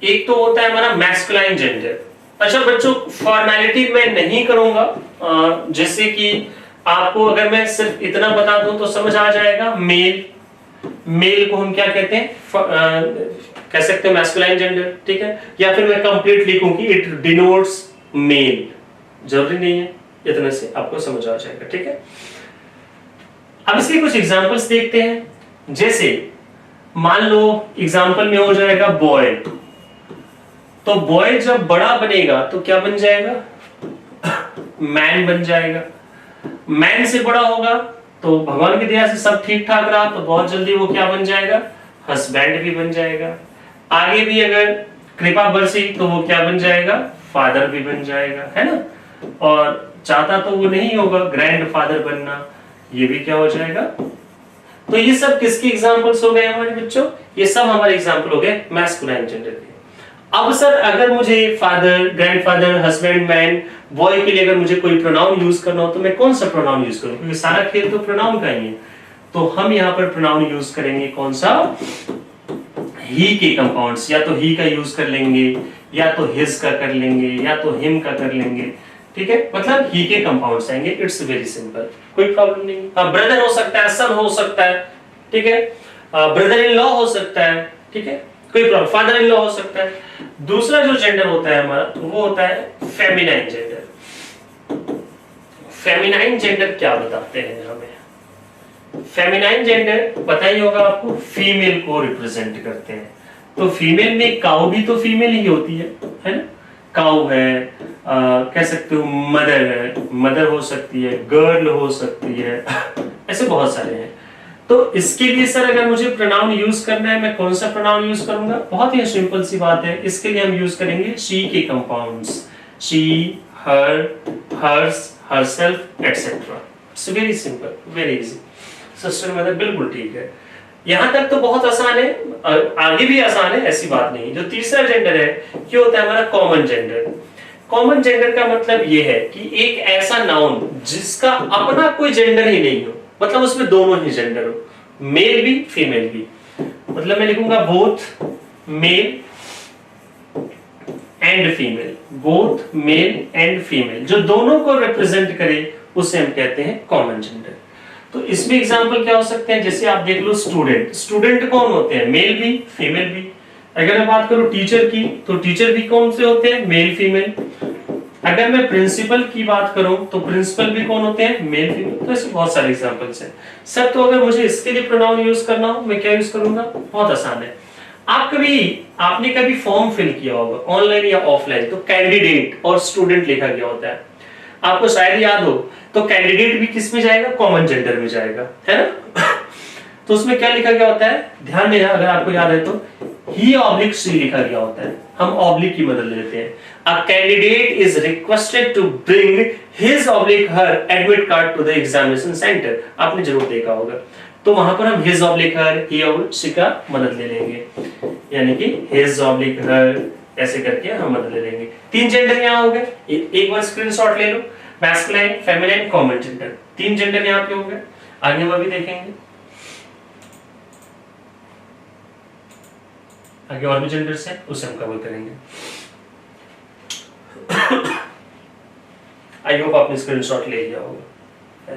एक तो होता है हमारा मैस्कुलाइन जेंडर। अच्छा बच्चों, फॉर्मेलिटी मैं नहीं करूंगा, जैसे कि आपको अगर मैं सिर्फ इतना बता दूं तो समझ आ जाएगा। मेल, मेल को हम क्या कहते हैं, कह सकते हैं मैस्कुलाइन जेंडर। ठीक है, या फिर मैं कंप्लीट लिखूं कि इट डिनोट्स मेल, जरूरी नहीं है, इतने से आपको समझ आ जाएगा। ठीक है, अब इसके कुछ एग्जांपल्स देखते हैं। जैसे मान लो एग्जांपल में हो जाएगा बॉय, तो बॉय जब बड़ा बनेगा तो क्या बन जाएगा, मैन बन जाएगा। मैन से बड़ा होगा तो भगवान की दया से सब ठीक ठाक रहा तो बहुत जल्दी वो क्या बन जाएगा, हस्बैंड भी बन जाएगा। आगे भी अगर कृपा बरसी तो वो क्या बन जाएगा, फादर भी बन जाएगा, है ना। और चाहता तो वो नहीं होगा ग्रैंड फादर बनना, ये भी क्या हो जाएगा। तो ये सब किसके एग्जांपल्स हो गए हमारे बच्चों, ये सब हमारे एग्जांपल हो गए मैस्कुलाइन जेंडर के। अब सर अगर मुझे father, grandfather, husband, man, boy के लिए अगर मुझे कोई प्रोनाउन यूज करना हो तो मैं कौन सा प्रोनाउन यूज करूं, क्योंकि सारा खेल तो प्रोनाउन का ही है। तो हम यहाँ पर प्रोनाउन यूज करेंगे कौन सा, ही के कंपाउंड्स। या तो ही का यूज कर लेंगे, या तो हिज का कर लेंगे, या तो हिम का कर लेंगे। ठीक है, मतलब ही के कंपाउंड्स आएंगे। इट्स वेरी सिंपल, कोई प्रॉब्लम नहीं। हाँ, ब्रदर हो सकता है, सन हो सकता है, ठीक है, ब्रदर इन लॉ हो सकता है, ठीक है, कोई प्रॉब्लम, फादर इन लॉ हो सकता है। दूसरा जो जेंडर होता है हमारा वो होता है फेमिनाइन जेंडर। फेमिनाइन जेंडर क्या बताते हैं हमें, फेमिनाइन जेंडर पता ही होगा आपको, फीमेल को रिप्रेजेंट करते हैं। तो फीमेल में काऊ भी तो फीमेल ही होती है ना। काऊ है, कह सकते हो मदर है, मदर हो सकती है, गर्ल हो सकती है, ऐसे बहुत सारे हैं। तो इसके लिए सर अगर मुझे प्रोनाउन यूज करना है, मैं कौन सा प्रोनाउन यूज करूंगा, बहुत ही सिंपल सी बात है। इसके लिए हम यूज करेंगे शी के compounds, she, her, hers, herself etcetera. It's very simple, very easy. Sister method बिल्कुल ठीक है, यहां तक तो बहुत आसान है, आगे भी आसान है, ऐसी बात नहीं। जो तीसरा जेंडर है ये होता है हमारा कॉमन जेंडर। कॉमन जेंडर का मतलब ये है कि एक ऐसा नाउन जिसका अपना कोई जेंडर ही नहीं हो, मतलब उसमें दोनों ही जेंडर हो, मेल भी फीमेल भी। मतलब मैं लिखूंगा both male and female, both male and female, जो दोनों को रिप्रेजेंट करे उसे हम कहते हैं कॉमन जेंडर। तो इसमें एग्जांपल क्या हो सकते हैं, जैसे आप देख लो स्टूडेंट, स्टूडेंट कौन होते हैं, मेल भी फीमेल भी। अगर मैं बात करूं टीचर की, तो टीचर भी कौन से होते हैं, मेल फीमेल। अगर मैं प्रिंसिपल की बात करूं तो प्रिंसिपल भी कौन होते हैं, मेल फीमेल। तो ऐसे बहुत सारे एग्जांपल्स हैं सर। तो अगर मुझे इसके लिए प्रोनाउन यूज करना हो, मैं क्या यूज करूंगा, बहुत आसान है। आपने कभी फॉर्म फिल किया होगा ऑनलाइन या ऑफलाइन, तो कैंडिडेट और स्टूडेंट लिखा गया होता है, आपको शायद याद हो। तो कैंडिडेट भी किस में जाएगा, कॉमन जेंडर में जाएगा, है ना। तो उसमें क्या लिखा गया होता है, ध्यान देना अगर आपको याद है तो, ही ऑब्लिक सी लिखा गया होता है, हम ऑब्लिक की मदद लेते हैं। A candidate is requested to bring his oblique her admit card to the examination centre, आपने जरूर देखा होगा। तो वहां पर हम his oblique her, he oblique she का मदद ले लेंगे, यानी कि हिज ऑब्लिक हर ऐसे करके हम मदद ले लेंगे। 3 जेंडर यहाँ हो गए, एक बार स्क्रीनशॉट ले लो, masculine, feminine, common gender, 3 gender यहाँ पे हो गए। आगे वो भी देखेंगे, आगे और भी जेंडर्स हैं उसे हम कवर करेंगे। आई होप आपने स्क्रीनशॉट ले लिया होगा।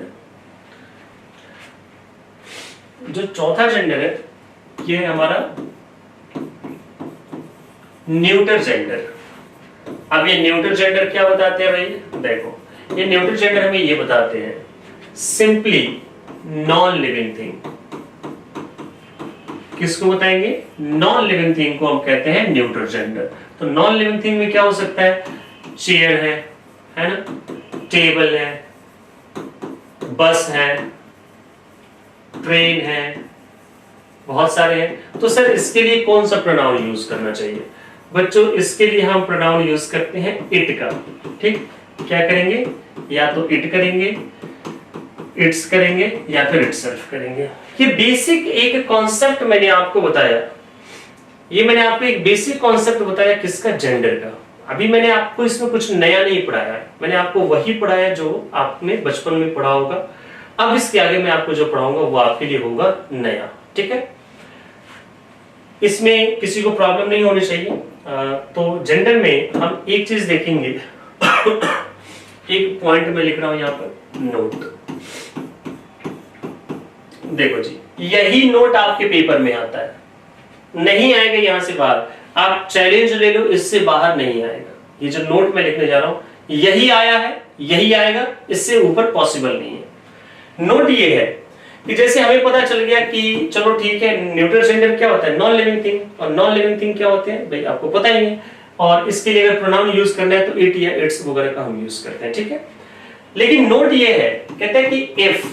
जो चौथा जेंडर है ये है हमारा न्यूटर जेंडर। अब ये न्यूटर जेंडर क्या बताते हैं भाई, देखो ये न्यूटर जेंडर हमें ये बताते हैं, सिंपली नॉन लिविंग थिंग। किसको बताएंगे? नॉन लिविंग थिंग को हम कहते हैं न्यूट्रल जेंडर। तो नॉन लिविंग थिंग में क्या हो सकता है? चेयर है ना, टेबल है, बस है, ट्रेन है, बहुत सारे हैं। तो सर इसके लिए कौन सा प्रोनाउन यूज करना चाहिए? बच्चों इसके लिए हम प्रोनाउन यूज करते हैं इट का। ठीक, क्या करेंगे? या तो इट करेंगे, इट्स करेंगे, या फिर इटसेल्फ करेंगे। ये बेसिक एक कॉन्सेप्ट मैंने आपको बताया, ये मैंने आपको एक बेसिक कॉन्सेप्ट बताया किसका? जेंडर का। अभी मैंने आपको इसमें कुछ नया नहीं पढ़ाया, मैंने आपको वही पढ़ाया जो आपने बचपन में पढ़ा होगा। अब इसके आगे मैं आपको जो पढ़ाऊंगा वो आपके लिए होगा नया। ठीक है, इसमें किसी को प्रॉब्लम नहीं होनी चाहिए। तो जेंडर में हम एक चीज देखेंगे एक पॉइंट में लिख रहा हूं यहां पर, नोट। देखो जी, यही नोट आपके पेपर में आता है, नहीं आएगा यहां से बाहर। आप चैलेंज ले लो, इससे बाहर नहीं आएगा। ये जो नोट मैं लिखने जा रहा हूं यही आया है, यही आएगा, इससे ऊपर पॉसिबल नहीं है। नोट ये है कि जैसे हमें पता चल गया कि चलो ठीक है, न्यूट्रल जेंडर क्या होता है? Non living thing. और नॉन लिविंग थिंग क्या होते हैं भाई आपको पता ही है, और इसके लिए अगर प्रोनाउन यूज करना है तो इट या इट्स वगैरह का हम यूज करते हैं। ठीक है, लेकिन नोट ये है, कहते हैं कि if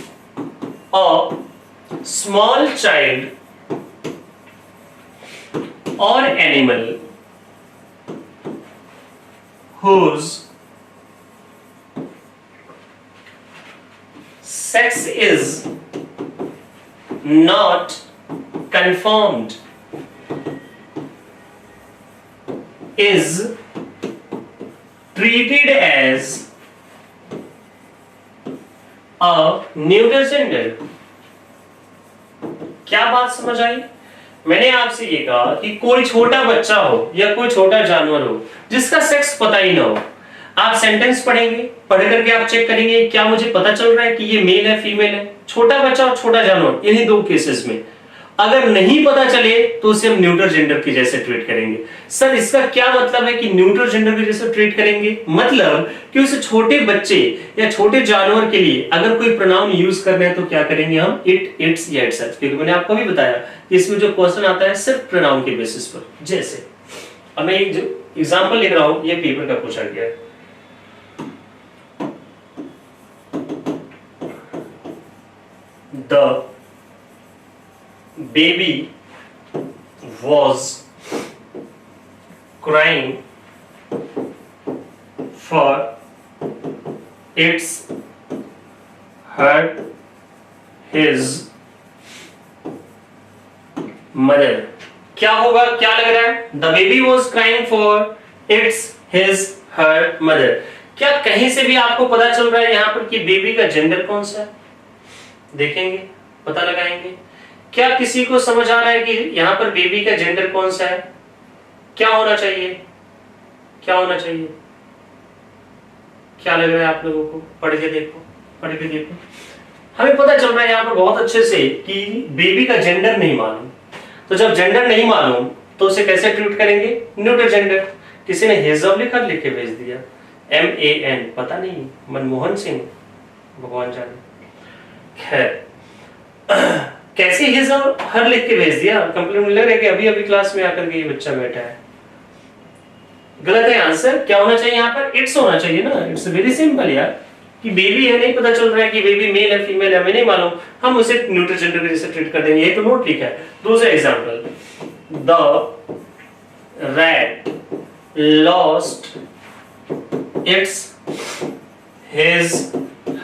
a small child or animal whose sex is not confirmed is treated as a neuter gender। क्या बात समझ आई? मैंने आपसे ये कहा कि कोई छोटा बच्चा हो या कोई छोटा जानवर हो जिसका सेक्स पता ही ना हो, आप सेंटेंस पढ़ेंगे, पढ़ करके आप चेक करेंगे क्या मुझे पता चल रहा है कि ये मेल है फीमेल है। छोटा बच्चा और छोटा जानवर, इन्हीं दो केसेस में अगर नहीं पता चले तो उसे हम न्यूट्रल जेंडर के जैसे ट्रीट करेंगे। सर इसका क्या मतलब है कि न्यूट्रल जेंडर के जैसे ट्रीट करेंगे? मतलब कि उस छोटे बच्चे या छोटे जानवर के लिए अगर कोई प्रोनाउन यूज करना है तो क्या करेंगे हम? इट, इट्स या इटसेल्फ। क्योंकि मैंने आपको भी बताया कि इसमें जो क्वेश्चन आता है सिर्फ प्रोनाउन के बेसिस पर। जैसे अब मैं एक जो एग्जांपल लिख रहा हूं, ये पेपर का पूछा गया है। The baby was crying for its hurt his mother। क्या होगा? क्या लग रहा है? The baby was crying for its his her mother। क्या कहीं से भी आपको पता चल रहा है यहां पर कि बेबी का जेंडर कौन सा है? देखेंगे, पता लगाएंगे। क्या किसी को समझ आ रहा है कि यहां पर बेबी का जेंडर कौन सा है? क्या होना चाहिए? क्या होना चाहिए? क्या लग रहा है आप लोगों को? पढ़ के देखो, पढ़ के देखो। हमें पता चल रहा है यहां पर बहुत अच्छे से कि बेबी का जेंडर नहीं मालूम। तो जब जेंडर नहीं मालूम तो उसे कैसे ट्रीट करेंगे? Neutral gender. किसी ने हेजब लिखा, लिख के भेज दिया, MAN, पता नहीं, मनमोहन सिंह, भगवान जाने। खैर कैसे हिजब हर लिख के भेज दिया, कंप्लेंट लग रहा है कि अभी अभी क्लास में आकर के ये बच्चा बैठा है। गलत है आंसर। क्या होना चाहिए यहाँ पर? इट्स होना चाहिए ना। इट्स वेरी सिंपल यार, कि बेबी है, नहीं पता चल रहा है कि बेबी मेल है फीमेल है, हमें नहीं मालूम, हम उसे न्यूट्रल जेंडर के जैसे ट्रीट कर देंगे। ये तो नोट लिखा है। दूसरा example, the rat lost its his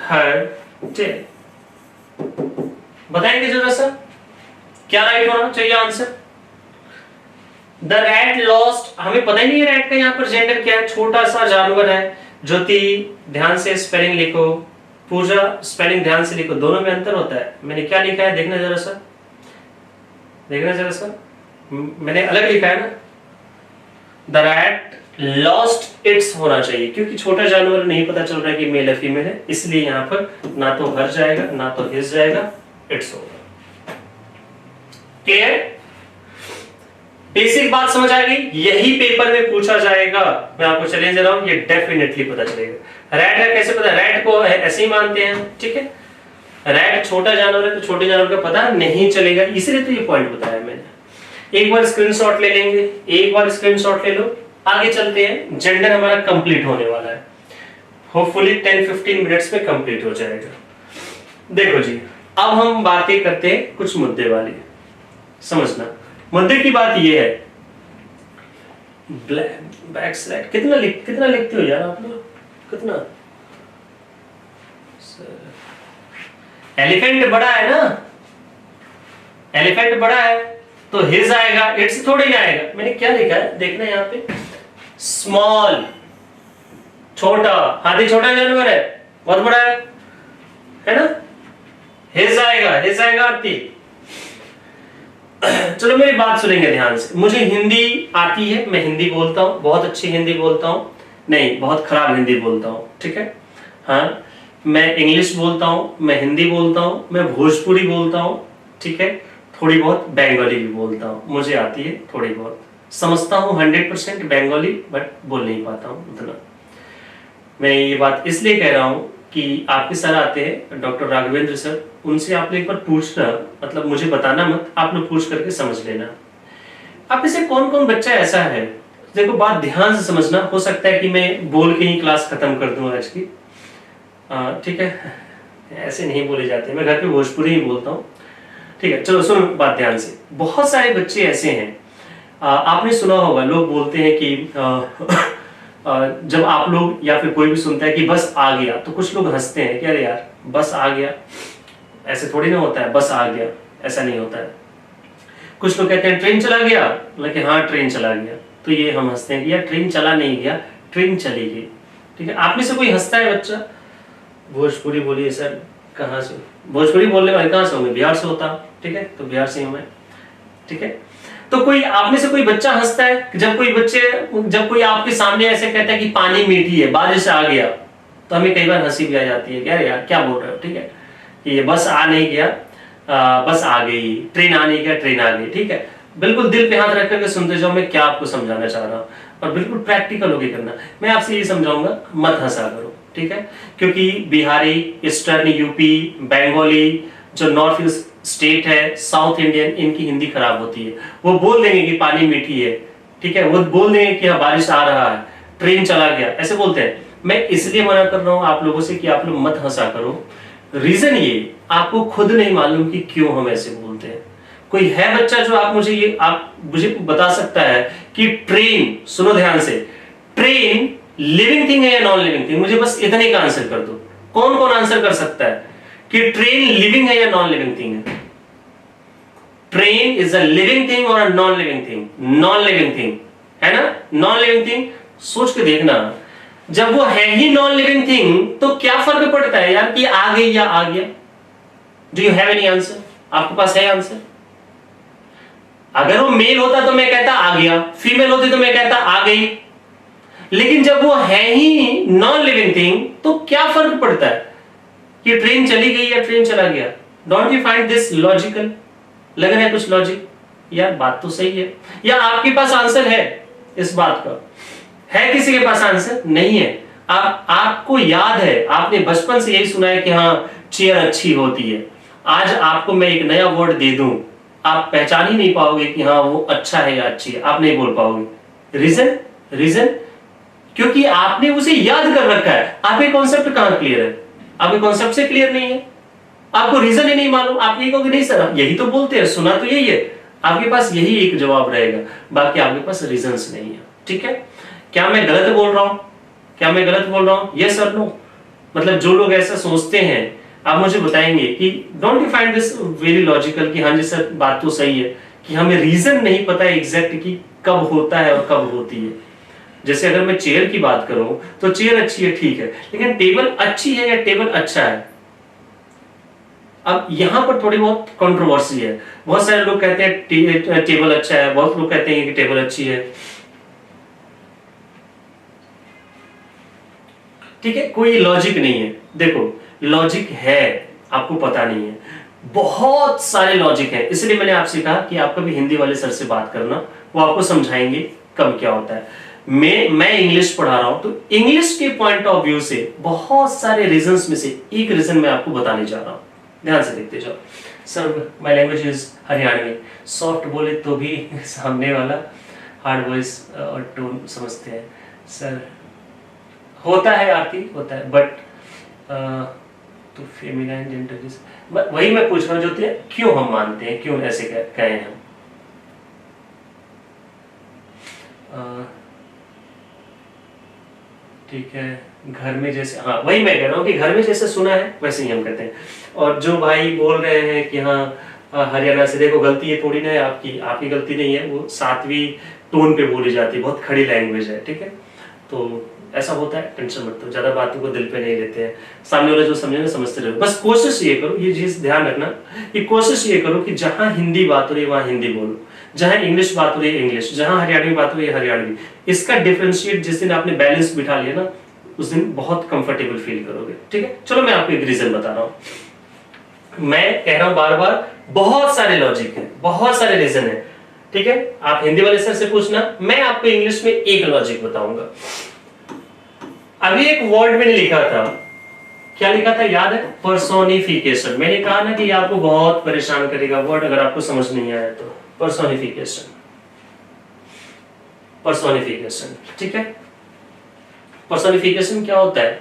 her tail. बताएंगे जरा सा क्या राइट होना चाहिए आंसर? द रैट लॉस्ट, हमें पता ही नहीं है रैट का यहाँ पर जेंडर क्या है। छोटा सा जानवर है। ज्योति ध्यान से स्पेलिंग लिखो, पूजा स्पेलिंग ध्यान से लिखो, दोनों में अंतर होता है। मैंने क्या लिखा है देखना जरा सा, देखना जरा सा, मैंने अलग लिखा है ना। द रैट लॉस्ट इट्स होना चाहिए क्योंकि छोटा जानवर नहीं पता चल रहा है कि मेल है फीमेल है, इसलिए यहाँ पर ना तो हर जाएगा ना तो हिज जाएगा, इट्स होगा। क्लियर? बेसिक बात समझ आ गई? यही पेपर में पूछा जाएगा, मैं आपको चैलेंज दे रहा हूं, ये डेफिनेटली पता चलेगा। रैट है कैसे पता? रैट को ऐसे ही मानते हैं, ठीक है। रैट छोटा जानवर है तो छोटे जानवर का पता नहीं चलेगा, इसलिए तो ये पॉइंट बताया मैंने। एक बार स्क्रीनशॉट ले लेंगे, एक बार स्क्रीनशॉट ले लो, आगे चलते हैं। जेंडर हमारा कंप्लीट होने वाला है, होपफुली 10-15 मिनट्स में कंप्लीट हो जाएगा। देखो जी, अब हम बातें करते हैं कुछ मुद्दे वाली, समझना। मुद्दे की बात ये है, बैक स्लाइड कितना लिखते हो यार आप लोग, कितना? एलिफेंट बड़ा है ना, एलिफेंट बड़ा है तो हिज आएगा, इट्स थोड़ी ना आएगा। मैंने क्या लिखा है देखना यहाँ पे, स्मॉल, छोटा। हाथी छोटा जानवर है, बहुत बड़ा है ना, हिज आएगा हाथी। चलो मेरी बात सुनेंगे ध्यान से। मुझे हिंदी आती है, मैं हिंदी बोलता हूँ, बहुत अच्छी हिंदी बोलता हूँ, नहीं बहुत खराब हिंदी बोलता हूँ, ठीक है। हाँ, मैं इंग्लिश बोलता हूँ, मैं हिंदी बोलता हूँ, मैं भोजपुरी बोलता हूँ, ठीक है, थोड़ी बहुत बंगाली भी बोलता हूँ, मुझे आती है थोड़ी बहुत। समझता हूँ 100% बंगाली, बट बोल नहीं पाता हूँ उतना। मैं ये बात इसलिए कह रहा हूँ कि आपके सर आते हैं, डॉक्टर राघवेंद्र सर, उनसे आप एक बार पूछना, मतलब मुझे बताना मत, आप लोग पूछ करके समझ लेना। आप इसे कौन कौन बच्चा ऐसा है, देखो बात ध्यान से समझना। हो सकता है कि मैं बोल के ही क्लास खत्म कर दूं आज की, ठीक है, ऐसे नहीं बोले जाते, मैं घर पे भोजपुरी ही बोलता हूँ, ठीक है। चलो सुनो बात ध्यान से। बहुत सारे बच्चे ऐसे हैं, आपने सुना होगा, लोग बोलते हैं कि जब आप लोग या फिर कोई भी सुनता है कि बस आ गया, तो कुछ लोग हंसते हैं कि अरे यार बस आ गया, ऐसे थोड़ी ना होता है, बस आ गया ऐसा नहीं होता है। कुछ लोग कहते हैं ट्रेन चला गया, लेकिन हाँ ट्रेन चला गया, तो ये हम हंसते हैं कि यार ट्रेन चला नहीं गया, ट्रेन चली गई, ठीक है। आप में से कोई हंसता है बच्चा? भोजपुरी बोलिए सर, कहाँ से? भोजपुरी बोलने वाले कहाँ से होंगे? बिहार से होता, ठीक है, तो बिहार से हूं मैं, ठीक है। तो कोई आप में से कोई बच्चा हंसता है जब कोई आपके सामने ऐसे कहता है कि पानी मीठी है, बारिश आ गया, तो हमें कई बार हंसी भी आ जाती है, यार क्या बोल रहे हो, ठीक है, ये बस आ नहीं गया, बस आ गई, ट्रेन आ नहीं गया, ट्रेन आ गई, ठीक है। बिल्कुल दिल पे हाथ रख करके सुनते जाओ मैं क्या आपको समझाना चाह रहा हूँ, और बिल्कुल प्रैक्टिकल होके करना। मैं आपसे ये समझाऊंगा, मत हंसा करो, ठीक है, क्योंकि बिहारी, ईस्टर्न यूपी, बंगाली, जो नॉर्थ ईस्ट स्टेट है, साउथ इंडियन, इनकी हिंदी खराब होती है। वो बोल देंगे कि पानी मीठी है, ठीक है, वो बोल देंगे कि हाँ बारिश आ रहा है, ट्रेन चला गया, ऐसे बोलते हैं। मैं इसलिए मना कर रहा हूं आप लोगों से कि आप लोग मत हंसा करो। रीजन ये, आपको खुद नहीं मालूम कि क्यों हम ऐसे बोलते हैं। कोई है बच्चा जो आप मुझे बता सकता है कि ट्रेन, सुनो ध्यान से, ट्रेन लिविंग थिंग है या नॉन लिविंग थिंग? मुझे बस इतने का आंसर कर दो। कौन कौन आंसर कर सकता है कि ट्रेन लिविंग है या नॉन लिविंग थिंग है? Train is a living thing और non living thing? Non living thing है ना, नॉन लिविंग थिंग। सोच के देखना, जब वो है ही नॉन लिविंग थिंग तो क्या फर्क पड़ता है यार कि आ गई या आ गया? Do you have any answer? आपके पास है आंसर? अगर वो मेल होता तो मैं कहता आ गया, फीमेल होती तो मैं कहता आ गई, लेकिन जब वो है ही नॉन लिविंग थिंग तो क्या फर्क पड़ता है कि ट्रेन चली गई या ट्रेन चला गया? Don't you find this logical? लग रहा है कुछ लॉजिक? यार बात तो सही है। या आपके पास आंसर है इस बात का? है किसी के पास आंसर? नहीं है। आपको याद है, आपने बचपन से यही सुना है कि हाँ चेयर अच्छी होती है। आज आपको मैं एक नया वर्ड दे दूं, आप पहचान ही नहीं पाओगे कि हाँ वो अच्छा है या अच्छी है, आप नहीं बोल पाओगे। रीजन क्योंकि आपने उसे याद कर रखा है। आपके कॉन्सेप्ट कहां क्लियर है? आपके कॉन्सेप्ट से क्लियर नहीं है, आपको रीजन ही नहीं मालूम। आप ये कहोगे नहीं सर यही तो बोलते हैं, सुना तो यही है। आपके पास यही एक जवाब रहेगा, बाकी आपके पास रीजंस नहीं है, ठीक है। क्या मैं गलत बोल रहा हूं? यस और नो? मतलब जो लोग ऐसा सोचते हैं, आप मुझे बताएंगे कि don't you find this very logical कि हाँ जी सर बात तो सही है कि हमें रीजन नहीं पता एग्जैक्ट कि कब होता है और कब होती है। जैसे अगर मैं चेयर की बात करूं तो चेयर अच्छी है, ठीक है, लेकिन टेबल अच्छी है या टेबल अच्छा है? अब यहां पर थोड़ी बहुत कंट्रोवर्सी है। बहुत सारे लोग कहते हैं टेबल अच्छा है, बहुत लोग कहते हैं कि टेबल अच्छी है, ठीक है, कोई लॉजिक नहीं है। देखो लॉजिक है, आपको पता नहीं है, बहुत सारे लॉजिक है। इसलिए मैंने आपसे कहा कि आप कभी हिंदी वाले सर से बात करना, वो आपको समझाएंगे कब क्या होता है। मैं इंग्लिश पढ़ा रहा हूं तो इंग्लिश के पॉइंट ऑफ व्यू से बहुत सारे रीजंस में से एक रीजन मैं आपको बताने जा रहा हूं। ध्यान से देखते जाओ। Sir my language is Haryanvi, soft बोले तो भी सामने वाला हार्ड वॉइस और टोन समझते हैं। सर होता है आरती, होता है, बट तो फेमिनाइन जेंडर, वही मैं पूछ रहा हूँ जो क्यों हम मानते हैं, क्यों ऐसे कहे हम। ठीक है, घर में जैसे, हाँ वही मैं कह रहा हूँ कि घर में जैसे सुना है वैसे ही हम कहते हैं। और जो भाई बोल रहे हैं कि हाँ हरियाणा से, देखो गलती ये थोड़ी ना है आपकी, आपकी गलती नहीं है, वो 7वीं टोन पे बोली जाती है, बहुत खड़ी लैंग्वेज है, ठीक है। तो ऐसा होता है, टेंशन मत लो, ज्यादा बातों को दिल पे नहीं लेते हैं, सामने वाला जो समझे ना समझते रहो। बस कोशिश ये करो, ये चीज ध्यान रखना कि कोशिश ये करो कि जहां हिंदी बात हो रही है वहां हिंदी बोलो, जहां इंग्लिश बात हो रही है इंग्लिश, जहां हरियाणवी बात हो रही है हरियाणवी। इसका डिफरेंशिएट जिस दिन आपने बैलेंस बिठा लिया ना, उस दिन बहुत कंफर्टेबल फील करोगे, ठीक है। चलो मैं आपको एक रीजन बता रहा हूं, मैं कह रहा हूं बार बार, बहुत सारे लॉजिक है, बहुत सारे रीजन है, ठीक है। आप हिंदी वाले सर से पूछना, मैं आपको इंग्लिश में एक लॉजिक बताऊंगा। अभी एक वर्ड मैंने लिखा था, क्या लिखा था याद है? पर्सोनिफिकेशन। मैंने कहा ना कि आपको बहुत परेशान करेगा वर्ड अगर आपको समझ नहीं आया तो। पर्सोनिफिकेशन, पर्सोनिफिकेशन, ठीक है। पर्सोनिफिकेशन क्या होता है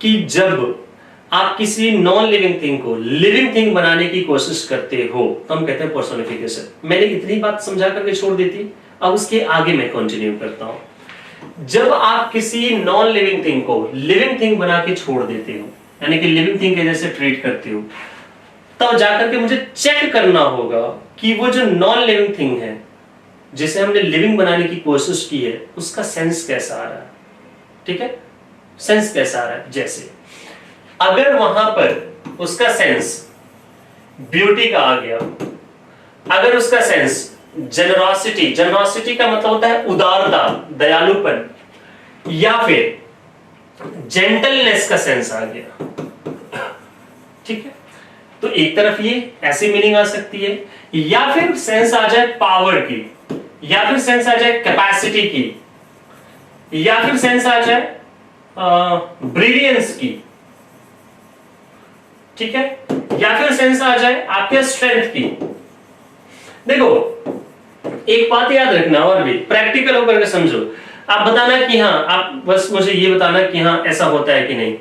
कि जब आप किसी नॉन लिविंग थिंग को लिविंग थिंग बनाने की कोशिश करते हो तो हम कहते हैं पर्सोनिफिकेशन। मैंने इतनी बात समझा करके छोड़ दी थी, अब उसके आगे मैं कंटिन्यू करता हूं। जब आप किसी नॉन लिविंग थिंग को लिविंग थिंग बना के छोड़ देते हो, यानी कि लिविंग थिंग के जैसे ट्रीट करते हो, तब जाकर के मुझे चेक करना होगा कि वो जो नॉन लिविंग थिंग है जिसे हमने लिविंग बनाने की कोशिश की है, उसका सेंस कैसा आ रहा है, ठीक है। सेंस कैसा आ रहा है, जैसे अगर वहां पर उसका सेंस ब्यूटी का आ गया, अगर उसका सेंस जेनरोसिटी, जेनरोसिटी का मतलब होता है उदारता, दयालुपन, या फिर जेंटलनेस का सेंस आ गया, ठीक है। तो एक तरफ ये ऐसी मीनिंग आ सकती है, या फिर सेंस आ जाए पावर की, या फिर सेंस आ जाए कैपेसिटी की, या फिर सेंस आ जाए ब्रिलियंस की, ठीक है, या फिर सेंस आ जाए आपके स्ट्रेंथ की। देखो एक बात याद रखना, और भी प्रैक्टिकल होकर के समझो। आप बताना कि हाँ, आप बस मुझे ये बताना कि हाँ ऐसा होता है कि नहीं।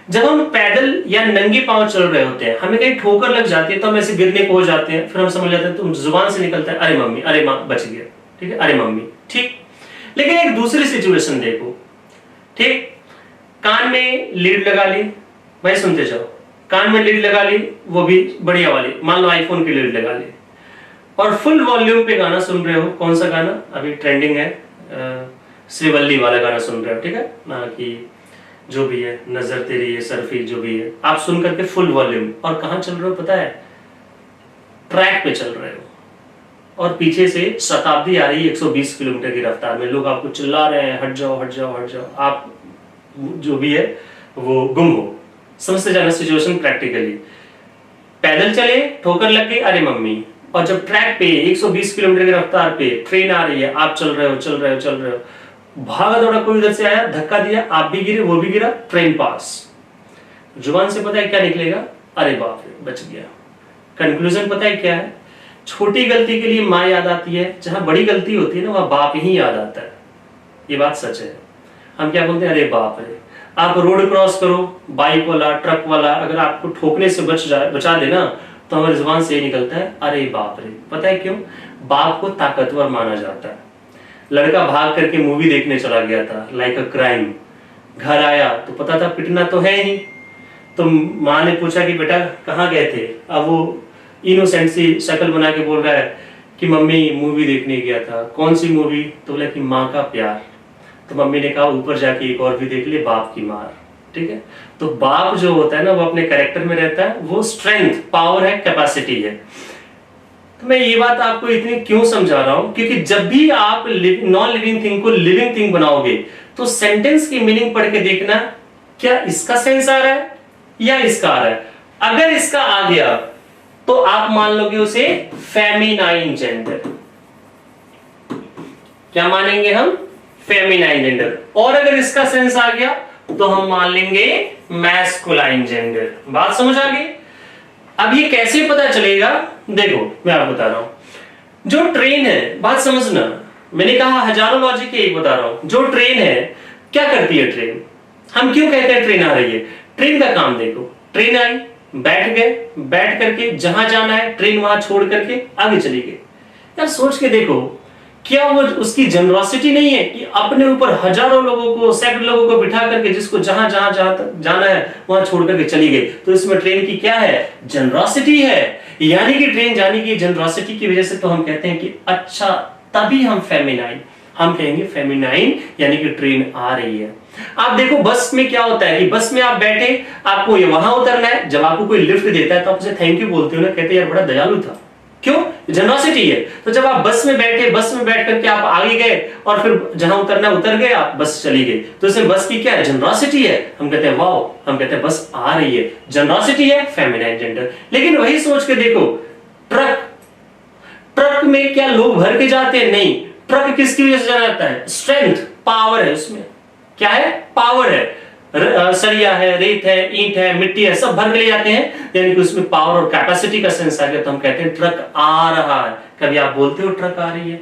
जब हम पैदल या नंगे पांव चल रहे होते हैं, हमें कहीं ठोकर लग जाती है तो हम ऐसे गिरने को हो जाते हैं, फिर हम समझ जाते हैं, तो जुबान से निकलता है अरे मम्मी, अरे माँ बच गया, ठीक है, अरे मम्मी, ठीक। लेकिन एक दूसरी सिचुएशन देखो, ठीक, कान में लीड लगा ली, भाई सुनते जाओ, कान में लीड लगा ली, वो भी बढ़िया वाली, मान लो आईफोन की लीड लगा ली, और फुल वॉल्यूम पे गाना सुन रहे हो। कौन सा गाना अभी ट्रेंडिंग है? श्रीवल्ली वाला गाना सुन रहे हो, ठीक है ना, कि जो भी है, नजर तेरी है, सरफी, जो भी है, आप सुन करके फुल वॉल्यूम, और कहां चल रहे हो पता है? ट्रैक पे चल रहे हो, और पीछे से शताब्दी आ रही है 120 किलोमीटर की रफ्तार में, लोग आपको चिल्ला रहे हैं हट जाओ हट जाओ हट जाओ, आप जो भी है वो गुम हो। समझते जाना सिचुएशन प्रैक्टिकली। पैदल चले, ठोकर लग गई, अरे मम्मी, और जब ट्रैक पे 120 किलोमीटर की रफ्तार पे ट्रेन आ रही है, आप चल रहे हो चल रहे हो चल रहे हो, भागा दौड़ा कोई उधर से आया, धक्का दिया, आप भी गिरे, वो भी गिरा, ट्रेन पास। जुबान से पता है क्या निकलेगा? अरे बाप रे, बच गया। कंक्लूजन पता है क्या है? छोटी गलती के लिए माँ याद आती है, जहां बड़ी गलती होती है ना वहां बाप ही याद आता है। ये बात सच है। हम क्या बोलते हैं? अरे बाप रे। आप रोड क्रॉस करो, बाइक वाला, ट्रक वाला अगर आपको ठोकने से बचा दे ना, तो हमारी जुबान से ये निकलता है अरे बाप रे। पता है क्यों? बाप को ताकतवर माना जाता है। लड़का भाग करके मूवी देखने चला गया था, लाइक अ क्राइम, घर आया तो पता था पिटना तो है ही, तो माँ ने पूछा कि बेटा कहाँ गए थे? अब वो इनोसेंट सी शक्ल बना के बोल रहा है कि मम्मी मूवी देखने गया था। कौन सी मूवी? तो बोला कि माँ का प्यार। तो मम्मी ने कहा ऊपर जाके एक और भी देख ले, बाप की मार। ठीक है, तो बाप जो होता है ना वो अपने कैरेक्टर में रहता है, वो स्ट्रेंथ, पावर है, कैपेसिटी है। तो मैं ये बात आपको इतनी क्यों समझा रहा हूं, क्योंकि जब भी आप नॉन लिविंग थिंग को लिविंग थिंग बनाओगे तो सेंटेंस की मीनिंग पढ़ के देखना, क्या इसका सेंस आ रहा है या इसका आ रहा है। अगर इसका आ गया तो आप मान लोगे उसे फेमिनाइन जेंडर। क्या मानेंगे हम? Feminine gender. और अगर इसका सेंस आ गया तो हम मान लेंगे मैस्कुलाइन जेंडर। बात समझ आ गई? अब ये कैसे पता चलेगा, देखो मैं आपको बता रहा हूं। जो ट्रेन है, बात समझना, मैंने कहा हजारों लॉजिक है, एक बता रहा हूं। जो ट्रेन है क्या करती है ट्रेन, हम क्यों कहते हैं ट्रेन आ रही है? ट्रेन का काम देखो, ट्रेन आई, बैठ गए, बैठ करके जहां जाना है ट्रेन वहां छोड़ करके आगे चली गई। यार सोच के देखो, क्या वो उसकी जनरॉसिटी नहीं है कि अपने ऊपर हजारों लोगों को, सैकड़ों लोगों को बिठा करके जिसको जहां जहां जहां जाना है वहां छोड़ करके चली गई। तो इसमें ट्रेन की क्या है? जनरॉसिटी है। यानी कि ट्रेन जाने की जनरॉसिटी की वजह से तो हम कहते हैं कि अच्छा, तभी हम फेमिनाइन, हम कहेंगे फेमिनाइन, यानी कि ट्रेन आ रही है। आप देखो बस में क्या होता है कि बस में आप बैठे, आपको ये वहां उतरना है, जब आपको कोई लिफ्ट देता है तो आप उसे थैंक यू बोलते हो ना, कहते हैं यार बड़ा दयालु था। क्यों? जनरॉसिटी है। तो जब आप बस में बैठे, बस में बैठ करके आप आगे गए और फिर जहां उतरना उतर गए, आप बस चली गई, तो इसमें बस की क्या है? जनरॉसिटी है। हम कहते हैं वाओ, हम कहते हैं बस आ रही है, जनरॉसिटी है, फेमिनाइन जेंडर। लेकिन वही सोच के देखो, ट्रक, ट्रक में क्या लोग भर के जाते हैं? नहीं। ट्रक किसकी वजह से जाना जाता है? स्ट्रेंथ, पावर है उसमें। क्या है? पावर है। सरिया है, रेत है, ईंट है, मिट्टी है, सब भर के ले जाते हैं, यानी कि उसमें पावर और कैपेसिटी का सेंस आ गया, तो हम कहते हैं ट्रक आ रहा है। कभी आप बोलते हो ट्रक आ रही है?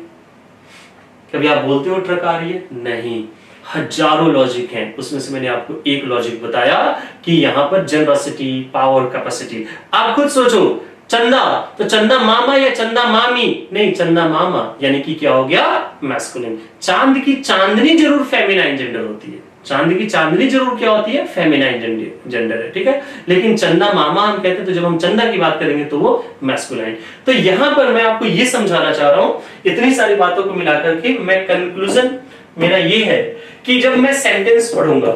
कभी आप बोलते हो ट्रक आ रही है? नहीं। हजारों लॉजिक हैं, उसमें से मैंने आपको एक लॉजिक बताया कि यहां पर जनरॉसिटी, पावर, कैपेसिटी। आप खुद सोचो, चंदा, तो चंदा मामा या चंदा मामी? नहीं, चंदा मामा, यानी कि क्या हो गया? मैस्कुलिन। चांद की चांदनी जरूर फेमिनाइन जेंडर होती है, चांद की चांदनी जरूर क्या होती है? फेमिनाइन जेंडर है, ठीक है। लेकिन चंदा मामा हम कहते हैं, तो जब हम चंदा की बात करेंगे तो वो मैस्कुलाइन। तो यहां पर मैं आपको ये समझाना चाह रहा हूं, इतनी सारी बातों को मिलाकर के मैं कंक्लूजन मेरा ये है कि जब मैं सेंटेंस पढ़ूंगा,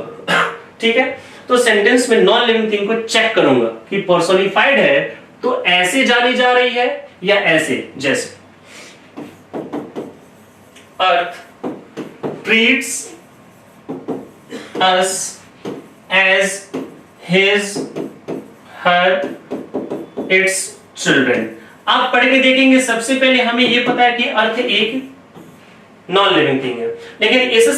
ठीक है, तो सेंटेंस में नॉन लिविंग थिंग को चेक करूंगा कि पर्सोनिफाइड है तो ऐसे जानी जा रही है या ऐसे, जैसे अर्थ treats us as his, her, its children। आप पढ़ के देखेंगे, सबसे पहले हमें यह पता है कि अर्थ एक नॉन लिविंग थिंग है, लेकिन इस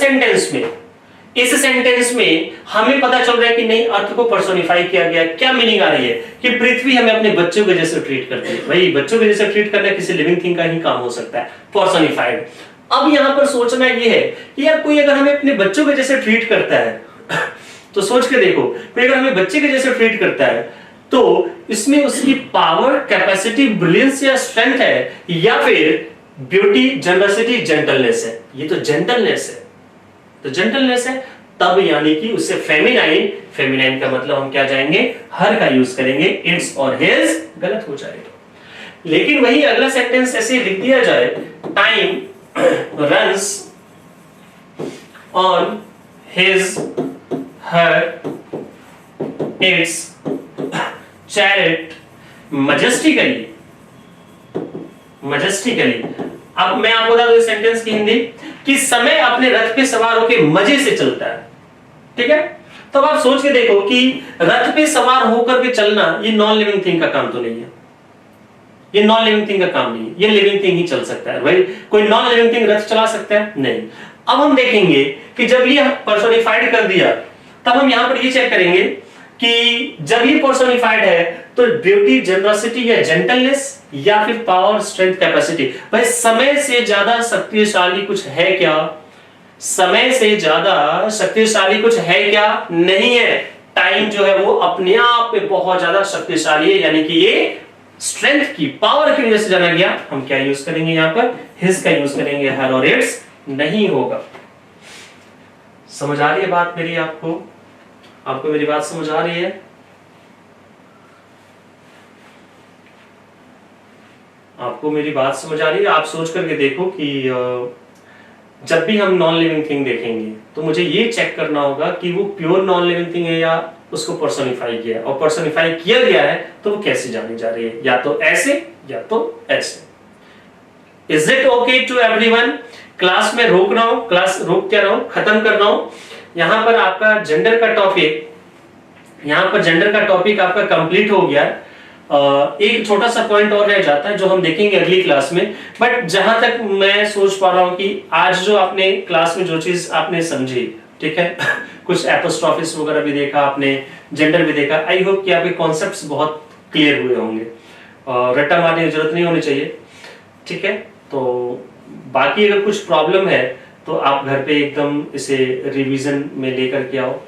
सेंटेंस में हमें पता चल रहा है कि नहीं, अर्थ को पर्सोनिफाई किया गया। क्या मीनिंग आ रही है कि पृथ्वी हमें अपने बच्चों के जैसे ट्रीट करती है। भाई बच्चों के जैसे ट्रीट करना किसी लिविंग थिंग का ही काम हो सकता है, पर्सोनिफाइड। अब यहां पर सोचना यह है कि यार कोई अगर हमें अपने बच्चों के जैसे ट्रीट करता है तो सोच के देखो, कोई अगर हमें बच्चे के जैसे ट्रीट करता है तो इसमें उसकी पावर, कैपेसिटी, ब्रिलियंस या स्ट्रेंथ है, या फिर ब्यूटी, जनरसिटी, जेंटलनेस है। ये तो जेंटलनेस है, तो जेंटलनेस है, तब यानी कि उससे फेमिनाइन, फेमिनाइन का मतलब हम क्या जाएंगे? हर का यूज करेंगे, इट्स और हिज गलत हो जाएगा। लेकिन वही अगला सेंटेंस ऐसे लिख दिया जाए, time runs on his, her, its chariot majestically। अब मैं आपको बता दूं सेंटेंस की हिंदी कि समय अपने रथ पे सवार होकर मजे से चलता है, ठीक है। तो आप सोच के देखो कि रथ पे सवार होकर के चलना ये नॉन लिविंग थिंग का काम तो नहीं है, ये नॉन लिविंग थिंग का काम नहीं है, ये लिविंग थिंग ही चल सकता है। भाई कोई नॉन लिविंग थिंग रथ चला सकता है? नहीं। अब हम देखेंगे कि जब ये पर्सोनिफाइड कर दिया, तब हम यहां पर ये चेक करेंगे कि जब ये पर्सोनिफाइड है तो ब्यूटी, जनरसिटी या जेंटलनेस, या फिर पावर, स्ट्रेंथ, कैपेसिटी। भाई समय से ज्यादा शक्तिशाली कुछ है क्या? समय से ज्यादा शक्तिशाली कुछ है क्या? नहीं है। टाइम जो है वो अपने आप में बहुत ज्यादा शक्तिशाली है, यानी कि ये स्ट्रेंथ की, पावर की वजह से जाना गया। हम क्या यूज करेंगे यहां पर? हिज का यूज करेंगे, हर और इट्स नहीं होगा। समझ आ रही है बात मेरी? आपको मेरी बात समझ आ रही है? आपको मेरी बात समझ आ रही है? आप सोच करके देखो कि जब भी हम नॉन लिविंग थिंग देखेंगे तो मुझे ये चेक करना होगा कि वो प्योर नॉन लिविंग थिंग है या उसको पर्सोनिफाई किया है, और पर्सोनिफाई किया गया है तो वो कैसे जानी जा रही है, या तो ऐसे या तो ऐसे। Is it okay to everyone? Class में रोक रहा हूं, क्लास रोक क्या रहा हूं, खत्म कर रहा हूं। यहां पर आपका जेंडर का टॉपिक आपका कंप्लीट हो गया। एक छोटा सा पॉइंट और रह जाता है जो हम देखेंगे अगली क्लास में, बट जहां तक मैं सोच पा रहा हूं कि आज जो आपने क्लास में जो चीज आपने समझी, ठीक है कुछ एपोस्ट्रोफिस वगैरह भी देखा आपने, जेंडर भी देखा। आई होप कि आपके कॉन्सेप्ट्स बहुत क्लियर हुए होंगे और रट्टा मारने की जरूरत नहीं होनी चाहिए, ठीक है। तो बाकी अगर कुछ प्रॉब्लम है तो आप घर पे एकदम इसे रिवीजन में लेकर के आओ।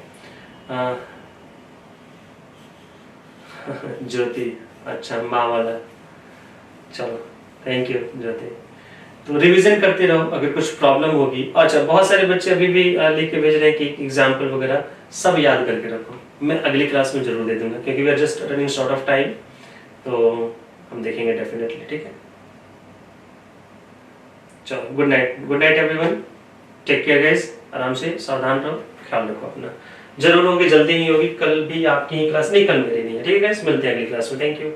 ज्योति, अच्छा माँ वाला, चलो थैंक यू ज्योति। तो रिवीजन करते रहो, अगर कुछ प्रॉब्लम होगी। अच्छा, बहुत सारे बच्चे अभी भी लेके भेज रहे हैं कि एग्जाम्पल वगैरह सब याद करके रखो, मैं अगली क्लास में जरूर दे दूंगा क्योंकि we are just running short of time, तो हम देखेंगे डेफिनेटली, ठीक है। चलो good night, good night everyone, take care guys, आराम से सावधान रहो, ख्याल रखो अपना। जरूर होगी, जल्दी ही होगी, कल भी आपकी ही क्लास नहीं, कल मेरी नहीं है, ठीक है गाइस, मिलते हैं अगली क्लास में, थैंक यू।